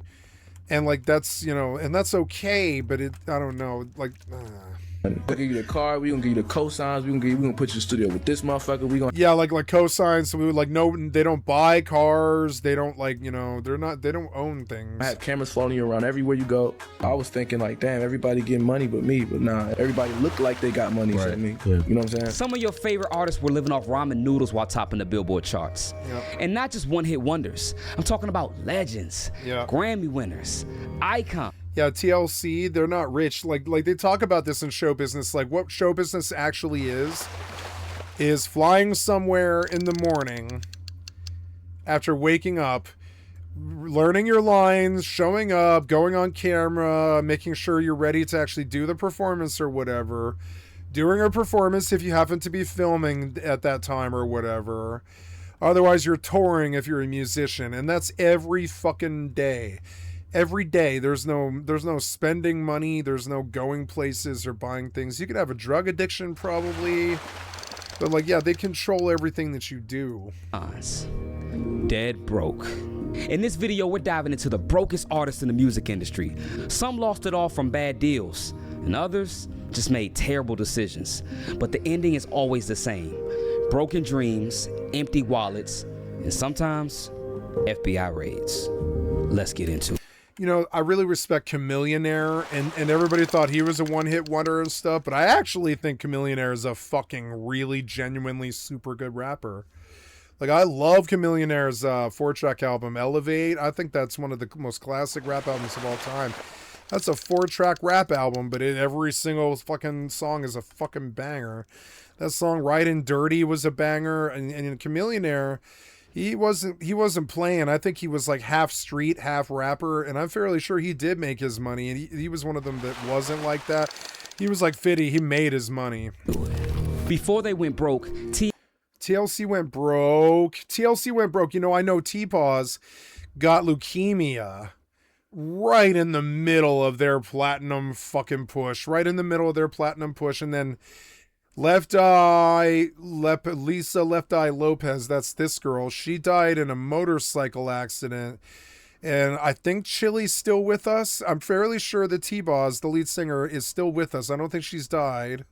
And like, that's, you know, and that's okay, but I don't know, like, We're gonna give you the car, we gonna give you the cosigns, we gonna put you in the studio with this motherfucker, yeah, like cosigns, so we would like, no, they don't buy cars, they don't like, you know, they don't own things. I have cameras following you around everywhere you go. I was thinking like, damn, everybody getting money but me, but nah, everybody look like they got money except me. You know what I'm saying? Some of your favorite artists were living off ramen noodles while topping the Billboard charts. And not just one-hit wonders. I'm talking about legends, Grammy winners, icons. Yeah, TLC, they're not rich. Like they talk about this in show business. Like what show business actually is flying somewhere in the morning after waking up, learning your lines, showing up, going on camera, making sure you're ready to actually do the performance or whatever, doing a performance if you happen to be filming at that time or whatever. Otherwise, you're touring if you're a musician, and that's every fucking day. Every day. There's no spending money, there's no going places or buying things. You could have a drug addiction probably, but like, yeah, they control everything that you do. Dead broke. In this video, we're diving into the brokest artists in the music industry. Some lost it all from bad deals, and others just made terrible decisions. But the ending is always the same. Broken dreams, empty wallets, and sometimes FBI raids. Let's get into it. You know, I really respect Chamillionaire, and everybody thought he was a one-hit wonder and stuff, but I actually think Chamillionaire is a fucking really genuinely super good rapper. Like, I love Chamillionaire's 4-track album, Elevate. I think that's one of the most classic rap albums of all time. That's a 4-track rap album, but every single fucking song is a fucking banger. That song, Ridin' Dirty, was a banger, and in Chamillionaire, he wasn't playing. I think he was like half street, half rapper, and I'm fairly sure he did make his money, and he was one of them that wasn't like that. He was like Fitty, he made his money. Before they went broke, TLC went broke. You know, I know T-Paws got leukemia right in the middle of their platinum fucking push, and then Lisa Left Eye Lopez, that's this girl, she died in a motorcycle accident, and I think Chili's still with us. I'm fairly sure that T-Boz, the lead singer, is still with us. I don't think she's died.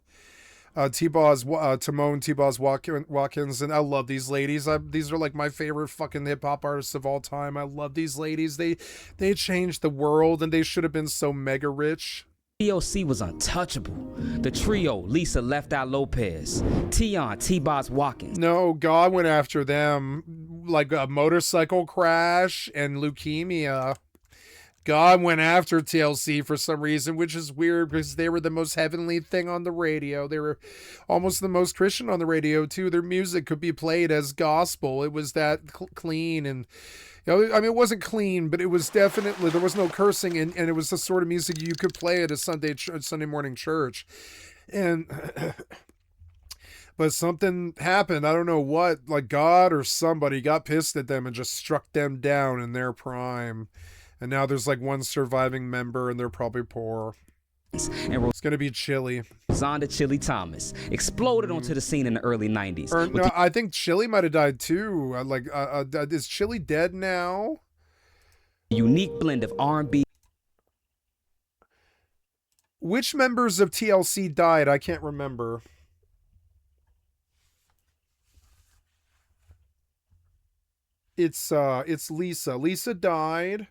Timon T-Boz Watkins, and I love these ladies. These are like my favorite fucking hip-hop artists of all time. I love these ladies. They changed the world, and they should have been so mega rich. TLC was untouchable. The trio, Lisa Left Eye Lopez, Tion T-Boz Watkins. No, God went after them, like a motorcycle crash and leukemia. God went after TLC for some reason, which is weird because they were the most heavenly thing on the radio. They were almost the most Christian on the radio too. Their music could be played as gospel. It was that clean and, you know, I mean, it wasn't clean, but it was definitely, there was no cursing, and it was the sort of music you could play at a Sunday morning church. And but something happened. I don't know what, like God or somebody got pissed at them and just struck them down in their prime. And now there's like one surviving member, and they're probably poor. And it's going to be Chili. Zonda Chili Thomas exploded onto the scene in the early 90s. Or, no, I think Chili might have died too. Is Chili dead now? Unique blend of R&B. Which members of TLC died? I can't remember. It's Lisa. Lisa died.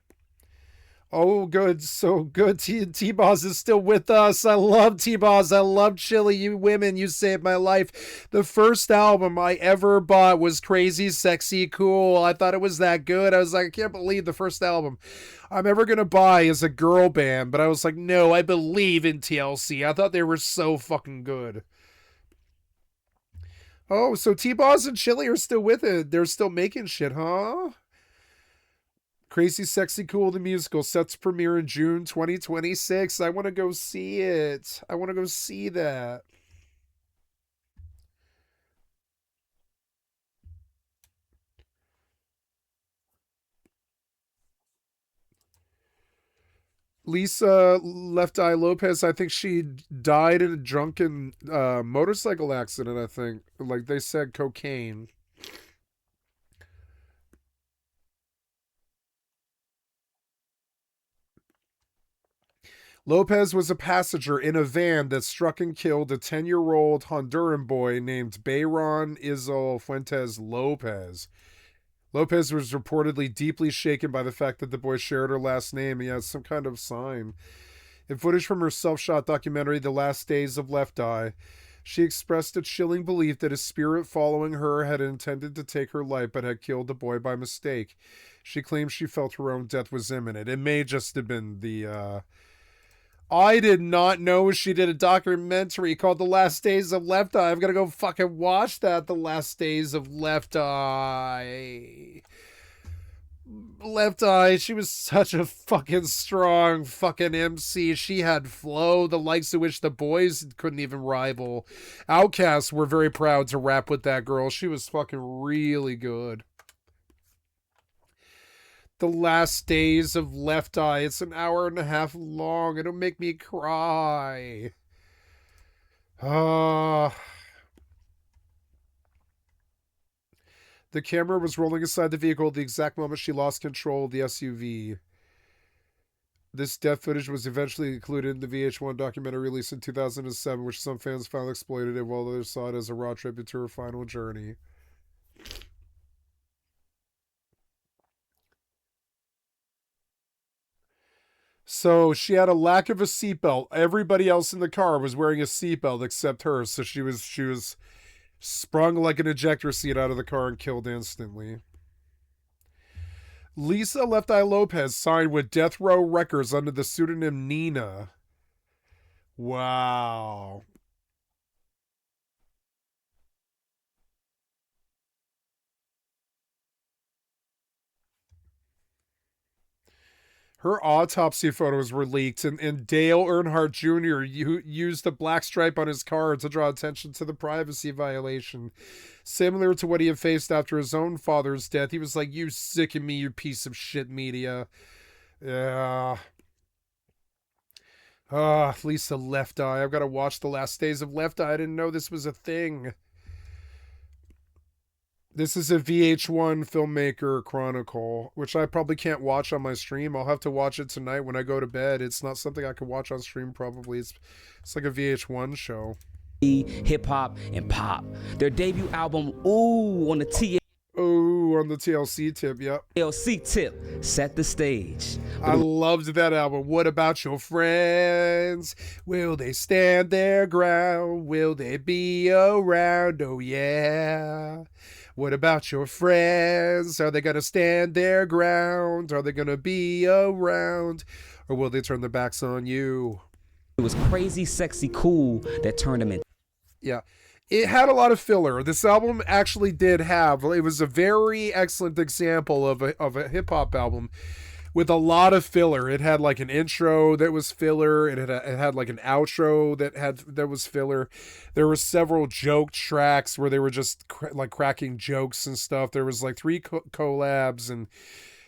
Oh, good. So good. T-Boz is still with us. I love T-Boz. I love Chili. You women, you saved my life. The first album I ever bought was Crazy, Sexy, Cool. I thought it was that good. I was like, I can't believe the first album I'm ever going to buy is a girl band. But I was like, no, I believe in TLC. I thought they were so fucking good. Oh, so T-Boz and Chili are still with it. They're still making shit, huh? Crazy, Sexy, Cool, the musical, set to premiere in June 2026. I want to go see it. I want to go see that. Lisa Left Eye Lopez, I think she died in a drunken motorcycle accident, I think. Like they said, cocaine. Lopez was a passenger in a van that struck and killed a 10-year-old Honduran boy named Bayron Isol Fuentes Lopez. Lopez was reportedly deeply shaken by the fact that the boy shared her last name. He has some kind of sign. In footage from her self-shot documentary, The Last Days of Left Eye, she expressed a chilling belief that a spirit following her had intended to take her life but had killed the boy by mistake. She claimed she felt her own death was imminent. It may just have been the... I did not know she did a documentary called The Last Days of Left Eye. I've got to go fucking watch that. The Last Days of Left Eye. Left Eye, she was such a fucking strong fucking MC. She had flow, the likes of which the boys couldn't even rival. Outcasts were very proud to rap with that girl. She was fucking really good. The Last Days of Left Eye. It's an hour and a half long. It'll make me cry. The camera was rolling inside the vehicle at the exact moment she lost control of the SUV. This death footage was eventually included in the VH1 documentary released in 2007, which some fans found exploitative, while others saw it as a raw tribute to her final journey. So she had a lack of a seatbelt. Everybody else in the car was wearing a seatbelt except her. So she was sprung like an ejector seat out of the car and killed instantly. Lisa Left Eye Lopez signed with Death Row Records under the pseudonym Nina. Wow. Her autopsy photos were leaked, and Dale Earnhardt Jr. used the black stripe on his car to draw attention to the privacy violation. Similar to what he had faced after his own father's death, he was like, "You sicken me, you piece of shit media." Yeah. Lisa Left Eye. I've got to watch The Last Days of Left Eye. I didn't know this was a thing. This is a VH1 filmmaker chronicle, which I probably can't watch on my stream. I'll have to watch it tonight when I go to bed. It's not something I can watch on stream probably. It's like a VH1 show. Hip hop and pop. Their debut album, Ooh, on the TA. Ooh, Ooh, on the TLC tip, yep. TLC tip, set the stage. I loved that album. What about your friends? Will they stand their ground? Will they be around? Oh yeah. What about your friends? Are they gonna stand their ground? Are they gonna be around? Or will they turn their backs on you? It was crazy, sexy, cool that turned him in. Yeah. It had a lot of filler. This album actually did have, it was a very excellent example of a hip hop album with a lot of filler. It had like an intro that was filler. It had like an outro that was filler. There were several joke tracks where they were just like cracking jokes and stuff. There was like 3 collabs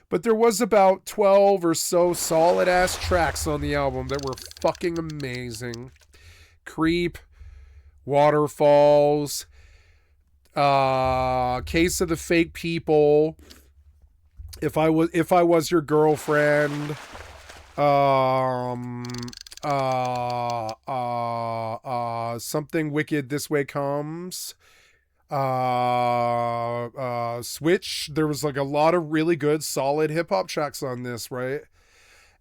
but there was about 12 or so solid ass tracks on the album that were fucking amazing. Creep, Waterfalls, Case of the Fake People, If I Was Your Girlfriend, Something Wicked This Way Comes, Switch. There was like a lot of really good solid hip hop tracks on this, right?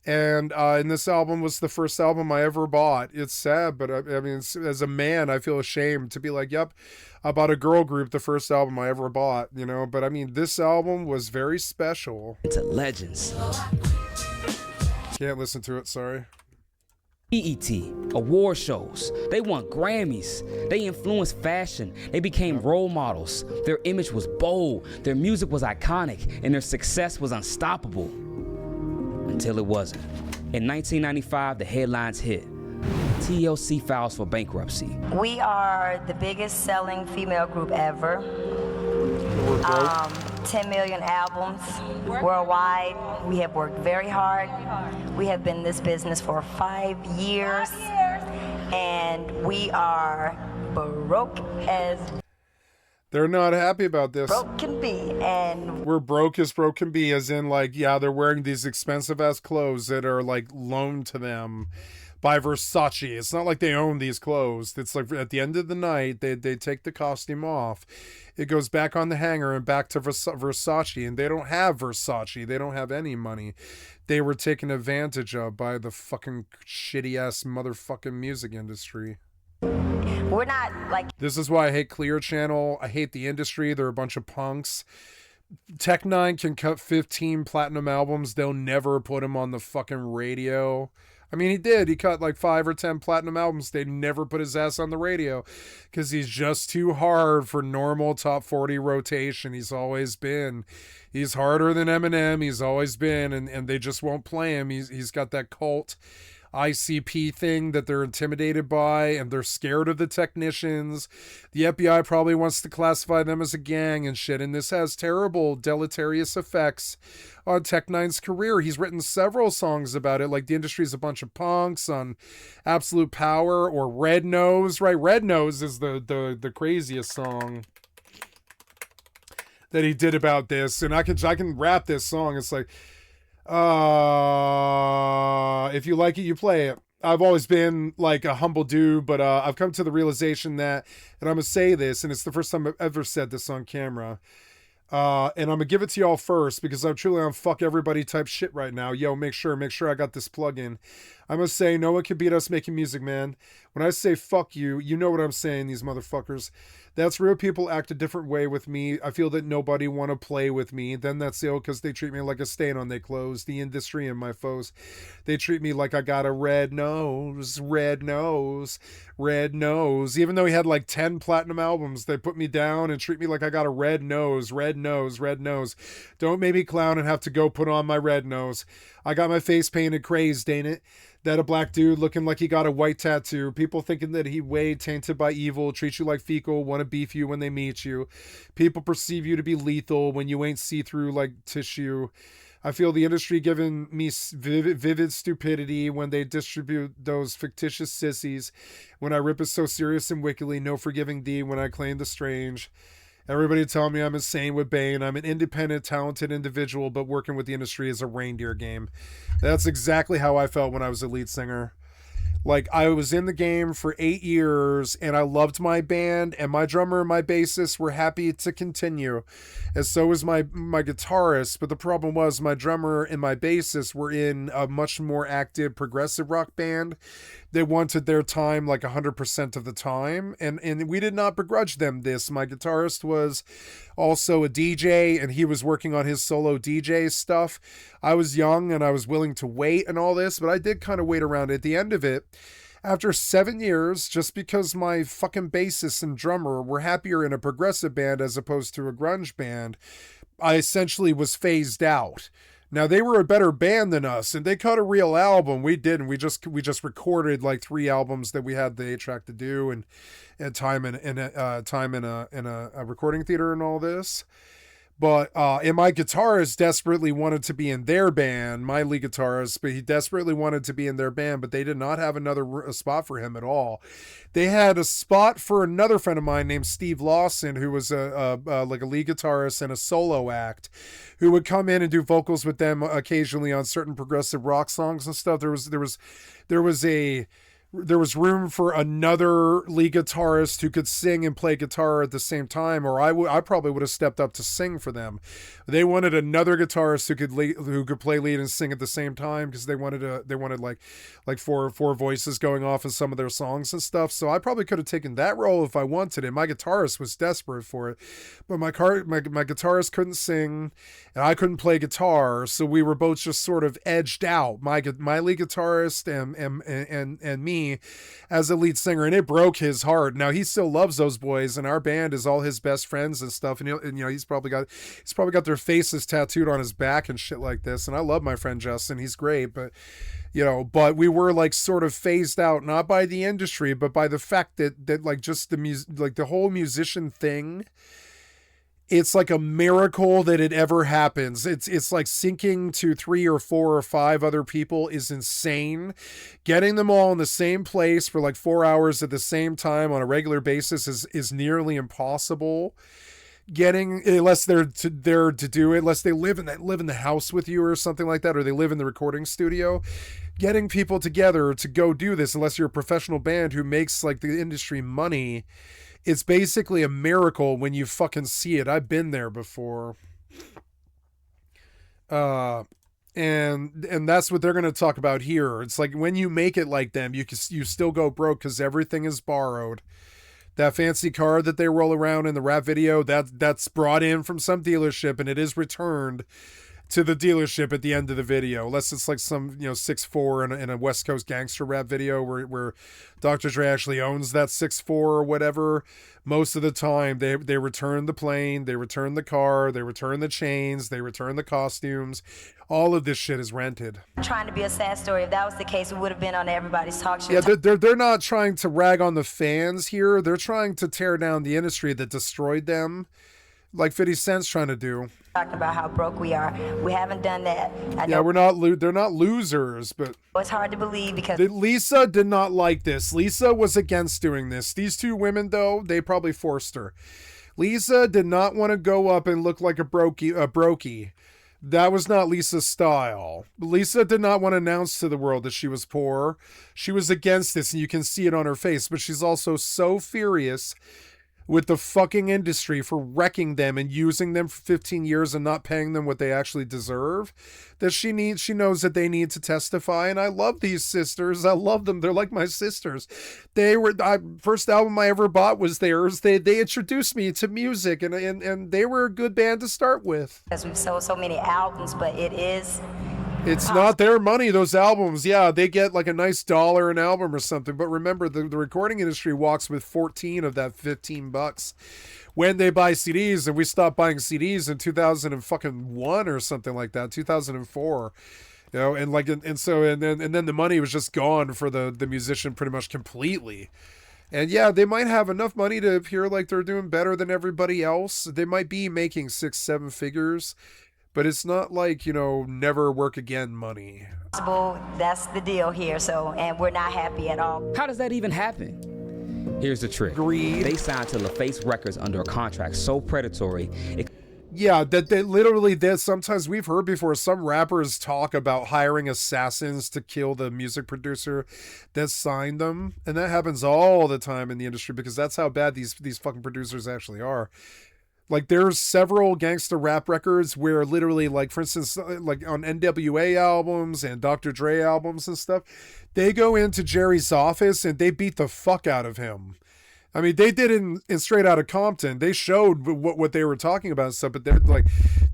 And this album was the first album I ever bought. It's sad, but I mean, as a man, I feel ashamed to be like, yep, I bought a girl group, the first album I ever bought, you know? But I mean, this album was very special. Into legends. Can't listen to it, sorry. BET, award shows. They won Grammys. They influenced fashion. They became role models. Their image was bold. Their music was iconic. And their success was unstoppable. Until it wasn't. In 1995, the headlines hit. TLC files for bankruptcy. We are the biggest selling female group ever. 10 million albums worldwide. We have worked very hard. We have been in this business for 5 years. And we are broke as they're not happy about this. broke can be. And we're broke as broke can be, as in like, yeah, they're wearing these expensive ass clothes that are like loaned to them by Versace. It's not like they own these clothes. It's like at the end of the night, they take the costume off. It goes back on the hanger and back to Versace, and they don't have Versace. They don't have any money. They were taken advantage of by the fucking shitty ass motherfucking music industry. we're not like... This is why I hate Clear Channel. I hate the industry. They're a bunch of punks. Tech Nine can cut 15 platinum albums. They'll never put him on the fucking radio. I mean, he did. He cut like 5 or 10 platinum albums. They never put his ass on the radio because he's just too hard for normal top 40 rotation. He's always been. He's harder than Eminem. He's always been, and they just won't play him. He's got that cult ICP thing that they're intimidated by, and they're scared of the technicians. The FBI probably wants to classify them as a gang and shit, and this has terrible deleterious effects on Tech Nine's career. He's written several songs about it, like The Industry's a Bunch of Punks on Absolute Power, or Red Nose, right? Red Nose is the craziest song that he did about this, and I can rap this song. It's like, if you like it, you play it. I've always been like a humble dude, but I've come to the realization that, and I'm gonna say this, and it's the first time I've ever said this on camera, and I'm gonna give it to y'all first because I'm truly on fuck everybody type shit right now. Yo, make sure I got this plug in. I'm gonna say no one can beat us making music, man. When I say fuck you, you know what I'm saying, these motherfuckers. That's real people act a different way with me. I feel that nobody want to play with me. Then that's ill because they treat me like a stain on their clothes. The industry and my foes. They treat me like I got a red nose, red nose, red nose. Even though he had like 10 platinum albums, they put me down and treat me like I got a red nose, red nose, red nose. Don't make me clown and have to go put on my red nose. I got my face painted crazed, ain't it? That a black dude looking like he got a white tattoo. People thinking that he way tainted by evil, treat you like fecal, want to beef you when they meet you. People perceive you to be lethal when you ain't see-through like tissue. I feel the industry giving me vivid stupidity when they distribute those fictitious sissies. When I rip it so serious and wickedly, no forgiving thee when I claim the strange. Everybody tell me I'm insane with Bane. I'm an independent, talented individual, but working with the industry is a reindeer game. That's exactly how I felt when I was a lead singer. Like, I was in the game for 8 years, and I loved my band, and my drummer and my bassist were happy to continue, and so was my guitarist. But the problem was my drummer and my bassist were in a much more active progressive rock band. They wanted their time like 100% of the time, and we did not begrudge them this. My guitarist was also a DJ, and he was working on his solo DJ stuff. I was young, and I was willing to wait and all this, but I did kind of wait around. At the end of it, after 7 years, just because my fucking bassist and drummer were happier in a progressive band as opposed to a grunge band, I essentially was phased out. Now, they were a better band than us, and they cut a real album. We didn't. We just recorded like 3 albums that we had the 8-track to do, and time in a recording theater and all this. But and my guitarist desperately wanted to be in their band, my lead guitarist, but he desperately wanted to be in their band, but they did not have a spot for him at all. They had a spot for another friend of mine named Steve Lawson, who was like a lead guitarist and a solo act, who would come in and do vocals with them occasionally on certain progressive rock songs and stuff. There was room for another lead guitarist who could sing and play guitar at the same time, or I probably would have stepped up to sing for them. They wanted another guitarist who could play lead and sing at the same time, because they wanted like four voices going off in some of their songs and stuff. So I probably could have taken that role if I wanted it. My guitarist was desperate for it, but my guitarist couldn't sing and I couldn't play guitar, so we were both just sort of edged out. My lead guitarist and me as a lead singer, and it broke his heart. Now he still loves those boys, and our band is all his best friends and stuff, and you know he's probably got their faces tattooed on his back and shit like this. And I love my friend Justin, he's great, but but we were like sort of phased out, not by the industry, but by the fact that like just the whole musician thing. It's like a miracle that it ever happens. It's like syncing to 3 or 4 or 5 other people is insane. Getting them all in the same place for like 4 hours at the same time on a regular basis is nearly impossible. Unless they're there to do it, unless they live in the house with you or something like that, or they live in the recording studio. Getting people together to go do this, unless you're a professional band who makes like the industry money, it's basically a miracle when you fucking see it. I've been there before. And that's what they're going to talk about here. It's like when you make it like them, you still go broke because everything is borrowed. That fancy car that they roll around in the rap video, that's brought in from some dealership, and it is returned to the dealership at the end of the video, unless it's like some 6'4" in a West Coast gangster rap video where Dr. Dre actually owns that 6'4" or whatever. Most of the time they return the plane, they return the car, they return the chains, they return the costumes. All of this shit is rented. Trying to be a sad story. If that was the case, we would have been on everybody's talk show. Yeah, they're not trying to rag on the fans here. They're trying to tear down the industry that destroyed them, like 50 Cent's trying to do. Talking about how broke we are. We haven't done that. They're not losers, but it's hard to believe because Lisa did not like this. Lisa was against doing this. These 2 women, though, they probably forced her. Lisa did not want to go up and look like a brokey. That was not Lisa's style. Lisa did not want to announce to the world that she was poor. She was against this, and you can see it on her face, but she's also so furious with the fucking industry for wrecking them and using them for 15 years and not paying them what they actually deserve, that she knows that they need to testify. And I love these sisters. I love them. They're like my sisters. First album I ever bought was theirs. They introduced me to music, and they were a good band to start with. Because we've sold so many albums, but it's not their money, those albums. Yeah, they get like a nice $1 an album or something. But remember, the recording industry walks with 14 of that $15 when they buy CDs, and we stopped buying CDs in 2001 or something like that, 2004. And then the money was just gone for the musician pretty much completely. And yeah, they might have enough money to appear like they're doing better than everybody else. They might be making 6-7 figures. But it's not like, never work again money. That's the deal here, and we're not happy at all. How does that even happen? Here's the trick. Greed. They signed to LaFace Records under a contract so predatory. Yeah, that they literally did. Sometimes we've heard before some rappers talk about hiring assassins to kill the music producer that signed them, and that happens all the time in the industry because that's how bad these fucking producers actually are. Like there's several gangster rap records where literally, like for instance, like on NWA albums and Dr. Dre albums and stuff, they go into Jerry's office and they beat the fuck out of him. I mean, they did in Straight Outta Compton. They showed what they were talking about and stuff, but they're like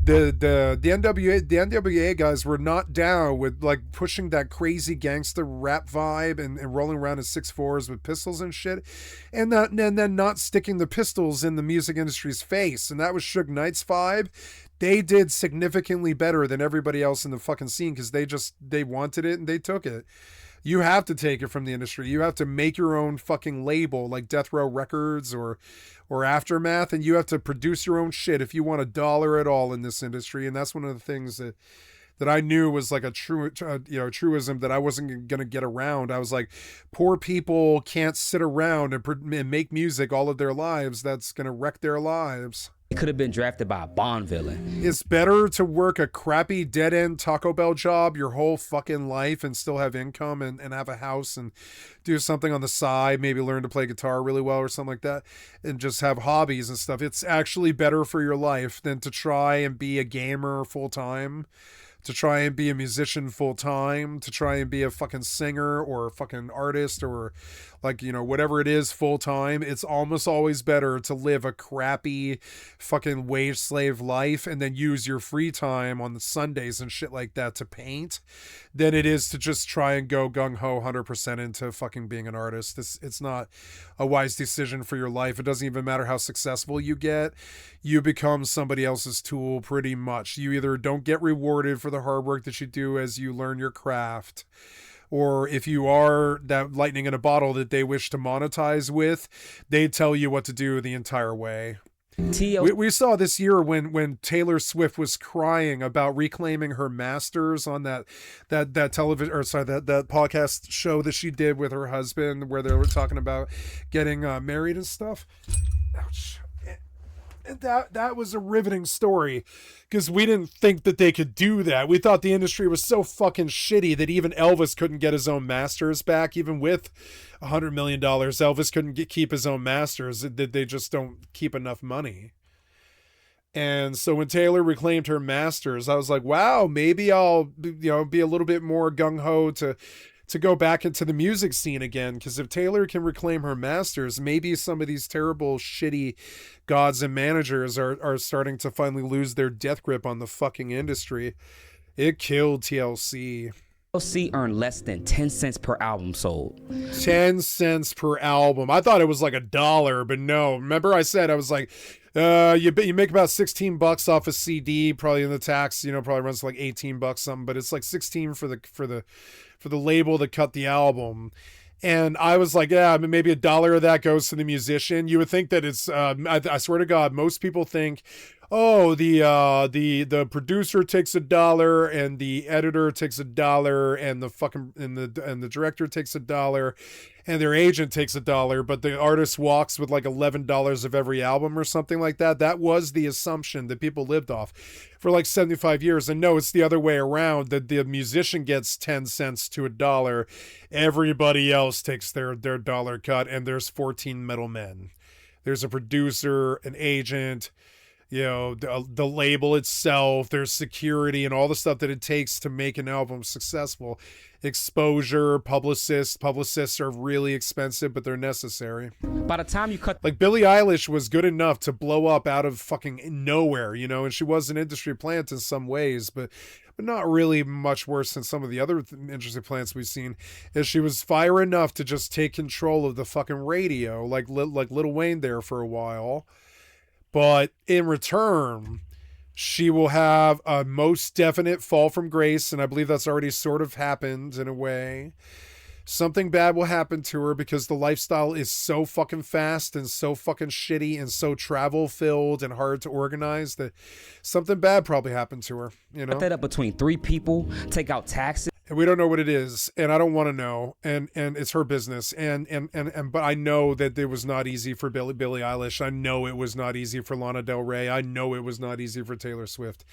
the NWA guys were not down with like pushing that crazy gangster rap vibe and rolling around in 6.4s with pistols and shit, and then not sticking the pistols in the music industry's face. And that was Suge Knight's vibe. They did significantly better than everybody else in the fucking scene because they wanted it and they took it. You have to take it from the industry. You have to make your own fucking label like Death Row Records or Aftermath, and you have to produce your own shit if you want $1 at all in this industry. And that's one of the things that I knew was like a truism that I wasn't going to get around. I was like, poor people can't sit around and make music all of their lives. That's going to wreck their lives. He could have been drafted by a Bond villain. It's better to work a crappy dead-end Taco Bell job your whole fucking life and still have income and have a house and do something on the side, maybe learn to play guitar really well or something like that, and just have hobbies and stuff. It's actually better for your life than to try and be a gamer full-time, to try and be a musician full-time, to try and be a fucking singer or a fucking artist or like, you know, whatever it is full-time. It's almost always better to live a crappy fucking wage slave life and then use your free time on the Sundays and shit like that to paint than it is to just try and go gung-ho 100% into fucking being an artist. It's not a wise decision for your life. It doesn't even matter how successful you get. You become somebody else's tool pretty much. You either don't get rewarded for the hard work that you do as you learn your craft, or if you are that lightning in a bottle that they wish to monetize with, they tell you what to do the entire way. We saw this year when Taylor Swift was crying about reclaiming her masters on that television, or sorry, that podcast show that she did with her husband where they were talking about getting married and stuff. Ouch. And that was a riveting story because we didn't think that they could do that. We thought the industry was so fucking shitty that even Elvis couldn't get his own masters back. Even with $100 million, Elvis couldn't keep his own masters. They just don't keep enough money. And so when Taylor reclaimed her masters, I was like, wow, maybe I'll be a little bit more gung-ho to go back into the music scene again, because if Taylor can reclaim her masters, maybe some of these terrible, shitty gods and managers are starting to finally lose their death grip on the fucking industry. It killed TLC. TLC earned less than 10 cents per album sold. 10 cents per album. I thought it was like $1, but no. Remember I said, I was like, you make about $16 off a CD, probably in the tax, probably runs like $18 something, but it's like 16 for the label that cut the album. And I was like, yeah, I mean, maybe $1 of that goes to the musician. You would think that it's, I swear to God, most people think, oh, the producer takes $1 and the editor takes $1 and the fucking and the director takes $1 and their agent takes $1, but the artist walks with like $11 of every album or something like that. That was the assumption that people lived off for like 75 years. And no, it's the other way around. That the musician gets 10 cents to $1. Everybody else takes their dollar cut, and there's 14 middlemen. There's a producer, an agent, the label itself, there's security and all the stuff that it takes to make an album successful. Exposure, publicists are really expensive, but they're necessary. By the time you cut, like Billie Eilish was good enough to blow up out of fucking nowhere, and she was an industry plant in some ways, but not really much worse than some of the other industry plants we've seen. Is she was fire enough to just take control of the fucking radio, like Lil Wayne there for a while. But in return, she will have a most definite fall from grace, and I believe that's already sort of happened in a way. Something bad will happen to her because the lifestyle is so fucking fast and so fucking shitty and so travel-filled and hard to organize that something bad probably happened to her, Cut that up between 3 people, take out taxes. And we don't know what it is, and I don't want to know, and it's her business, and but I know that it was not easy for Billie Eilish. I know it was not easy for Lana Del Rey. I know it was not easy for Taylor Swift.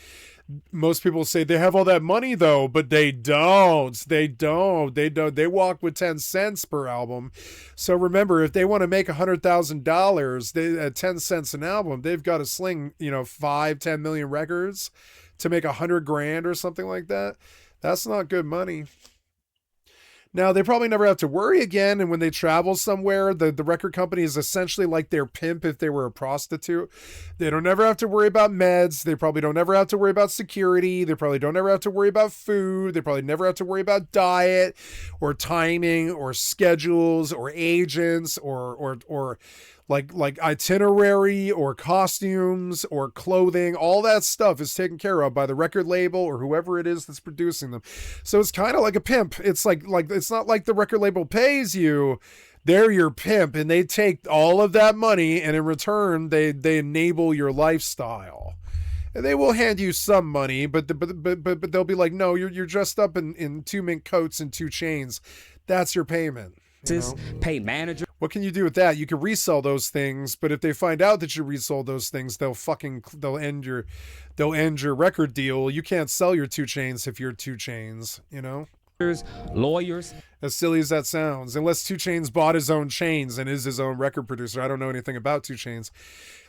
Most people say they have all that money though, but they don't. They walk with 10 cents per album. So remember, if they want to make $100,000, at 10 cents an album, they've got to sling 5-10 million records to make $100,000 or something like that. That's not good money. Now, they probably never have to worry again. And when they travel somewhere, the record company is essentially like their pimp if they were a prostitute. They don't ever have to worry about meds. They probably don't ever have to worry about security. They probably don't ever have to worry about food. They probably never have to worry about diet or timing or schedules or agents or like itinerary or costumes or clothing. All that stuff is taken care of by the record label or whoever it is that's producing them. So it's kind of like a pimp. It's like it's not like the record label pays you. They're your pimp, and they take all of that money, and in return they enable your lifestyle. And they will hand you some money, but they'll be like, no, you're dressed up in 2 mink coats and 2 chains. That's your payment. Pay manager. What can you do with that? You can resell those things, but if they find out that you resold those things, they'll end your record deal. You can't sell your 2 chains if you're 2 chains, Lawyers. As silly as that sounds, unless 2 Chainz bought his own chains and is his own record producer. I don't know anything about 2 Chainz.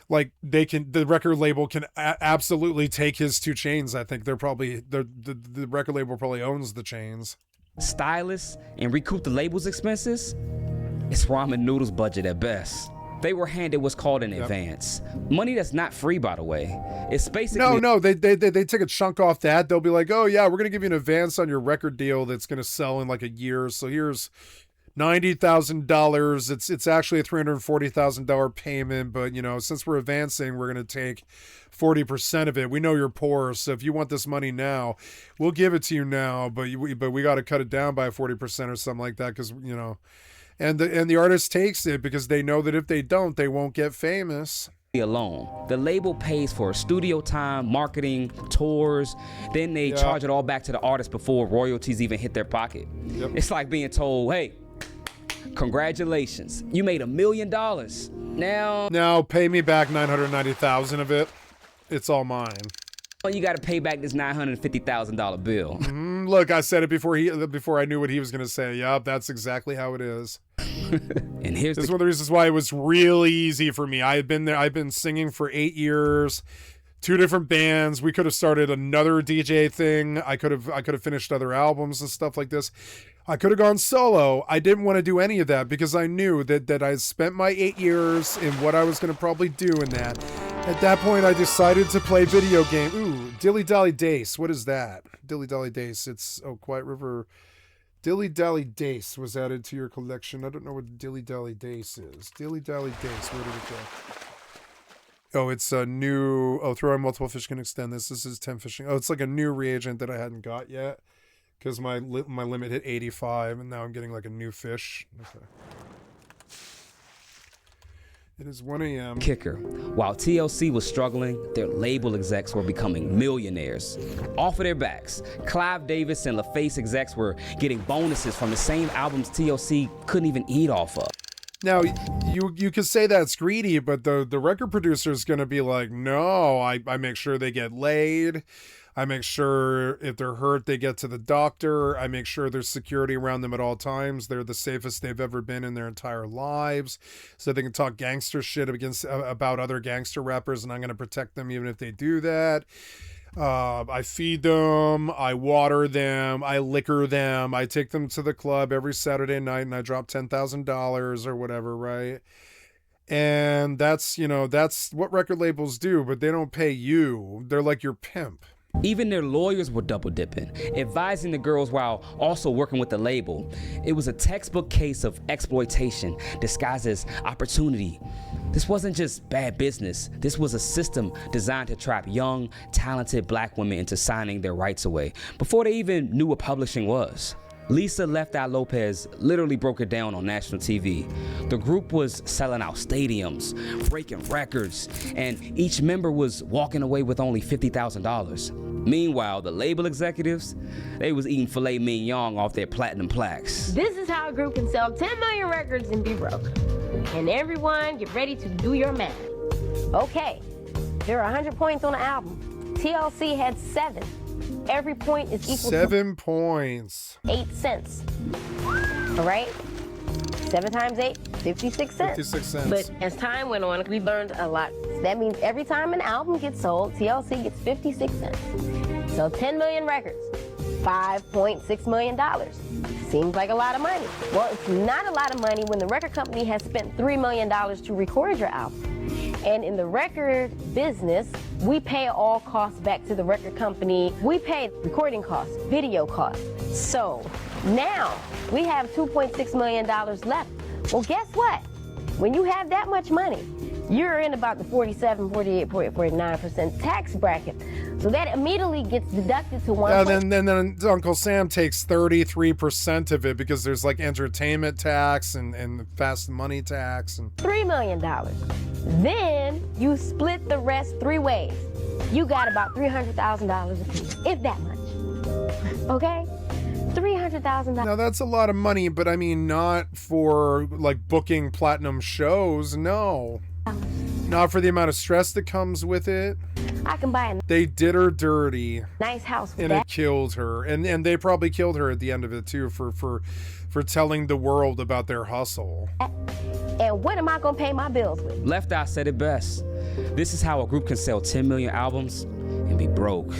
Like the record label can absolutely take his 2 Chainz. I think the record label probably owns the chains. Stylists and recoup the label's expenses. It's ramen noodles budget at best. They were handed what's called an advance. Money that's not free, by the way. It's basically... No, they take a chunk off that. They'll be like, oh yeah, we're going to give you an advance on your record deal that's going to sell in like a year. So here's $90,000. It's actually a $340,000 payment, but since we're advancing, we're going to take 40% of it. We know you're poor, so if you want this money now, we'll give it to you now, but we got to cut it down by 40% or something like that, because and the artist takes it because they know that if they don't, they won't get famous. Alone. The label pays for studio time, marketing, tours, then they charge it all back to the artist before royalties even hit their pocket. Yep. It's like being told, hey, congratulations, you made $1 million. Now pay me back $990,000 of it. It's all mine. You got to pay back this $950,000 bill. Look, I said it before I knew what he was going to say. Yup, that's exactly how it is. And this is one of the reasons why it was really easy for me. I've been singing for 8 years, 2 different bands. We could have started another DJ thing. I could have finished other albums and stuff like this. I could have gone solo. I didn't want to do any of that because I knew that I spent my 8 years in what I was going to probably do in that. At that point, I decided to play video game. Ooh, Dilly Dally Dace. What is that? Dilly Dally Dace. It's Quiet River. Dilly Dally Dace was added to your collection. I don't know what Dilly Dally Dace is. Dilly Dally Dace. Where did it go? Oh, it's a new... Oh, throwing multiple fish can extend this. This is 10 fishing. Oh, it's like a new reagent that I hadn't got yet because my limit hit 85, and now I'm getting like a new fish. Okay. It is 1 a.m. Kicker. While TLC was struggling, their label execs were becoming millionaires. Off of their backs, Clive Davis and LaFace execs were getting bonuses from the same albums TLC couldn't even eat off of. Now, you could say that's greedy, but the record producer is going to be like, no, I make sure they get laid. I make sure if they're hurt, they get to the doctor. I make sure there's security around them at all times. They're the safest they've ever been in their entire lives. So they can talk gangster shit about other gangster rappers, and I'm going to protect them even if they do that. I feed them, I water them, I liquor them, I take them to the club every Saturday night, and I drop $10,000 or whatever, right? And that's what record labels do, but they don't pay you. They're like your pimp. Even their lawyers were double dipping, advising the girls while also working with the label. It was a textbook case of exploitation disguised as opportunity. This wasn't just bad business. This was a system designed to trap young, talented black women into signing their rights away before they even knew what publishing was. Lisa Left Eye Lopez literally broke it down on national TV. The group was selling out stadiums, breaking records, and each member was walking away with only $50,000. Meanwhile, the label executives, they was eating filet mignon off their platinum plaques. This is how a group can sell 10 million records and be broke. And everyone, get ready to do your math. Okay, there are 100 points on the album. TLC had 7. Every point is equal 7 points. 8 cents. All right? 7 times 8, 56 cents. 56 cents. But as time went on, we learned a lot. That means every time an album gets sold, TLC gets 56 cents. So 10 million records, $5.6 million. Seems like a lot of money. Well, it's not a lot of money when the record company has spent $3 million to record your album. And in the record business, we pay all costs back to the record company. We pay recording costs, video costs. So now we have $2.6 million left. Well, guess what? When you have that much money, you're in about the 47, 48, 49% tax bracket. So that immediately gets deducted to one. Yeah, then Uncle Sam takes 33% of it because there's like entertainment tax and fast money tax and $3 million. Then you split the rest 3 ways. You got about $300,000 a piece, if that much. Okay? $300,000. Now that's a lot of money, but I mean not for like booking platinum shows, no. Not for the amount of stress that comes with it. I can buy a They did her dirty. nice house with And that. it killed her. And they probably killed her at the end of it too for telling the world about their hustle. And what am I gonna pay my bills with? Left Eye said it best. This is how a group can sell 10 million albums and be broke.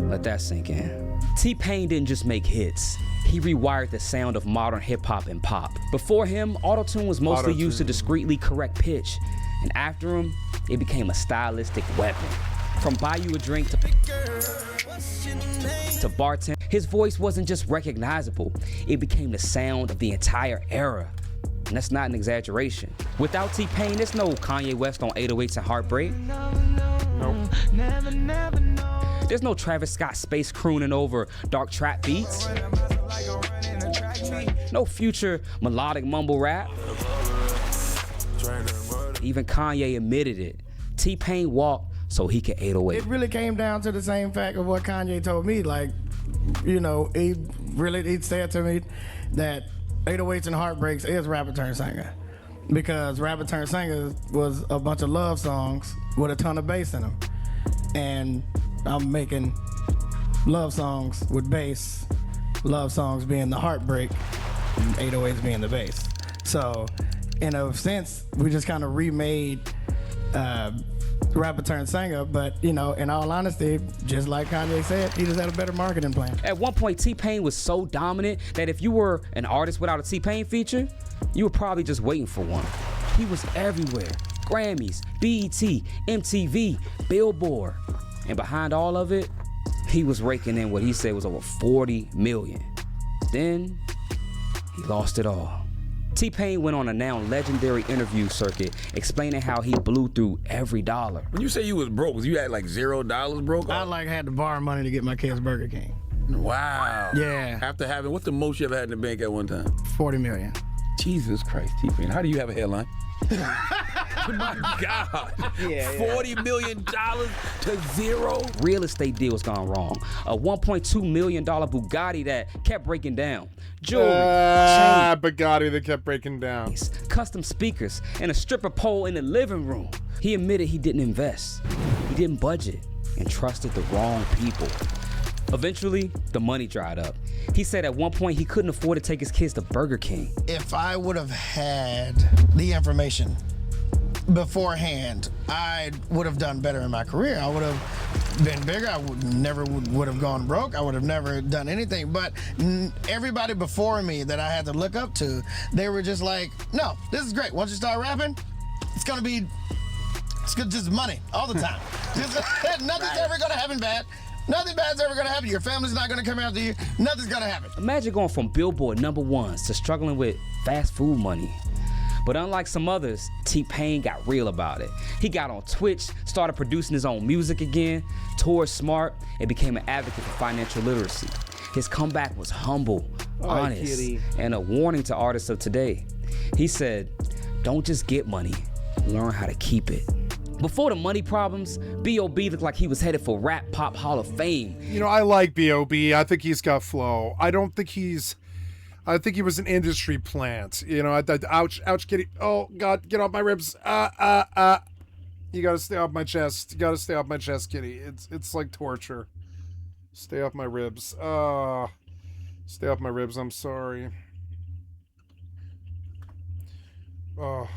Let that sink in. T-Pain didn't just make hits. He rewired the sound of modern hip-hop and pop. Before him, autotune was mostly used to discreetly correct pitch. And after him, it became a stylistic weapon. From Buy You a Drink to Bartend, his voice wasn't just recognizable. It became the sound of the entire era. And that's not an exaggeration. Without T-Pain, there's no Kanye West on 808s and Heartbreak. Nope. There's no Travis Scott space crooning over dark trap beats. No Future melodic mumble rap. Even Kanye admitted it. T-Pain walked so he could 808. It really came down to the same fact of what Kanye told me. Like, you know, he said to me that 808s and Heartbreaks is Rapper Turned Singer. Because Rapper Turned Singer was a bunch of love songs with a ton of bass in them. And I'm making love songs with bass, love songs being the heartbreak, and 808s being the bass. So, in a sense, we just kind of remade Rapper Turned Singer, but, you know, in all honesty, just like Kanye said, he just had a better marketing plan. At one point, T-Pain was so dominant that if you were an artist without a T-Pain feature, you were probably just waiting for one. He was everywhere. Grammys, BET, MTV, Billboard. And behind all of it, he was raking in what he said was over 40 million. Then, he lost it all. T-Pain went on a now legendary interview circuit explaining how he blew through every dollar. When you say you was broke, was you had like $0 broke? I had to borrow money to get my kids Burger King. Wow. Yeah. After having, what's the most you ever had in the bank at one time? 40 million. Jesus Christ, T-Pain, how do you have a hairline? My God. Yeah. $40 million to zero? Real estate deals gone wrong. A $1.2 million Bugatti that kept breaking down. Jewelry, Bugatti that kept breaking down. Custom speakers, and a stripper pole in the living room. He admitted he didn't invest. He didn't budget and trusted the wrong people. Eventually, the money dried up. He said at one point he couldn't afford to take his kids to Burger King. If I would have had the information beforehand, I would have done better in my career. I would have been bigger. I would have gone broke. I would have never done anything. But everybody before me that I had to look up to, they were just like, no, this is great. Once you start rapping, it's just money all the time. Nothing's ever gonna happen bad. Nothing bad's ever gonna happen. Your family's not gonna come after you. Nothing's gonna happen. Imagine going from Billboard #1s to struggling with fast food money. But unlike some others, T-Pain got real about it. He got on Twitch, started producing his own music again, toured smart, and became an advocate for financial literacy. His comeback was humble, honest, Kitty. and a warning to artists of today. He said, don't just get money, learn how to keep it. Before the money problems, B.O.B. looked like he was headed for Rap Pop Hall of Fame. You know, I like B.O.B. I think he's got flow. I think he was an industry plant. You know, ouch, kitty. Oh, God, get off my ribs. You gotta stay off my chest. You gotta stay off my chest, kitty. It's like torture. Stay off my ribs. Stay off my ribs. I'm sorry. Oh.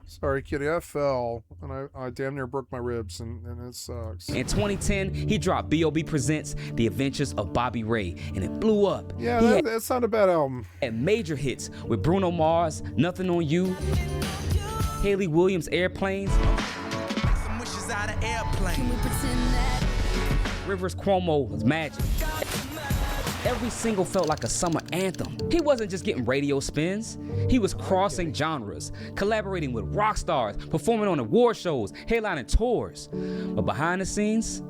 Sorry, kitty. I fell and I damn near broke my ribs, and it sucks. In 2010, he dropped B.O.B. Presents The Adventures of Bobby Ray, and it blew up. Yeah, that's not a bad album. And major hits with Bruno Mars, Nothing on You, Haley Williams, Airplanes, Rivers Cuomo's Magic. Every single felt like a summer anthem. He wasn't just getting radio spins. He was crossing genres, collaborating with rock stars, performing on award shows, headlining tours. But behind the scenes,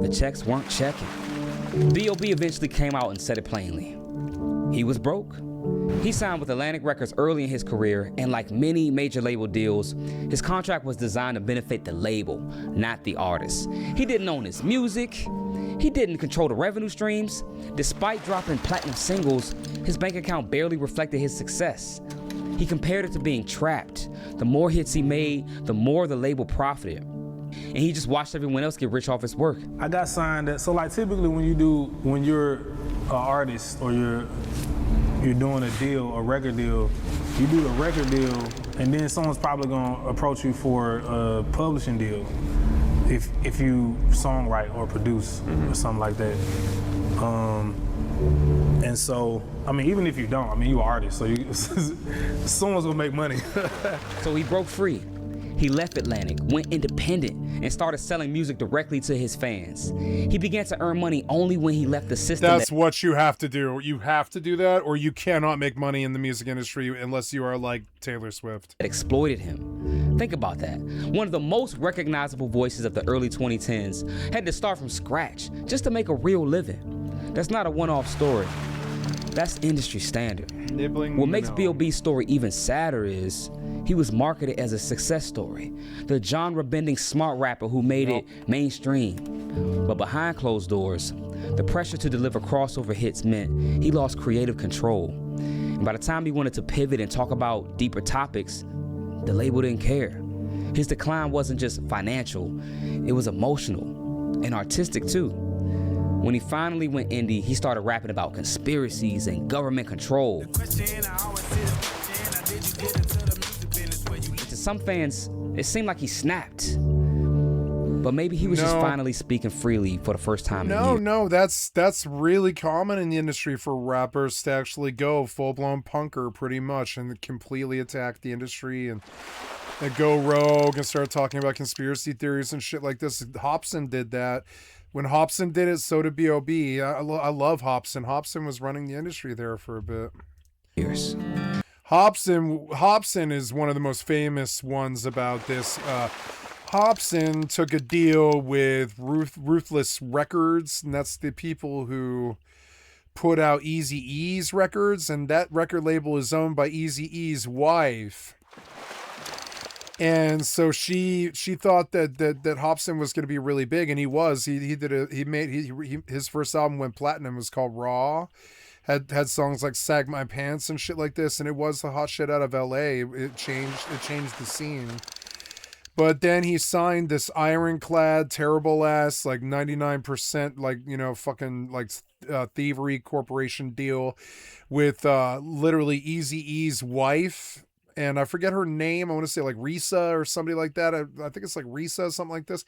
the checks weren't checking. B.O.B. eventually came out and said it plainly. He was broke. He signed with Atlantic Records early in his career, and like many major label deals, his contract was designed to benefit the label, not the artist. He didn't own his music. He didn't control the revenue streams. Despite dropping platinum singles, his bank account barely reflected his success. He compared it to being trapped. The more hits he made, the more the label profited. And he just watched everyone else get rich off his work. I got signed so like typically when you're an artist or you're doing a record deal, you do a record deal and then someone's probably gonna approach you for a publishing deal. If you songwrite or produce or something like that. And so, I mean, even if you don't, I mean, you're an artist, so someone's gonna make money. So he broke free. He left Atlantic, went independent, and started selling music directly to his fans. He began to earn money only when he left the system. That's what you have to do. You have to do that, or you cannot make money in the music industry unless you are like Taylor Swift. That exploited him. Think about that. One of the most recognizable voices of the early 2010s had to start from scratch just to make a real living. That's not a one-off story. That's industry standard. What makes B.O.B.'s story even sadder is he was marketed as a success story, the genre-bending smart rapper who made it mainstream. But behind closed doors, the pressure to deliver crossover hits meant he lost creative control. And by the time he wanted to pivot and talk about deeper topics, the label didn't care. His decline wasn't just financial, it was emotional and artistic too. When he finally went indie, he started rapping about conspiracies and government control. To some fans, it seemed like he snapped. But maybe he was just finally speaking freely for the first time in years. No, that's really common in the industry for rappers to actually go full-blown punker pretty much and completely attack the industry and go rogue and start talking about conspiracy theories and shit like this. Hopsin did that. When Hopsin did it, so did B.O.B. I love Hopsin. Hopsin was running the industry there for a bit. Years. Hopsin is one of the most famous ones about this. Hopsin took a deal with Ruthless Records, and that's the people who put out Eazy-E's records, and that record label is owned by Eazy-E's wife. And so she thought that Hopsin was going to be really big, and he was. His first album went platinum. It was called Raw. Had songs like Sag My Pants and shit like this, and it was the hot shit out of LA. It changed the scene. But then he signed this ironclad, terrible ass, like 99%, like, you know, fucking like thievery corporation deal with literally Eazy-E's wife. And I forget her name. I want to say like Risa or somebody like that. I think it's like Risa, something like this.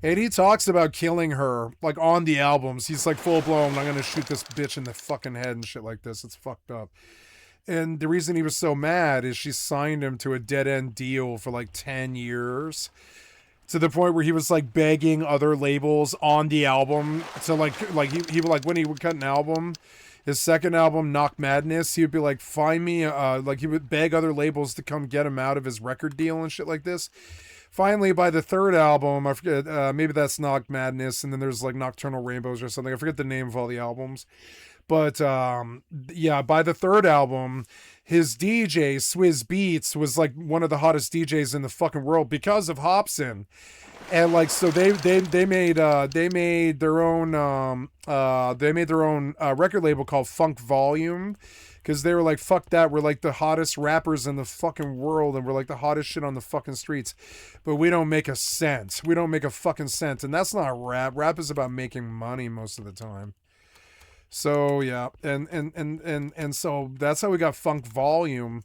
And he talks about killing her, like on the albums. He's like full blown, I'm going to shoot this bitch in the fucking head and shit like this. It's fucked up. And the reason he was so mad is she signed him to a dead end deal for like 10 years. To the point where he was like begging other labels on the album to like he would, like, when he would cut an album, his second album, Knock Madness, he would be like, find me, like he would beg other labels to come get him out of his record deal and shit like this. finally, by the third album, I forget, maybe that's Knock Madness, and then there's like Nocturnal Rainbows or something. I forget the name of all the albums. But yeah, by the third album, his DJ, Swizz Beatz, was like one of the hottest DJs in the fucking world because of Hobson. And like, so they made their own record label called Funk Volume, because they were like, fuck that, we're like the hottest rappers in the fucking world, and we're like the hottest shit on the fucking streets, but we don't make a cent. We don't make a fucking cent, and that's not rap. Rap is about making money most of the time. So yeah, and so that's how we got Funk Volume.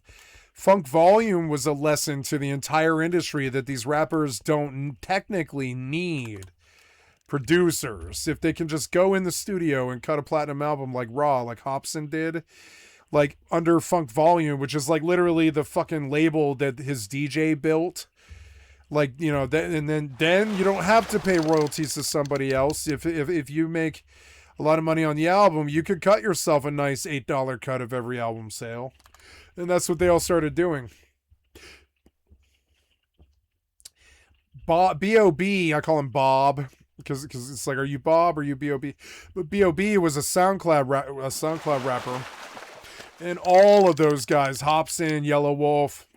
Funk Volume was a lesson to the entire industry that these rappers don't technically need producers. If they can just go in the studio and cut a platinum album like Raw, like Hobson did, like under Funk Volume, which is like literally the fucking label that his DJ built. Like, you know, and then you don't have to pay royalties to somebody else. If you make a lot of money on the album, you could cut yourself a nice $8 cut of every album sale. And that's what they all started doing. B.O.B., I call him Bob, because it's like, are you Bob or are you B.O.B.? But B.O.B. was a SoundCloud rapper. And all of those guys, Hobson, Yellow Wolf,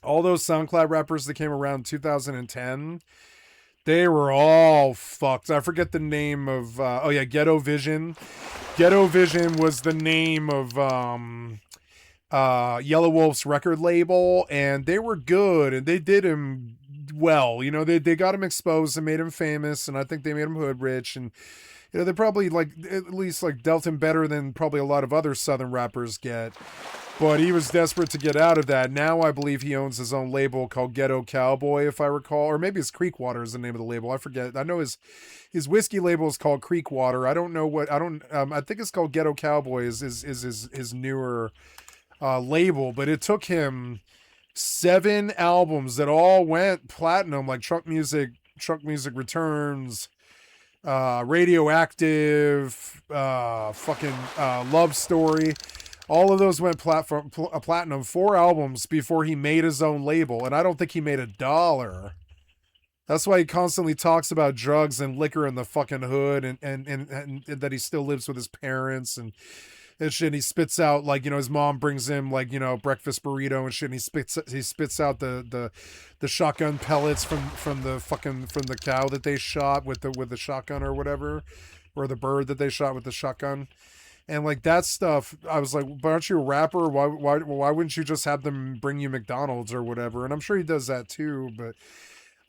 all those SoundCloud rappers that came around 2010, they were all fucked. I forget the name of, Ghetto Vision. Ghetto Vision was the name of Yellow Wolf's record label, and they were good, and they did him well. You know, they got him exposed and made him famous, and I think they made him hood rich, and you know, they probably like at least like dealt him better than probably a lot of other Southern rappers get. But he was desperate to get out of that. Now I believe he owns his own label called Ghetto Cowboy, if I recall, or maybe it's Creekwater is the name of the label. I forget. I know his whiskey label is called Creekwater. I don't know what. I think it's called Ghetto Cowboy. Is his newer label, but it took him 7 albums that all went platinum, like Trunk Music Returns, Radioactive, Love Story. All of those went platinum. 4 albums before he made his own label, and I don't think he made $1. That's why he constantly talks about drugs and liquor in the fucking hood, and that he still lives with his parents and shit. And he spits out, like, you know, his mom brings him, like, you know, breakfast burrito and shit, and he spits out the shotgun pellets from the cow that they shot with the shotgun or whatever, or the bird that they shot with the shotgun. And like that stuff, I was like, but aren't you a rapper? Why wouldn't you just have them bring you McDonald's or whatever? And I'm sure he does that too, but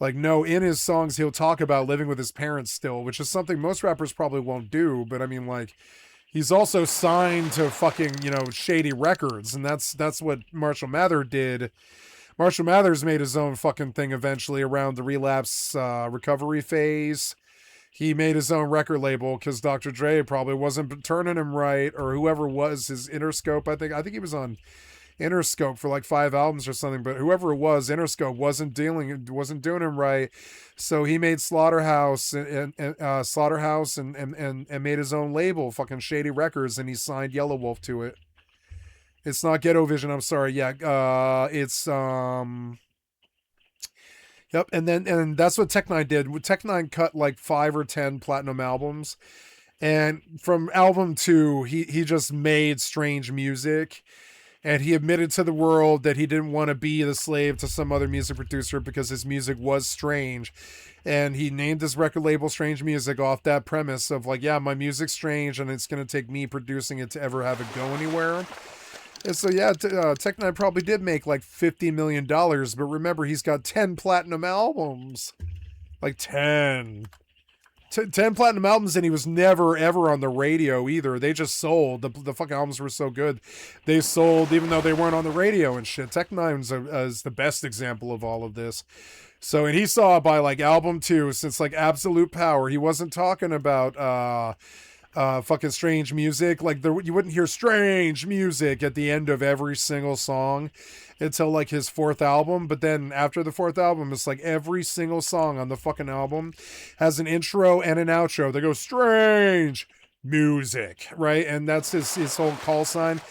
like, no, in his songs he'll talk about living with his parents still, which is something most rappers probably won't do. But I mean, like, he's also signed to fucking, you know, shady records, and that's what Marshall Mather did. Marshall Mathers made his own fucking thing eventually around the relapse recovery phase. He made his own record label because Dr. Dre probably wasn't turning him right, or whoever was his Interscope. I think he was on Interscope for like 5 albums or something, but whoever it was, Interscope wasn't doing him right. So he made Slaughterhouse and made his own label, fucking Shady Records, and he signed Yellow Wolf to it. It's not Ghetto Vision, I'm sorry. Yeah, it's Yep, and that's what Tech Nine did. Tech Nine cut like 5 or 10 platinum albums, and from album 2, he just made strange music, and he admitted to the world that he didn't want to be the slave to some other music producer because his music was strange, and he named his record label Strange Music off that premise of like, yeah, my music's strange, and it's gonna take me producing it to ever have it go anywhere. And so, yeah, Tech Nine probably did make like $50 million, but remember, he's got 10 platinum albums. Like 10 platinum albums, and he was never, ever on the radio either. They just sold. The fucking albums were so good. They sold even though they weren't on the radio and shit. Tech Nine's is the best example of all of this. So, and he saw by like album 2, since like Absolute Power, he wasn't talking about fucking strange music. Like, you wouldn't hear strange music at the end of every single song until like his 4th album. But then after the 4th album, it's like every single song on the fucking album has an intro and an outro. They go strange music, right? And that's his whole call sign.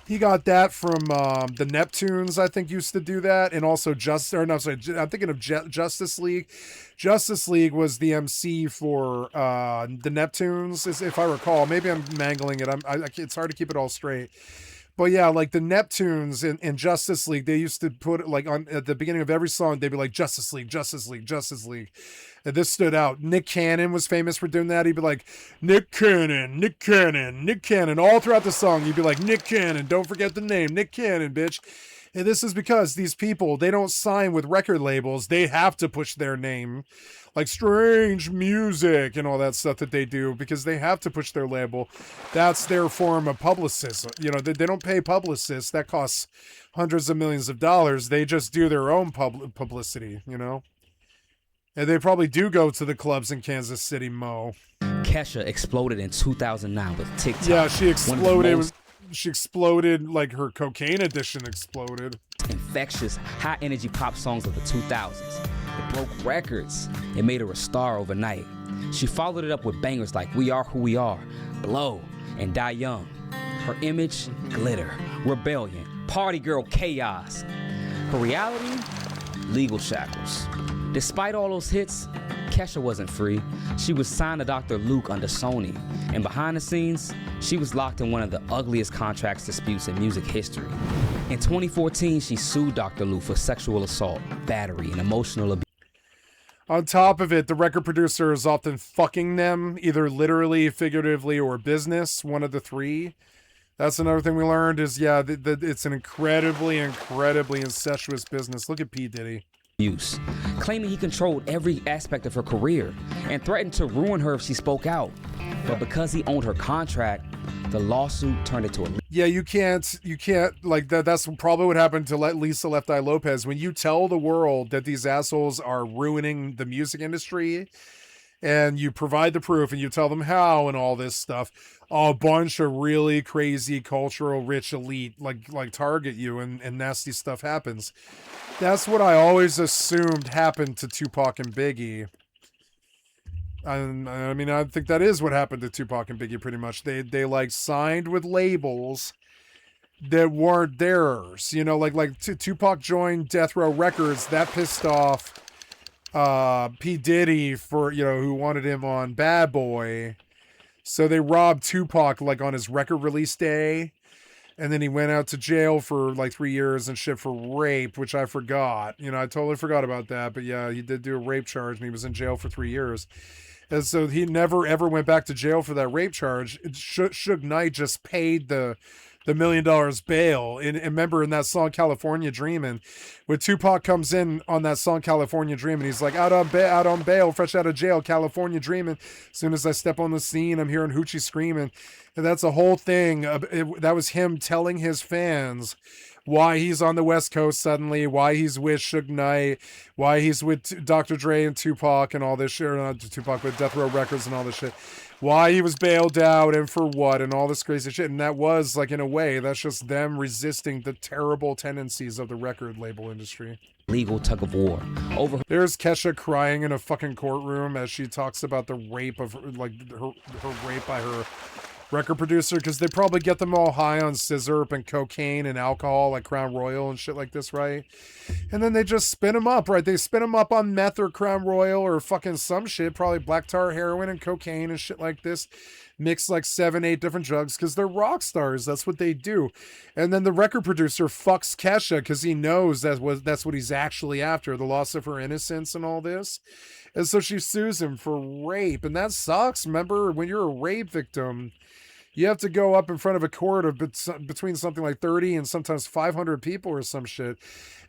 He got that from the Neptunes, I think, used to do that, and also I'm thinking of Justice League. Justice League was the MC for the Neptunes, if I recall. Maybe I'm mangling it. It's hard to keep it all straight. But yeah, like the Neptunes in Justice League, they used to put it like on at the beginning of every song, they'd be like Justice League, Justice League, Justice League. And this stood out. Nick Cannon was famous for doing that. He'd be like, Nick Cannon, Nick Cannon, Nick Cannon. All throughout the song, you'd be like, Nick Cannon, don't forget the name, Nick Cannon, bitch. And this is because these people, they don't sign with record labels. They have to push their name. Like Strange Music and all that stuff that they do because they have to push their label. That's their form of publicist. You know, they don't pay publicists. That costs hundreds of millions of dollars. They just do their own publicity, you know? And they probably do go to the clubs in Kansas City, Mo. Kesha exploded in 2009 with TikTok. Yeah, she exploded. She exploded like her cocaine addiction exploded. Infectious, high-energy pop songs of the 2000s. It broke records. It made her a star overnight. She followed it up with bangers like We Are Who We Are, Blow, and Die Young. Her image, glitter, rebellion, party girl chaos. Her reality, legal shackles. Despite all those hits, Kesha wasn't free. She was signed to Dr. Luke under Sony, and behind the scenes, she was locked in one of the ugliest contract disputes in music history. In 2014, she sued Dr. Luke for sexual assault, battery, and emotional abuse. On top of it, the record producer is often fucking them, either literally, figuratively, or business, one of the three. That's another thing we learned is, yeah, it's an incredibly, incredibly incestuous business. Look at P. Diddy. Use, claiming he controlled every aspect of her career and threatened to ruin her if she spoke out. But because he owned her contract, the lawsuit turned into a... Yeah, you can't, like, that's probably what happened to Lisa Left Eye Lopez. When you tell the world that these assholes are ruining the music industry, and you provide the proof, and you tell them how and all this stuff, a bunch of really crazy, cultural, rich elite, like target you, and nasty stuff happens. That's what I always assumed happened to Tupac and Biggie. I mean, I think that is what happened to Tupac and Biggie pretty much. They like signed with labels that weren't theirs. You know, like Tupac joined Death Row Records. That pissed off P. Diddy for, you know, who wanted him on Bad Boy. So they robbed Tupac like on his record release day. And then he went out to jail for like 3 years and shit for rape, which I forgot. You know, I totally forgot about that. But yeah, he did do a rape charge and he was in jail for 3 years. And so he never ever went back to jail for that rape charge. Suge Knight just paid the $1 million bail. And remember in that song California Dreamin', when Tupac comes in on that song California Dreamin', he's like, out on bail, fresh out of jail, California Dreamin'. As soon as I step on the scene, I'm hearing Hoochie screaming. And that's a whole thing. That was him telling his fans why he's on the West Coast suddenly, why he's with Suge Knight, why he's with Dr. Dre and Tupac and all this shit, or not Tupac, but Death Row Records and all this shit. Why he was bailed out and for what and all this crazy shit. And that was, like, in a way, that's just them resisting the terrible tendencies of the record label industry. Legal tug of war. There's Kesha crying in a fucking courtroom as she talks about the rape of, like, her rape by her record producer, because they probably get them all high on scissor and cocaine and alcohol like Crown Royal and shit like this, right? And then they just spin them up, right? They spin them up on meth or Crown Royal or fucking some shit, probably black tar heroin and cocaine and shit like this, mix like 7-8 different drugs because they're rock stars. That's what they do. And then the record producer fucks Kesha because he knows that's what he's actually after, the loss of her innocence and all this. And so she sues him for rape, and that sucks. Remember, when you're a rape victim, you have to go up in front of a court of between something like 30 and sometimes 500 people or some shit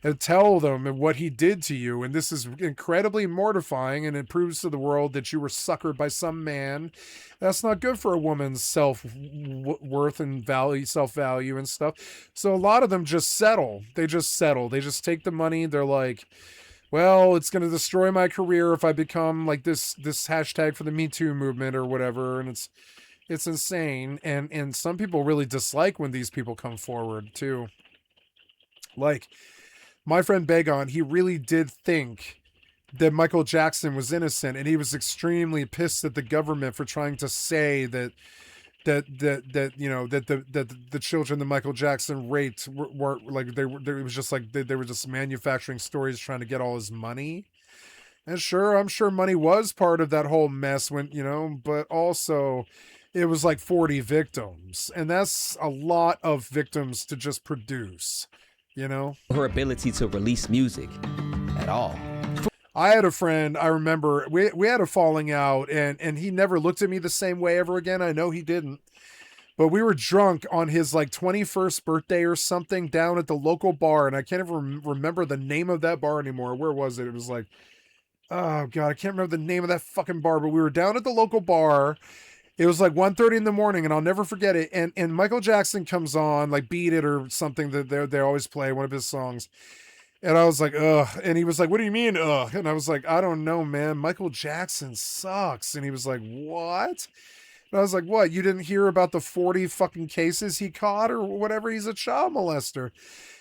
and tell them what he did to you. And this is incredibly mortifying, and it proves to the world that you were suckered by some man. That's not good for a woman's self-worth and value, self-value and stuff. So a lot of them just settle. They just settle. They just take the money. They're like, well, it's going to destroy my career if I become like this hashtag for the Me Too movement or whatever. And it's insane. And some people really dislike when these people come forward too. Like my friend Begon, he really did think that Michael Jackson was innocent, and he was extremely pissed at the government for trying to say that that you know that the children that Michael Jackson raped were like it was just like they were just manufacturing stories trying to get all his money. And sure, I'm sure money was part of that whole mess when, you know, but also it was like 40 victims, and that's a lot of victims to just produce, you know? Her ability to release music at all. I had a friend, I remember, we had a falling out, and he never looked at me the same way ever again. I know he didn't. But we were drunk on his like 21st birthday or something down at the local bar, and I can't even remember the name of that bar anymore. Where was it? It was like, oh God, I can't remember the name of that fucking bar, but we were down at the local bar. It was like 1:30 in the morning, and I'll never forget it. And Michael Jackson comes on, like Beat It or something that they always play, one of his songs. And I was like, ugh. And he was like, what do you mean, ugh? And I was like, I don't know, man. Michael Jackson sucks. And he was like, what? And I was like, what? You didn't hear about the 40 fucking cases he caught or whatever? He's a child molester.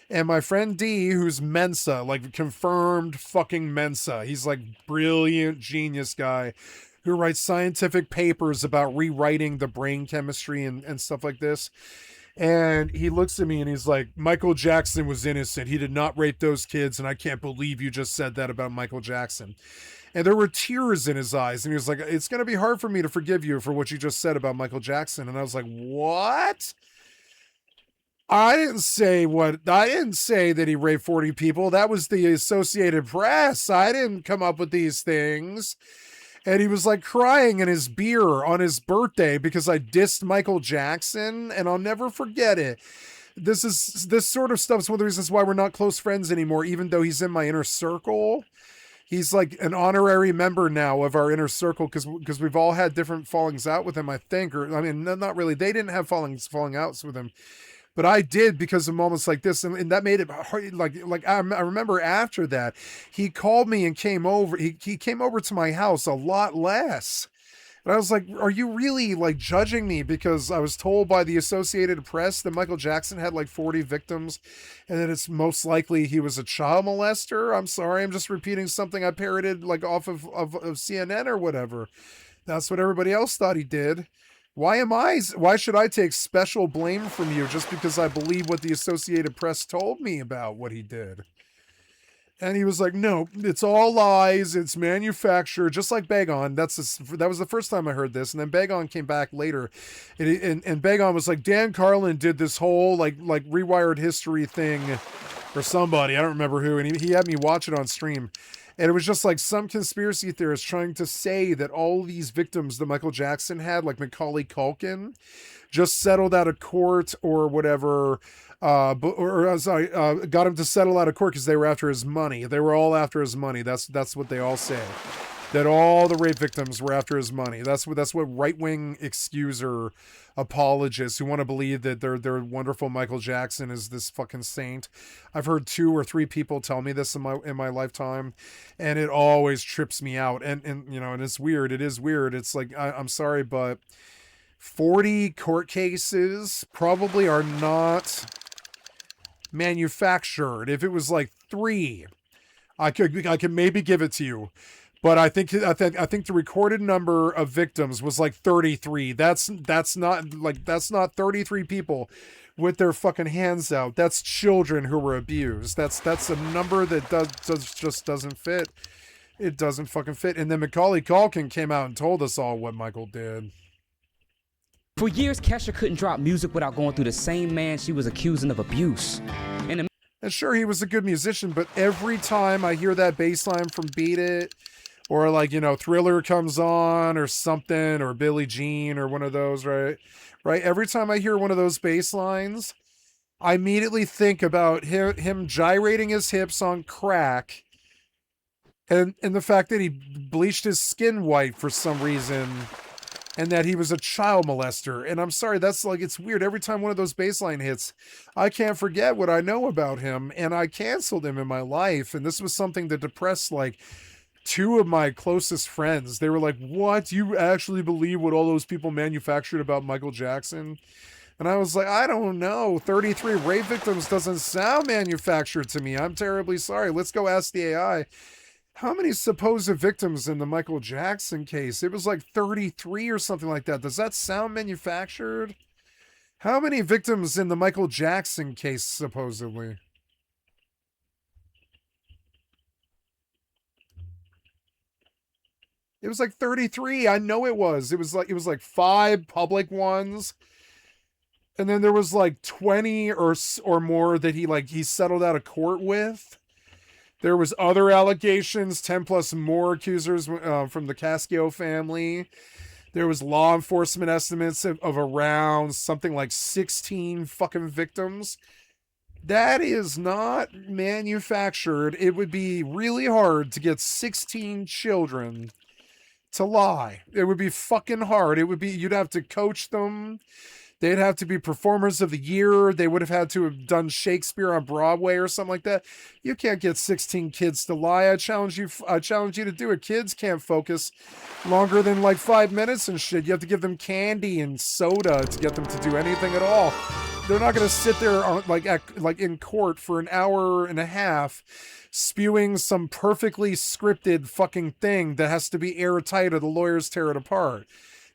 And my friend D, who's Mensa, like confirmed fucking Mensa. He's like brilliant genius guy who writes scientific papers about rewriting the brain chemistry and stuff like this. And he looks at me and he's like, Michael Jackson was innocent. He did not rape those kids. And I can't believe you just said that about Michael Jackson. And there were tears in his eyes. And he was like, it's going to be hard for me to forgive you for what you just said about Michael Jackson. And I was like, what? I didn't say that he raped 40 people. That was the Associated Press. I didn't come up with these things. And he was like crying in his beer on his birthday because I dissed Michael Jackson, and I'll never forget it. This sort of stuff is one of the reasons why we're not close friends anymore, even though he's in my inner circle. He's like an honorary member now of our inner circle because we've all had different fallings out with him, I think. Or I mean, not really. They didn't have falling outs with him. But I did because of moments like this, and that made it hard. Like I remember after that, he called me and came over. He came over to my house a lot less. And I was like, are you really like judging me because I was told by the Associated Press that Michael Jackson had like 40 victims and that it's most likely he was a child molester? I'm sorry, I'm just repeating something I parroted like off of CNN or whatever. That's what everybody else thought he did. Why should I take special blame from you just because I believe what the Associated Press told me about what he did? And he was like, no, it's all lies. It's manufactured, just like Bagon. That was the first time I heard this. And then Bagon came back later. And Bagon was like, Dan Carlin did this whole like rewired history thing or somebody. I don't remember who. And he had me watch it on stream. And it was just like some conspiracy theorist trying to say that all these victims that Michael Jackson had, like Macaulay Culkin, just settled out of court or whatever, got him to settle out of court because they were after his money. They were all after his money. That's what they all say. That all the rape victims were after his money. That's what right-wing excuser apologists who want to believe that their wonderful Michael Jackson is this fucking saint. I've heard 2 or 3 people tell me this in my lifetime, and it always trips me out. And you know, and it's weird. It is weird. It's like I'm sorry, but 40 court cases probably are not manufactured. If it was like 3, I could maybe give it to you. But I think the recorded number of victims was like 33. That's not 33 people with their fucking hands out. That's children who were abused. That's a number that just doesn't fit. It doesn't fucking fit. And then Macaulay Culkin came out and told us all what Michael did. For years, Kesha couldn't drop music without going through the same man she was accusing of abuse. And sure, he was a good musician, but every time I hear that bass line from Beat It, or like, you know, Thriller comes on or something, or Billie Jean or one of those, right? Every time I hear one of those bass lines, I immediately think about him gyrating his hips on crack and the fact that he bleached his skin white for some reason and that he was a child molester. And I'm sorry, that's like, it's weird. Every time one of those bass line hits, I can't forget what I know about him, and I canceled him in my life. And this was something that depressed like 2 of my closest friends. They were like, what? You actually believe what all those people manufactured about Michael Jackson? And I was like, I don't know. 33 rape victims doesn't sound manufactured to me. I'm terribly sorry. Let's go ask the AI. How many supposed victims in the Michael Jackson case? It was like 33 or something like that. Does that sound manufactured? How many victims in the Michael Jackson case, supposedly? It was like 33. I know it was. It was like 5 public ones. And then there was like 20 or more that he settled out of court with. There was other allegations, 10 plus more accusers from the Cascio family. There was law enforcement estimates of around something like 16 fucking victims. That is not manufactured. It would be really hard to get 16 children to lie. It would be fucking hard. You'd have to coach them. They'd have to be performers of the year. They would have had to have done Shakespeare on Broadway or something like that. You can't get 16 kids to lie. I challenge you to do it. Kids can't focus longer than like 5 minutes and shit. You have to give them candy and soda to get them to do anything at all. They're not going to sit there like in court for an hour and a half spewing some perfectly scripted fucking thing that has to be airtight or the lawyers tear it apart.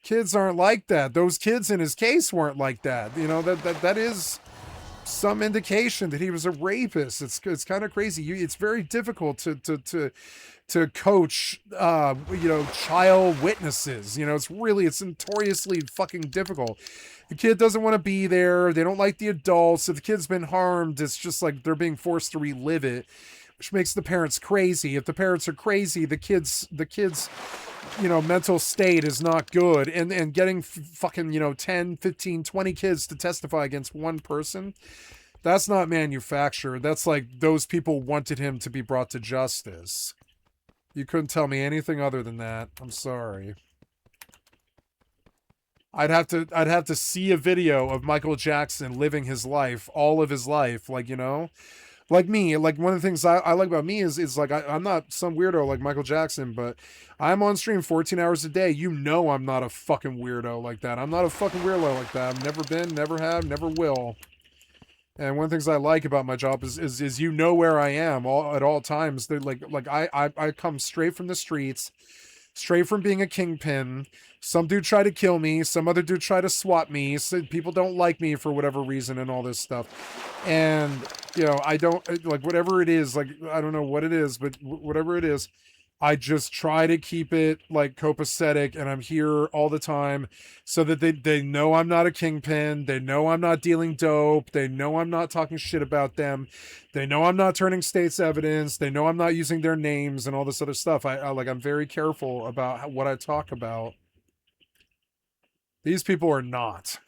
Kids aren't like that. Those kids in his case weren't like that. You know, that is some indication that he was a rapist. It's kind of crazy. It's very difficult to coach child witnesses. You know, it's notoriously fucking difficult. The kid doesn't want to be there. They don't like the adults. If the kid's been harmed, it's just like they're being forced to relive it, which makes the parents crazy. If the parents are crazy, the kids mental state is not good, and getting fucking 10, 15, 20 kids to testify against one person, that's not manufactured. That's like those people wanted him to be brought to justice. You couldn't tell me anything other than that. I'm sorry. I'd have to see a video of Michael Jackson living his life, all of his life, like me. Like, one of the things I like about me is like, I'm not some weirdo like Michael Jackson, but I'm on stream 14 hours a day. You know I'm not a fucking weirdo like that. I'm not a fucking weirdo like that. I've never been, never have, never will. And one of the things I like about my job is you know where I am at all times. They're like I come straight from the streets, straight from being a kingpin. Some dude try to kill me. Some other dude try to swat me. So people don't like me for whatever reason and all this stuff. And, I don't, like, whatever it is, like, I don't know what it is, but whatever it is, I just try to keep it, like, copacetic, and I'm here all the time so that they know I'm not a kingpin. They know I'm not dealing dope. They know I'm not talking shit about them. They know I'm not turning state's evidence. They know I'm not using their names and all this other stuff. I'm very careful about what I talk about. These people are not.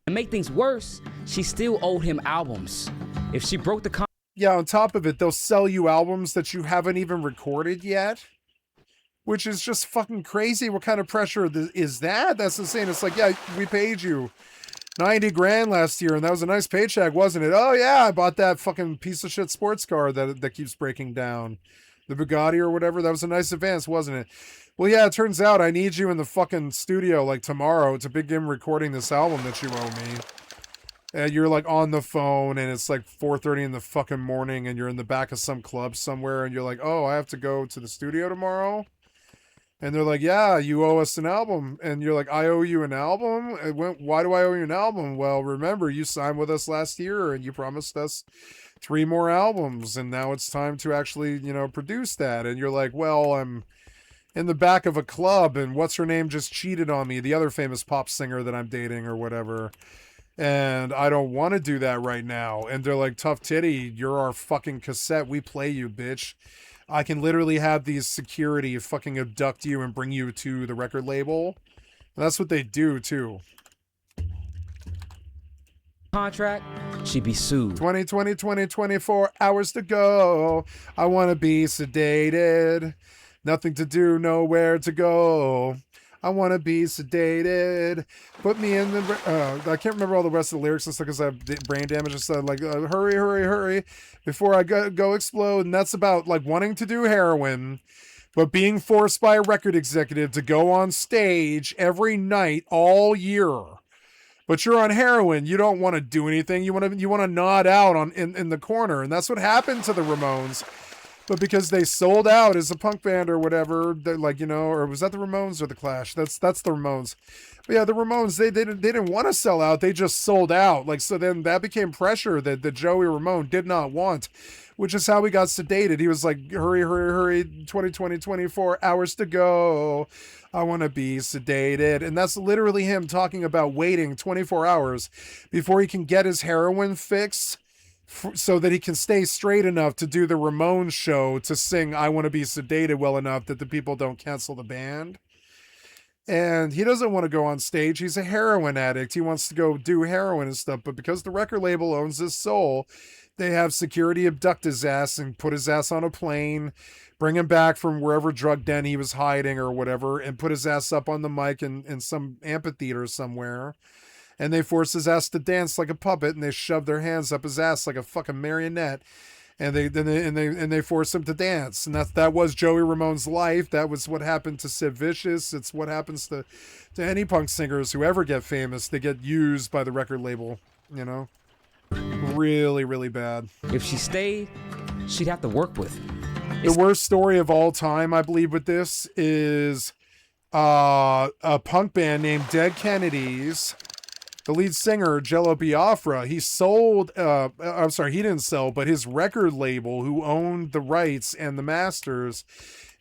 To make things worse, she still owed him albums. If she broke the yeah, on top of it, they'll sell you albums that you haven't even recorded yet, which is just fucking crazy. What kind of pressure is that? That's insane. It's like, yeah, we paid you 90 grand last year, and that was a nice paycheck, wasn't it? Oh yeah, I bought that fucking piece of shit sports car that keeps breaking down. The Bugatti or whatever. That was a nice advance, wasn't it? Well, yeah, it turns out I need you in the fucking studio like tomorrow to begin recording this album that you owe me. And you're like on the phone and it's like 4:30 in the fucking morning and you're in the back of some club somewhere and you're like, oh, I have to go to the studio tomorrow. And they're like, yeah, you owe us an album. And you're like, I owe you an album? Why do I owe you an album? Well, remember, you signed with us last year and you promised us 3 more albums. And now it's time to actually, produce that. And you're like, well, I'm in the back of a club and what's her name just cheated on me, the other famous pop singer that I'm dating or whatever. And I don't want to do that right now. And they're like, tough titty, you're our fucking cassette. We play you, bitch. I can literally have these security fucking abduct you and bring you to the record label. And that's what they do, too. Contract, she'd be sued. 24 hours to go. I want to be sedated. Nothing to do, nowhere to go. I want to be sedated. Put me in the... I can't remember all the rest of the lyrics and stuff because I have brain damage and stuff. Like, hurry, hurry, hurry before I go explode. And that's about, like, wanting to do heroin, but being forced by a record executive to go on stage every night all year. But you're on heroin. You don't want to do anything. You want to nod out in the corner. And that's what happened to the Ramones. But because they sold out as a punk band or whatever, like, you know, or was that the Ramones or the Clash? That's the Ramones. But yeah, the Ramones, they didn't want to sell out. They just sold out. Like, so then that became pressure that Joey Ramone did not want, which is how he got sedated. He was like, hurry, hurry, hurry, 20, 24 hours to go. I want to be sedated. And that's literally him talking about waiting 24 hours before he can get his heroin fix so that he can stay straight enough to do the Ramones show to sing I Want to Be Sedated well enough that the people don't cancel the band. And he doesn't want to go on stage. He's a heroin addict. He wants to go do heroin and stuff. But because the record label owns his soul, they have security abduct his ass and put his ass on a plane, bring him back from wherever drug den he was hiding or whatever, and put his ass up on the mic in some amphitheater somewhere. And they force his ass to dance like a puppet, and they shove their hands up his ass like a fucking marionette. And they force him to dance. And that was Joey Ramone's life. That was what happened to Sid Vicious. It's what happens to any punk singers who ever get famous. They get used by the record label, you know? Really, really bad. If she stayed, she'd have to work with him. The worst story of all time, I believe, with this is a punk band named Dead Kennedys. The lead singer, Jello Biafra, he sold, I'm sorry, he didn't sell, but his record label, who owned the rights and the masters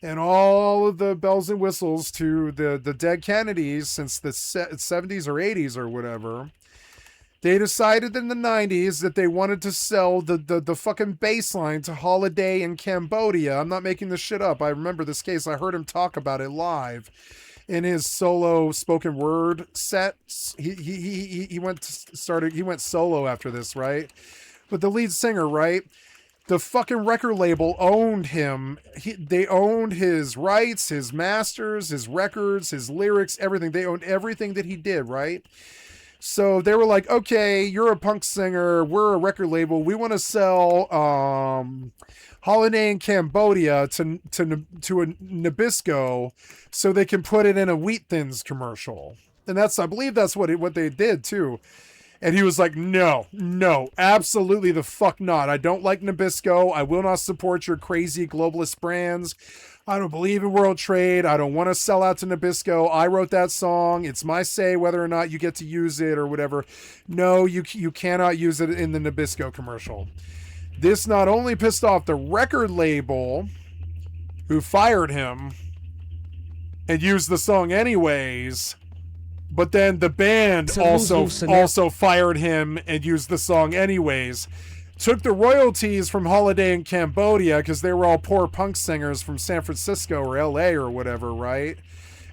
and all of the bells and whistles to the Dead Kennedys since the 70s or 80s or whatever, they decided in the 90s that they wanted to sell the fucking bass line to Holiday in Cambodia. I'm not making this shit up. I remember this case. I heard him talk about it live in his solo spoken word set. He went solo after this, right? But the lead singer, right? The fucking record label owned him. They owned his rights, his masters, his records, his lyrics, everything. They owned everything that he did, right? So they were like, okay, you're a punk singer. We're a record label. We want to sell Holiday in Cambodia to a Nabisco so they can put it in a Wheat Thins commercial. And I believe that's what they did too. And he was like, no, absolutely the fuck not. I don't like Nabisco. I will not support your crazy globalist brands. I don't believe in world trade. I don't want to sell out to Nabisco. I wrote that song. It's my say whether or not you get to use it or whatever. No, you cannot use it in the Nabisco commercial. This not only pissed off the record label, who fired him and used the song anyways, but then the band also fired him and used the song anyways. Took the royalties from Holiday in Cambodia because they were all poor punk singers from San Francisco or LA or whatever, right?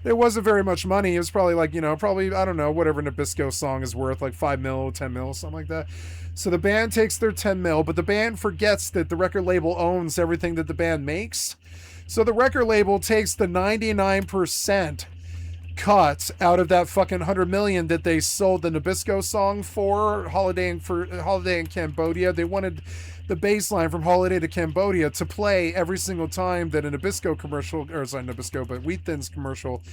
It wasn't very much money. It was probably like, I don't know, whatever Nabisco song is worth, like 5 mil, 10 mil, something like that. So the band takes their 10 mil, but the band forgets that the record label owns everything that the band makes. So the record label takes the 99% cut out of that fucking 100 million that they sold the Nabisco song for Holiday in Cambodia. They wanted the bass line from Holiday to Cambodia to play every single time that a Nabisco commercial, or sorry, Nabisco, but Wheat Thins commercial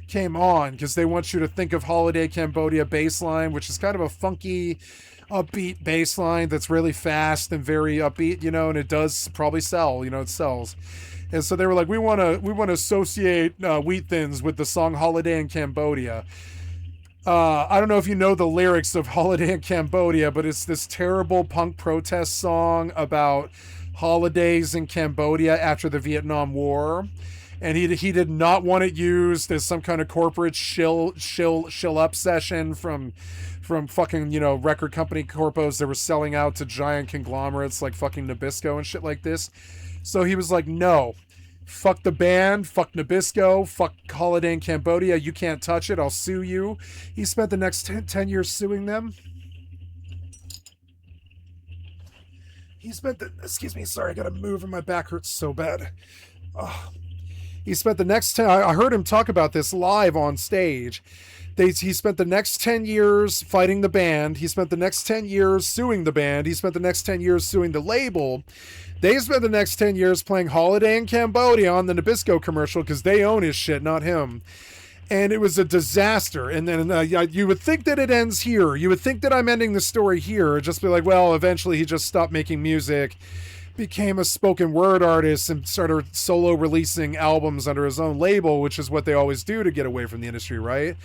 came on, because they want you to think of Holiday Cambodia bass line, which is kind of a funky, upbeat bass line that's really fast and very upbeat, and it does probably sell, it sells. And so they were like, we want to associate Wheat Thins with the song Holiday in Cambodia. I don't know if you know the lyrics of Holiday in Cambodia, but it's this terrible punk protest song about holidays in Cambodia after the Vietnam War. And he did not want it used as some kind of corporate shill up session from fucking, record company corpos that were selling out to giant conglomerates like fucking Nabisco and shit like this. So he was like, no, fuck the band, fuck Nabisco, fuck Holiday in Cambodia. You can't touch it. I'll sue you. He spent the next 10 years suing them. Excuse me, sorry, I gotta move and my back hurts so bad. He spent the next 10, I heard him talk about this live on stage. He spent the next 10 years fighting the band. He spent the next 10 years suing the band. He spent the next 10 years suing the label. They spent the next 10 years playing Holiday in Cambodia on the Nabisco commercial because they own his shit, not him. And it was a disaster. And then you would think that it ends here. You would think that I'm ending the story here. Just be like, well, eventually he just stopped making music became a spoken word artist and started solo releasing albums under his own label, which is what they always do to get away from the industry, right?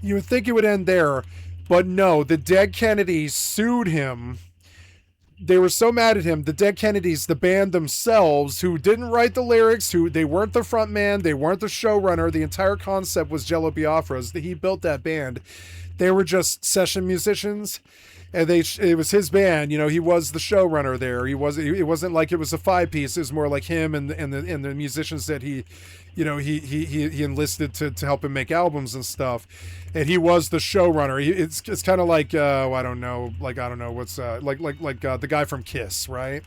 You would think it would end there, but no, the Dead Kennedys sued him. They were so mad at him, the Dead Kennedys, the band themselves, who didn't write the lyrics, they weren't the front man, they weren't the showrunner, the entire concept was Jello Biafra's. He built that band. They were just session musicians. And it was his band, you know, he was the showrunner there. It wasn't like it was a 5-piece. It was more like him and the musicians that he enlisted to help him make albums and stuff. And he was the showrunner. It's kind of like I don't know what's the guy from Kiss, right?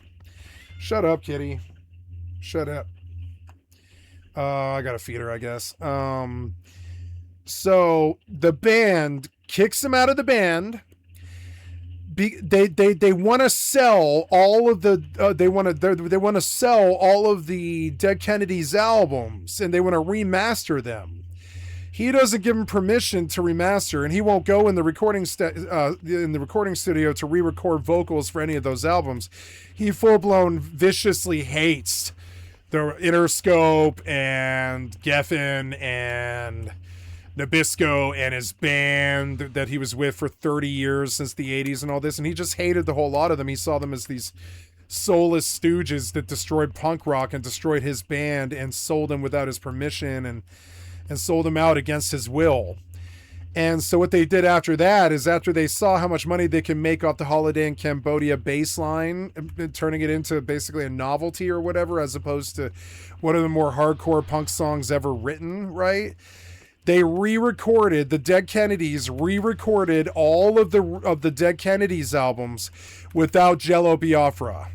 Shut up, kitty. Shut up. I gotta feed her, I guess. So the band kicks him out of the band. They want to sell all of the they want to sell all of the Dead Kennedys albums, and they want to remaster them. He doesn't give him permission to remaster, and he won't go in the recording studio to re-record vocals for any of those albums. He full-blown viciously hates the Interscope and Geffen and Nabisco and his band that he was with for 30 years since the 80s and all this, and he just hated the whole lot of them. He saw them as these soulless stooges that destroyed punk rock and destroyed his band and sold him without his permission and sold him out against his will. And so what they did after that is, after they saw how much money they can make off the Holiday in Cambodia bass line, turning it into basically a novelty or whatever, as opposed to one of the more hardcore punk songs ever written, right? They the Dead Kennedys re-recorded all of the Dead Kennedys albums without Jello Biafra.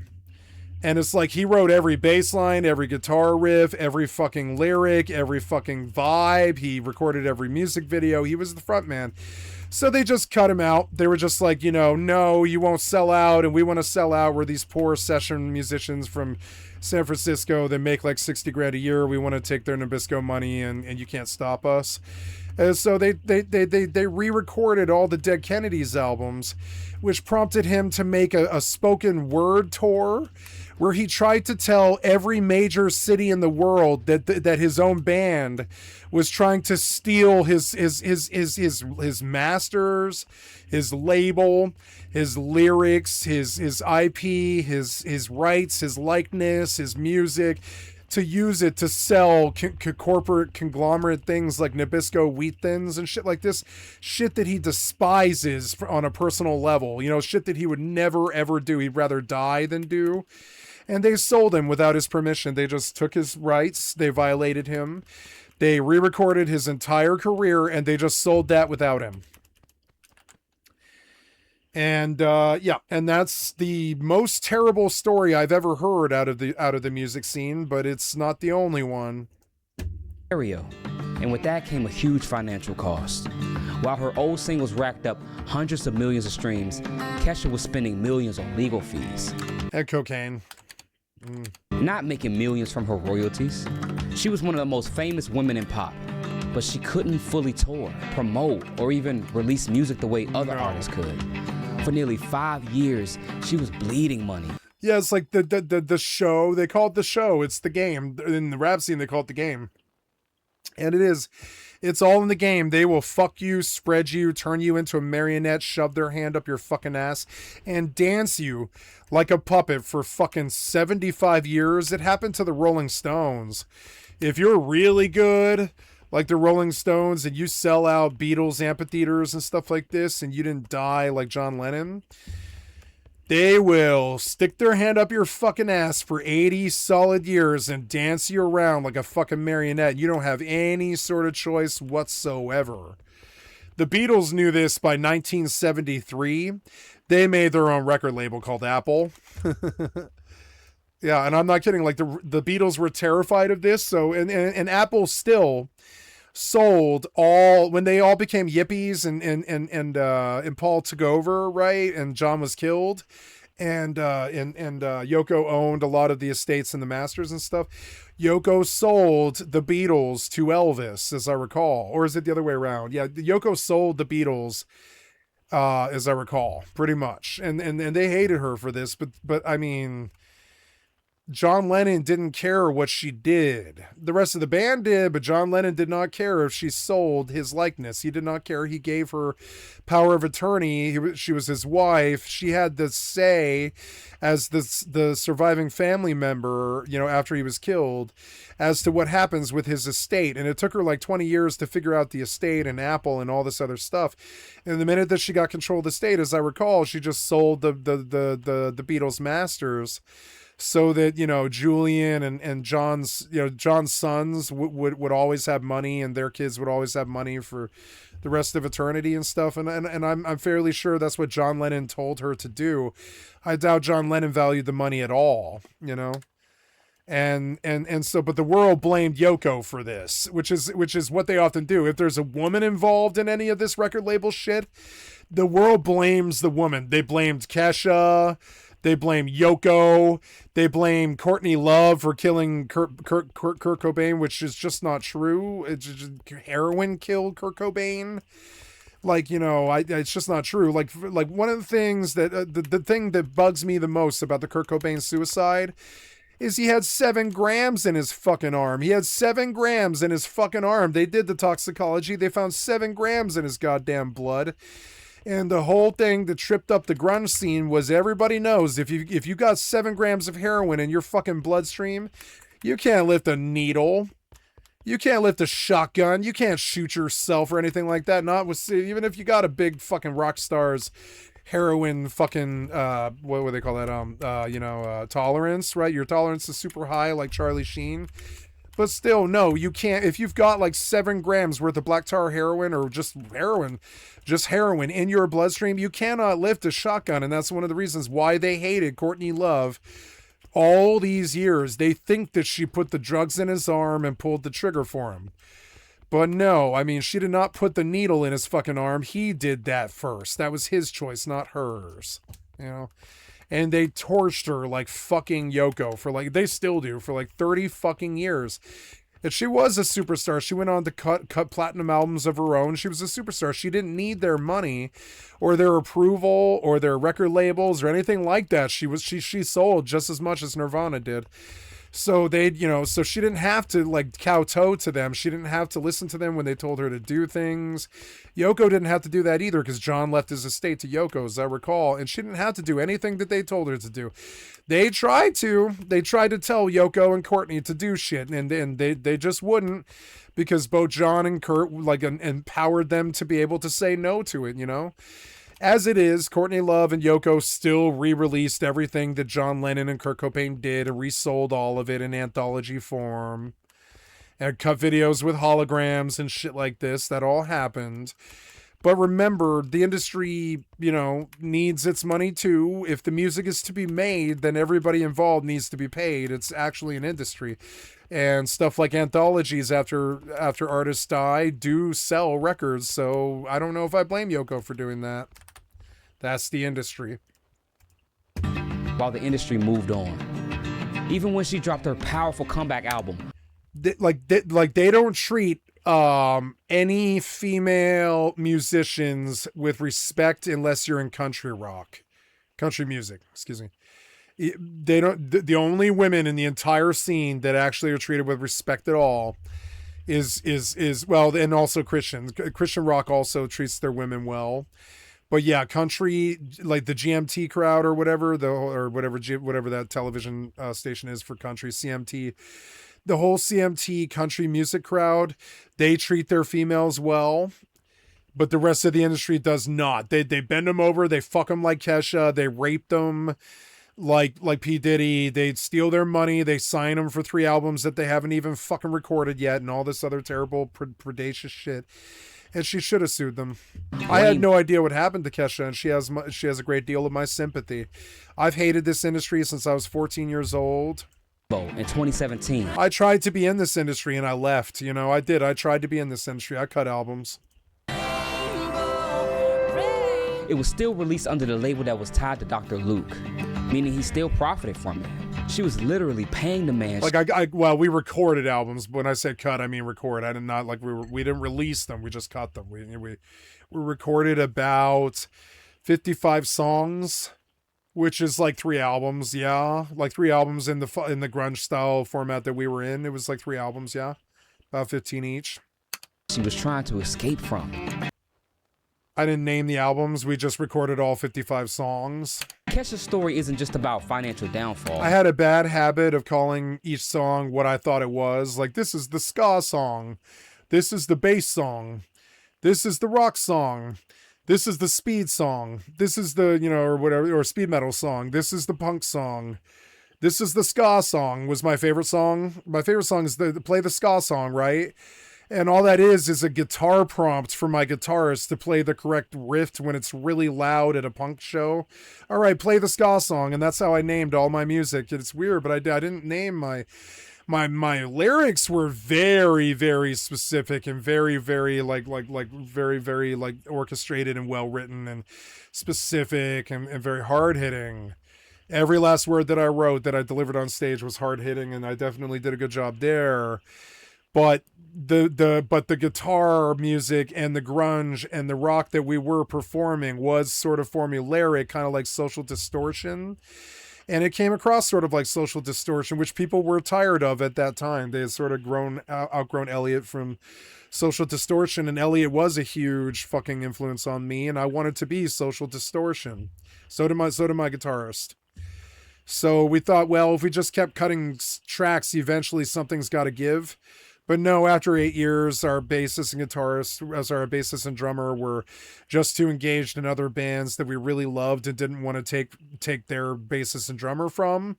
And it's like he wrote every bass line, every guitar riff, every fucking lyric, every fucking vibe. He recorded every music video. He was the front man. So they just cut him out. They were just like, no, you won't sell out, and we want to sell out. We're these poor session musicians from San Francisco that make like 60 grand a year. We want to take their Nabisco money, and you can't stop us. And so they re-recorded all the Dead Kennedys albums, which prompted him to make a spoken word tour where he tried to tell every major city in the world that his own band was trying to steal his masters, his label, his lyrics, his IP, his rights, his likeness, his music, to use it to sell corporate conglomerate things like Nabisco wheat thins and shit like this. Shit that he despises on a personal level. Shit that he would never, ever do. He'd rather die than do. And they sold him without his permission. They just took his rights. They violated him. They re-recorded his entire career, and they just sold that without him. And and that's the most terrible story I've ever heard out of the music scene, but it's not the only one. And with that came a huge financial cost. While her old singles racked up hundreds of millions of streams, Kesha was spending millions on legal fees. And cocaine. Not making millions from her royalties. She was one of the most famous women in pop, but she couldn't fully tour, promote, or even release music the way other artists could. For nearly 5 years, she was bleeding money. Yeah, it's like the show. They call it the show. It's the game. In the rap scene, they call it the game. And it is. It's all in the game. They will fuck you, spread you, turn you into a marionette, shove their hand up your fucking ass, and dance you like a puppet for fucking 75 years. It happened to the Rolling Stones. If you're really good, like the Rolling Stones, and you sell out Beatles amphitheaters and stuff like this, and you didn't die like John Lennon, they will stick their hand up your fucking ass for 80 solid years and dance you around like a fucking marionette. You don't have any sort of choice whatsoever. The Beatles knew this by 1973. They made their own record label called Apple. Yeah, and I'm not kidding. Like the Beatles were terrified of this. So, and Apple still sold all, when they all became yippies and Paul took over, right, and John was killed, and Yoko owned a lot of the estates and the masters and stuff. Yoko sold the Beatles to Elvis, as I recall, or is it the other way around? Yeah, Yoko sold the Beatles, as I recall, pretty much, and they hated her for this, but I mean, John Lennon didn't care what she did. The rest of the band did, but John Lennon did not care if she sold his likeness. He did not care. He gave her power of attorney. She was his wife. She had the say as the surviving family member, you know, after he was killed, as to what happens with his estate. And it took her like 20 years to figure out the estate and Apple and all this other stuff. And the minute that she got control of the estate, as I recall, she just sold the Beatles masters, so that, you know, Julian and John's, you know, John's sons would always have money, and their kids would always have money for the rest of eternity and stuff. And I'm fairly sure that's what John Lennon told her to do. I doubt John Lennon valued the money at all, you know. And so, but the world blamed Yoko for this, which is what they often do. If there's a woman involved in any of this record label shit, the world blames the woman. They blamed Kesha. They blame Yoko. They blame Courtney Love for killing Kurt Cobain, which is just not true. It's just, heroin killed Kurt Cobain. Like, you know, it's just not true. Like one of the things that the thing that bugs me the most about the Kurt Cobain suicide is he had 7 grams in his fucking arm. He had 7 grams in his fucking arm. They did the toxicology. They found 7 grams in his goddamn blood. And the whole thing that tripped up the grunge scene was, everybody knows if you got 7 grams of heroin in your fucking bloodstream, you can't lift a needle. You can't lift a shotgun. You can't shoot yourself or anything like that. Not with, even if you got a big fucking rock star's heroin fucking, what would they call that? Tolerance, right? Your tolerance is super high, like Charlie Sheen. But still, no, you can't. If you've got like 7 grams worth of black tar heroin, or just heroin in your bloodstream, you cannot lift a shotgun. And that's one of the reasons why they hated Courtney Love all these years. They think that she put the drugs in his arm and pulled the trigger for him. But no, I mean, she did not put the needle in his fucking arm. He did that first. That was his choice, not hers. You know? And they torched her like fucking Yoko for like, they still do, for like 30 fucking years. And she was a superstar. She went on to cut platinum albums of her own. She was a superstar. She didn't need their money or their approval or their record labels or anything like that. She sold just as much as Nirvana did. So so she didn't have to like kowtow to them. She didn't have to listen to them when they told her to do things. Yoko didn't have to do that either, because John left his estate to Yoko, as I recall, and she didn't have to do anything that they told her to do. They tried to tell Yoko and Courtney to do shit, and they just wouldn't, because both John and Kurt like empowered them to be able to say no to it, you know? As it is, Courtney Love and Yoko still re-released everything that John Lennon and Kurt Cobain did and resold all of it in anthology form and cut videos with holograms and shit like this. That all happened. But remember, the industry, you know, needs its money too. If the music is to be made, then everybody involved needs to be paid. It's actually an industry. And stuff like anthologies after artists die do sell records. So I don't know if I blame Yoko for doing that. That's the industry. While the industry moved on, even when she dropped her powerful comeback album, they don't treat any female musicians with respect unless you're in country music. Excuse me. They don't. The only women in the entire scene that actually are treated with respect at all is well, and also Christian rock also treats their women well. But yeah, country, like the GMT crowd or whatever, whatever that television station is for country, CMT, the whole CMT country music crowd, they treat their females well, but the rest of the industry does not. They bend them over, they fuck them like Kesha, they rape them like P. Diddy, they steal their money, they sign them for 3 albums that they haven't even fucking recorded yet, and all this other terrible predacious shit. And she should have sued them. I had no idea what happened to Kesha, and she has a great deal of my sympathy. I've hated this industry since I was 14 years old. In 2017. I tried to be in this industry and I left. You know, I did. I tried to be in this industry. I cut albums. It was still released under the label that was tied to Dr. Luke, meaning he still profited from it. She was literally paying the man. Like we recorded albums. When I say cut, I mean record. I did not we didn't release them. We just cut them. We recorded about 55 songs which is like 3 albums. Yeah, like 3 albums in the grunge style format that we were in. It was like 3 albums. Yeah, about 15 each. She was trying to escape from. I didn't name the albums. We just recorded all 55 songs. Kesha's story isn't just about financial downfall. I had a bad habit of calling each song what I thought it was. Like, this is the ska song. This is the bass song. This is the rock song. This is the speed song. This is the, you know, or whatever, or speed metal song. This is the punk song. This is the ska song was my favorite song. My favorite song is the play the ska song, right? And all that is a guitar prompt for my guitarist to play the correct riff when it's really loud at a punk show. All right, play the ska song. And that's how I named all my music. It's weird, but I didn't name my lyrics were very, very specific and very, very very orchestrated and well written and specific and very hard hitting. Every last word that I wrote that I delivered on stage was hard hitting, and I definitely did a good job there. But the guitar music and the grunge and the rock that we were performing was sort of formulaic, kind of like Social Distortion. And it came across sort of like Social Distortion, which people were tired of at that time. They had sort of outgrown Elliot from Social Distortion, and Elliot was a huge fucking influence on me, and I wanted to be Social Distortion. So did my guitarist. So we thought, well, if we just kept cutting tracks, eventually something's got to give. But no, after 8 years, our bassist and guitarist, as our bassist and drummer, were just too engaged in other bands that we really loved and didn't want to take their bassist and drummer from.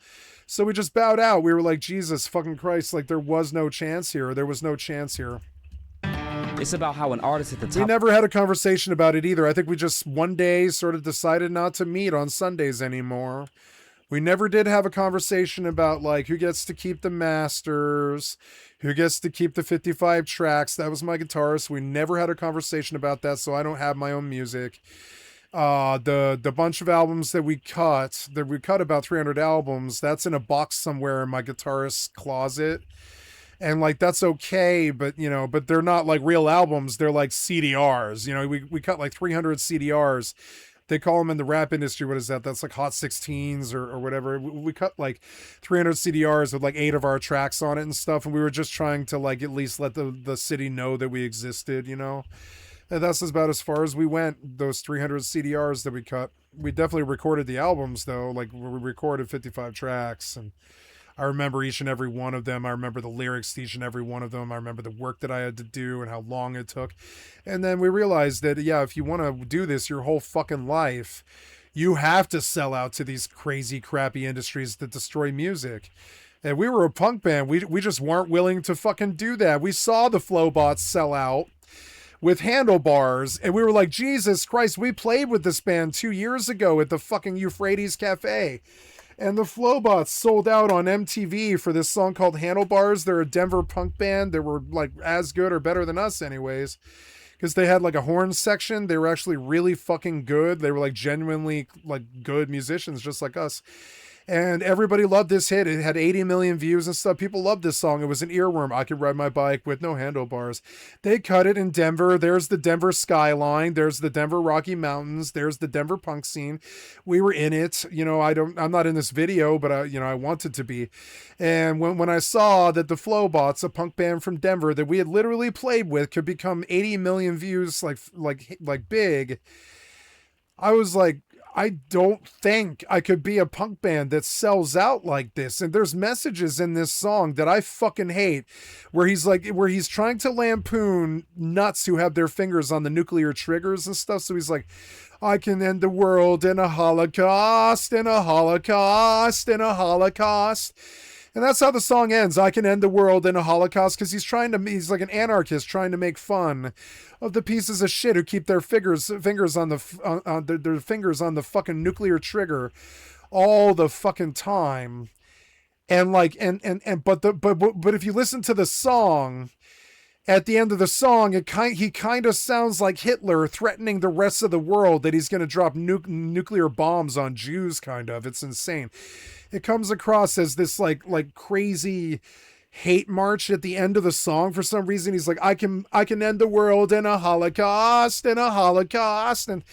So we just bowed out. We were like, Jesus fucking Christ, like there was no chance here. There was no chance here. It's about how an artist at the top... We never had a conversation about it either. I think we just one day sort of decided not to meet on Sundays anymore. We never did have a conversation about like who gets to keep the masters, who gets to keep the 55 tracks. That was my guitarist. We never had a conversation about that, so I don't have my own music. The bunch of albums that we cut about 300 albums, that's in a box somewhere in my guitarist's closet. And like that's okay, but you know, but they're not like real albums, they're like CDRs. You know, we cut like 300 CDRs. They call them in the rap industry, what is that? That's like Hot 16s or whatever. We cut like 300 CDRs with like 8 of our tracks on it and stuff. And we were just trying to like at least let the city know that we existed, you know? And that's about as far as we went, those 300 CDRs that we cut. We definitely recorded the albums though. Like we recorded 55 tracks, and I remember each and every one of them. I remember the lyrics to each and every one of them. I remember the work that I had to do and how long it took. And then we realized that, yeah, if you want to do this your whole fucking life, you have to sell out to these crazy, crappy industries that destroy music. And we were a punk band. We just weren't willing to fucking do that. We saw the Flowbots sell out with Handlebars, and we were like, Jesus Christ, we played with this band 2 years ago at the fucking Euphrates Cafe. And the Flowbots sold out on MTV for this song called Handlebars. They're a Denver punk band. They were like as good or better than us anyways, because they had like a horn section. They were actually really fucking good. They were like genuinely like good musicians just like us. And everybody loved this hit. It had 80 million views and stuff. People loved this song. It was an earworm. I could ride my bike with no handlebars. They cut it in Denver. There's the Denver skyline. There's the Denver Rocky Mountains. There's the Denver punk scene. We were in it. You know, I'm not in this video, but I wanted to be. And when I saw that the Flowbots, a punk band from Denver that we had literally played with, could become 80 million views like big, I was like, I don't think I could be a punk band that sells out like this. And there's messages in this song that I fucking hate, where he's trying to lampoon nuts who have their fingers on the nuclear triggers and stuff. So he's like, I can end the world in a holocaust, in a holocaust, in a holocaust. And that's how the song ends. I can end the world in a holocaust, because he's like an anarchist trying to make fun of the pieces of shit who keep their fingers on their fingers on the fucking nuclear trigger all the fucking time. And like but if you listen to the song, at the end of the song, he kind of sounds like Hitler threatening the rest of the world that he's going to drop nuclear bombs on Jews, kind of. It's insane. It comes across as this like crazy hate march at the end of the song. For some reason, he's like, I can end the world in a holocaust, in a holocaust. And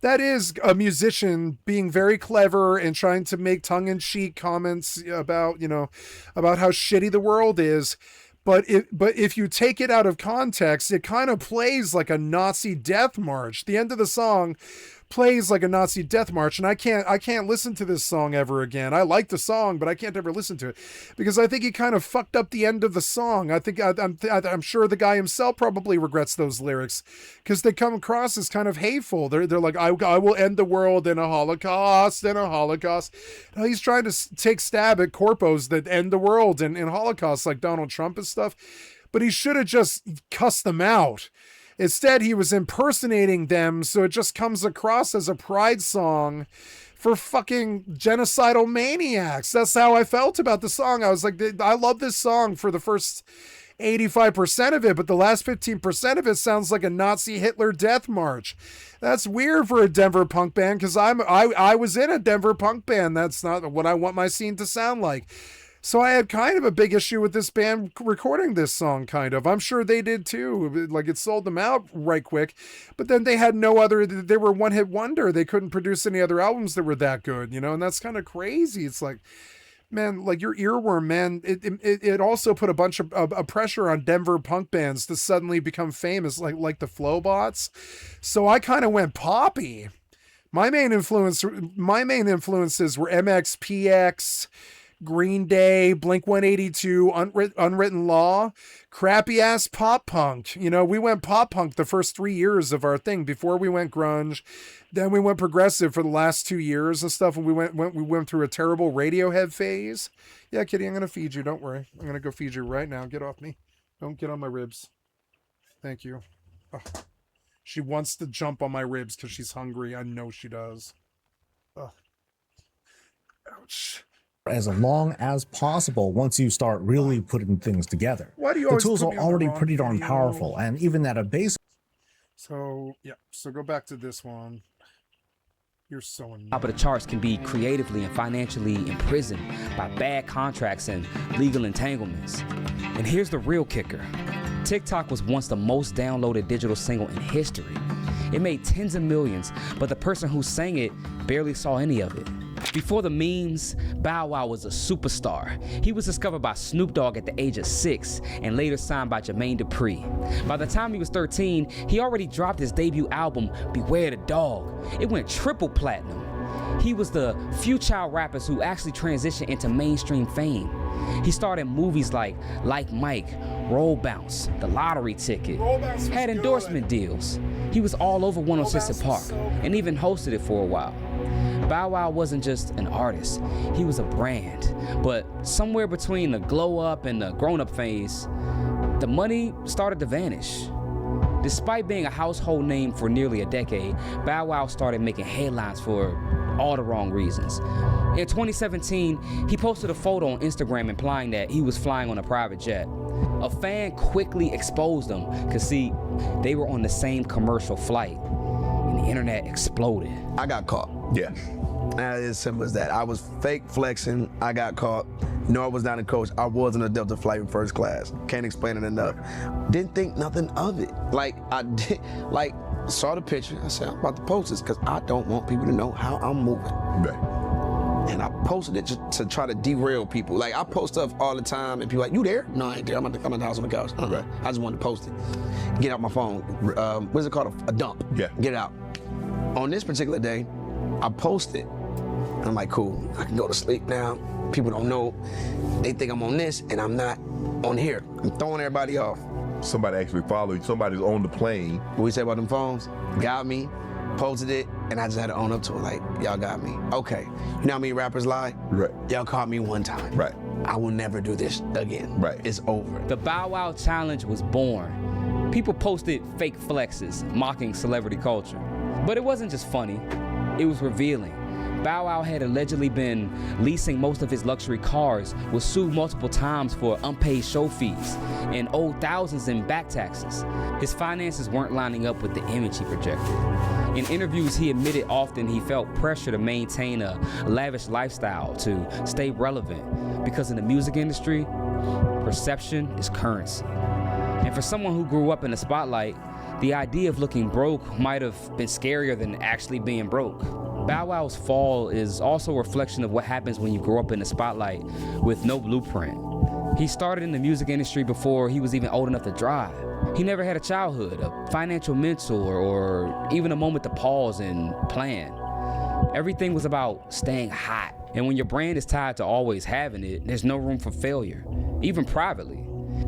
that is a musician being very clever and trying to make tongue-in-cheek comments about, about how shitty the world is. But if you take it out of context, it kind of plays like a Nazi death march. The end of the song plays like a Nazi death march, and I can't listen to this song ever again. I like the song, but I can't ever listen to it because I think he kind of fucked up the end of the song. I'm sure the guy himself probably regrets those lyrics because they come across as kind of hateful. They're like, I will end the world in a Holocaust, Now he's trying to take stab at corpos that end the world in Holocaust like Donald Trump and stuff, but he should have just cussed them out. Instead, he was impersonating them, so it just comes across as a pride song for fucking genocidal maniacs. That's how I felt about the song. I was like, I love this song for the first 85% of it, but the last 15% of it sounds like a Nazi Hitler death march. That's weird for a Denver punk band, because I was in a Denver punk band. That's not what I want my scene to sound like. So I had kind of a big issue with this band recording this song, kind of. I'm sure they did too. Like, it sold them out right quick. But then they had they were one-hit wonder. They couldn't produce any other albums that were that good, and that's kind of crazy. It's like, man, like your Earworm, man, it also put a bunch of pressure on Denver punk bands to suddenly become famous, like the Flowbots. So I kind of went poppy. My main influences were MXPX, Green Day, Blink-182, Unwritten Law, crappy ass pop punk. We went pop punk the first 3 years of our thing before we went grunge. Then we went progressive for the last 2 years and stuff. And we went through a terrible Radiohead phase. Yeah, Kitty, I'm going to feed you. Don't worry. I'm going to go feed you right now. Get off me. Don't get on my ribs. Thank you. Oh. She wants to jump on my ribs because she's hungry. I know she does. Oh. Ouch. As long as possible once you start really putting things together. Why do you the always tools put are me on the already wrong pretty darn video? powerful, and even at a base. So go back to this one. You're so annoying. Top of the charts can be creatively and financially imprisoned by bad contracts and legal entanglements. And here's the real kicker. TikTok was once the most downloaded digital single in history. It made tens of millions, but the person who sang it barely saw any of it. Before the memes, Bow Wow was a superstar. He was discovered by Snoop Dogg at the age of 6 and later signed by Jermaine Dupri. By the time he was 13, he already dropped his debut album, Beware the Dog. It went triple platinum. He was the few child rappers who actually transitioned into mainstream fame. He starred in movies like Mike, Roll Bounce, The Lottery Ticket, had endorsement deals. He was all over 106 & Park and even hosted it for a while. Bow Wow wasn't just an artist, he was a brand. But somewhere between the glow up and the grown up phase, the money started to vanish. Despite being a household name for nearly a decade, Bow Wow started making headlines for all the wrong reasons. In 2017, he posted a photo on Instagram implying that he was flying on a private jet. A fan quickly exposed them, because see, they were on the same commercial flight, and the internet exploded. I got caught. Yeah. As simple as that. I was fake flexing. I got caught. No, I was not a coach. I was on a Delta flight in first class. Can't explain it enough. Didn't think nothing of it. Saw the picture. I said, I'm about to post this because I don't want people to know how I'm moving. Right. And I posted it just to try to derail people. Like, I post stuff all the time and people are like, you there? No, I ain't there. I'm at the house on the couch. Right. I just wanted to post it. Get out my phone. What's it called? A dump. Yeah. Get it out. On this particular day, I posted. I'm like, cool, I can go to sleep now. People don't know. They think I'm on this and I'm not on here. I'm throwing everybody off. Somebody actually followed you. Somebody's on the plane. What we say about them phones? Got me, posted it, and I just had to own up to it. Like, y'all got me. Okay. You know how many rappers lie? Right. Y'all caught me one time. Right. I will never do this again. Right. It's over. The Bow Wow Challenge was born. People posted fake flexes, mocking celebrity culture. But it wasn't just funny, it was revealing. Bow Wow had allegedly been leasing most of his luxury cars, was sued multiple times for unpaid show fees, and owed thousands in back taxes. His finances weren't lining up with the image he projected. In interviews, he admitted often he felt pressure to maintain a lavish lifestyle to stay relevant, because in the music industry, perception is currency. And for someone who grew up in the spotlight, The idea of looking broke might have been scarier than actually being broke. Bow Wow's fall is also a reflection of what happens when you grow up in the spotlight with no blueprint. He started in the music industry before he was even old enough to drive. He never had a childhood, a financial mentor, or even a moment to pause and plan. Everything was about staying hot. And when your brand is tied to always having it, there's no room for failure, even privately.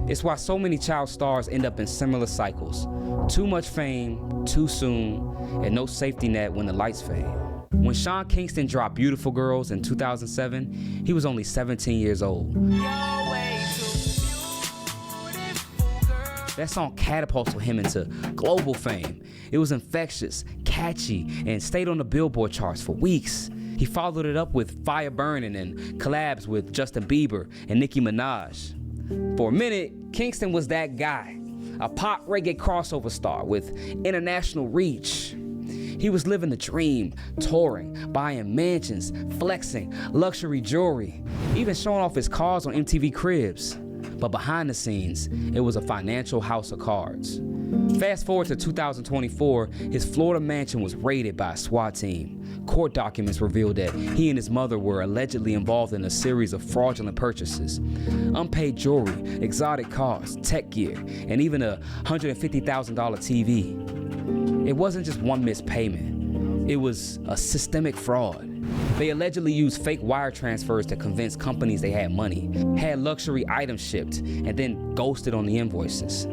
It's why so many child stars end up in similar cycles. Too much fame, too soon, and no safety net when the lights fade. When Sean Kingston dropped Beautiful Girls in 2007, he was only 17 years old. That song catapulted him into global fame. It was infectious, catchy, and stayed on the Billboard charts for weeks. He followed it up with Fire Burning and collabs with Justin Bieber and Nicki Minaj. For a minute, Kingston was that guy, a pop reggae crossover star with international reach. He was living the dream, touring, buying mansions, flexing, luxury jewelry, even showing off his cars on MTV Cribs. But behind the scenes, it was a financial house of cards. Fast forward to 2024, his Florida mansion was raided by a SWAT team. Court documents revealed that he and his mother were allegedly involved in a series of fraudulent purchases. Unpaid jewelry, exotic cars, tech gear, and even a $150,000 TV. It wasn't just one missed payment. It was a systemic fraud. They allegedly used fake wire transfers to convince companies they had money, had luxury items shipped, and then ghosted on the invoices.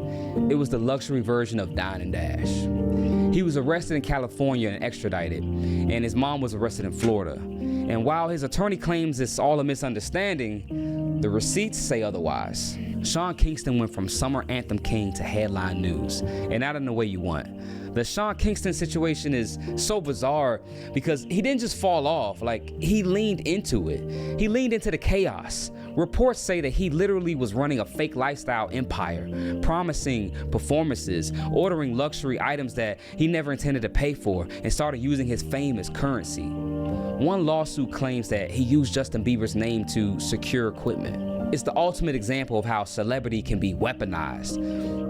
It was the luxury version of Dine and Dash. He was arrested in California and extradited, and his mom was arrested in Florida. And while his attorney claims it's all a misunderstanding, the receipts say otherwise. Sean Kingston went from summer anthem king to headline news, and not in the way you want. The Sean Kingston situation is so bizarre because he didn't just fall off, he leaned into it. He leaned into the chaos. Reports say that he literally was running a fake lifestyle empire, promising performances, ordering luxury items that he never intended to pay for, and started using his fame as currency. One lawsuit claims that he used Justin Bieber's name to secure equipment. It's the ultimate example of how celebrity can be weaponized,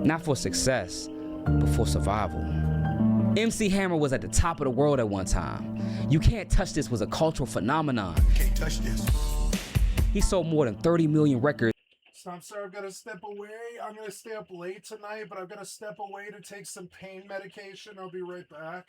not for success, but for survival. MC Hammer was at the top of the world at one time. You Can't Touch This was a cultural phenomenon. Can't touch this. He sold more than 30 million records. So I'm sorry, I've got to step away. I'm going to stay up late tonight, but I've got to step away to take some pain medication. I'll be right back.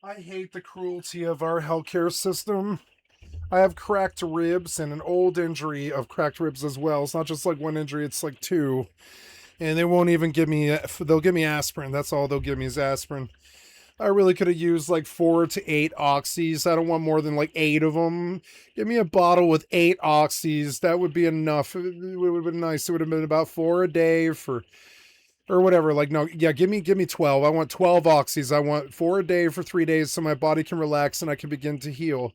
I hate the cruelty of our healthcare system. I have cracked ribs and an old injury of cracked ribs as well. It's not just like one injury, it's like two. And they won't even give me, they'll give me aspirin. That's all they'll give me is aspirin. I really could have used like 4 to 8 oxys. I don't want more than like 8 of them. Give me a bottle with 8 oxys. That would be enough. It would have been nice. It would have been about 4 a day for... or whatever, no, yeah, give me 12. I want 12 oxys. I want 4 a day for 3 days so my body can relax and I can begin to heal.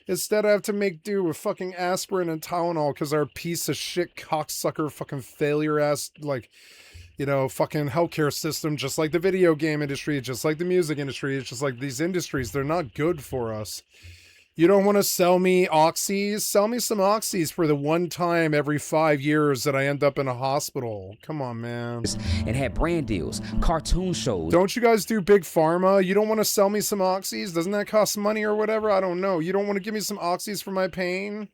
Instead, I have to make do with fucking aspirin and Tylenol because our piece of shit cocksucker fucking failure ass, fucking healthcare system, just like the video game industry, just like the music industry, it's just like these industries, they're not good for us. You don't want to sell me oxys? Sell me some oxys for the one time every 5 years that I end up in a hospital. Come on, man. And had brand deals, cartoon shows. Don't you guys do big pharma? You don't want to sell me some oxys? Doesn't that cost money or whatever? I don't know. You don't want to give me some oxys for my pain?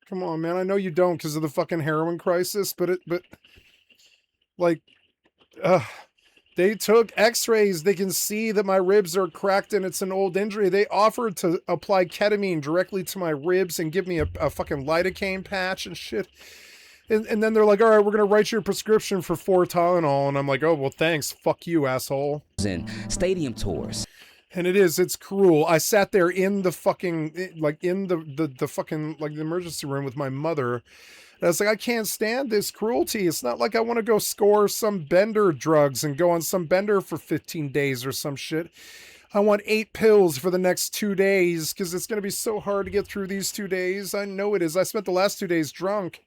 Come on, man. I know you don't because of the fucking heroin crisis, but like, they took x-rays. They can see that my ribs are cracked and it's an old injury. They offered to apply ketamine directly to my ribs and give me a fucking lidocaine patch and shit. And then they're like, all right, we're going to write you a prescription for 4 Tylenol. And I'm like, oh, well, thanks. Fuck you, asshole. And stadium tours. And it's cruel. I sat there in the fucking, like, in the fucking, like, the emergency room with my mother. And I was like, I can't stand this cruelty. It's not like I want to go score some bender drugs and go on some bender for 15 days or some shit. I want 8 pills for the next 2 days because it's going to be so hard to get through these 2 days. I know it is. I spent the last 2 days drunk.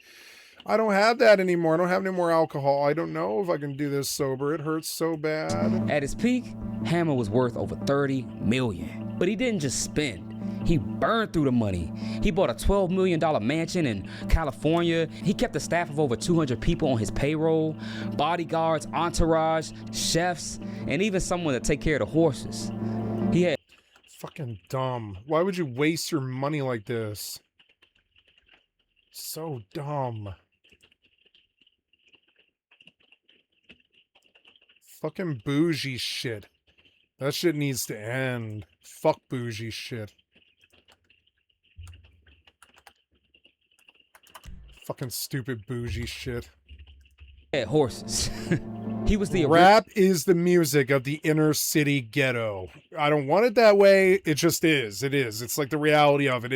I don't have that anymore. I don't have any more alcohol. I don't know if I can do this sober. It hurts so bad. At his peak, Hammer was worth over $30 million. But he didn't just spend. He burned through the money. He bought a $12 million mansion in California. He kept a staff of over 200 people on his payroll, bodyguards, entourage, chefs, and even someone to take care of the horses. He had... Fucking dumb. Why would you waste your money like this? So dumb. Fucking bougie shit. That shit needs to end. Fuck bougie shit. Fucking stupid bougie shit. Had horses. He was the rap is the music of the inner city ghetto. I don't want it that way. It just is. It is. It's like the reality of it. It is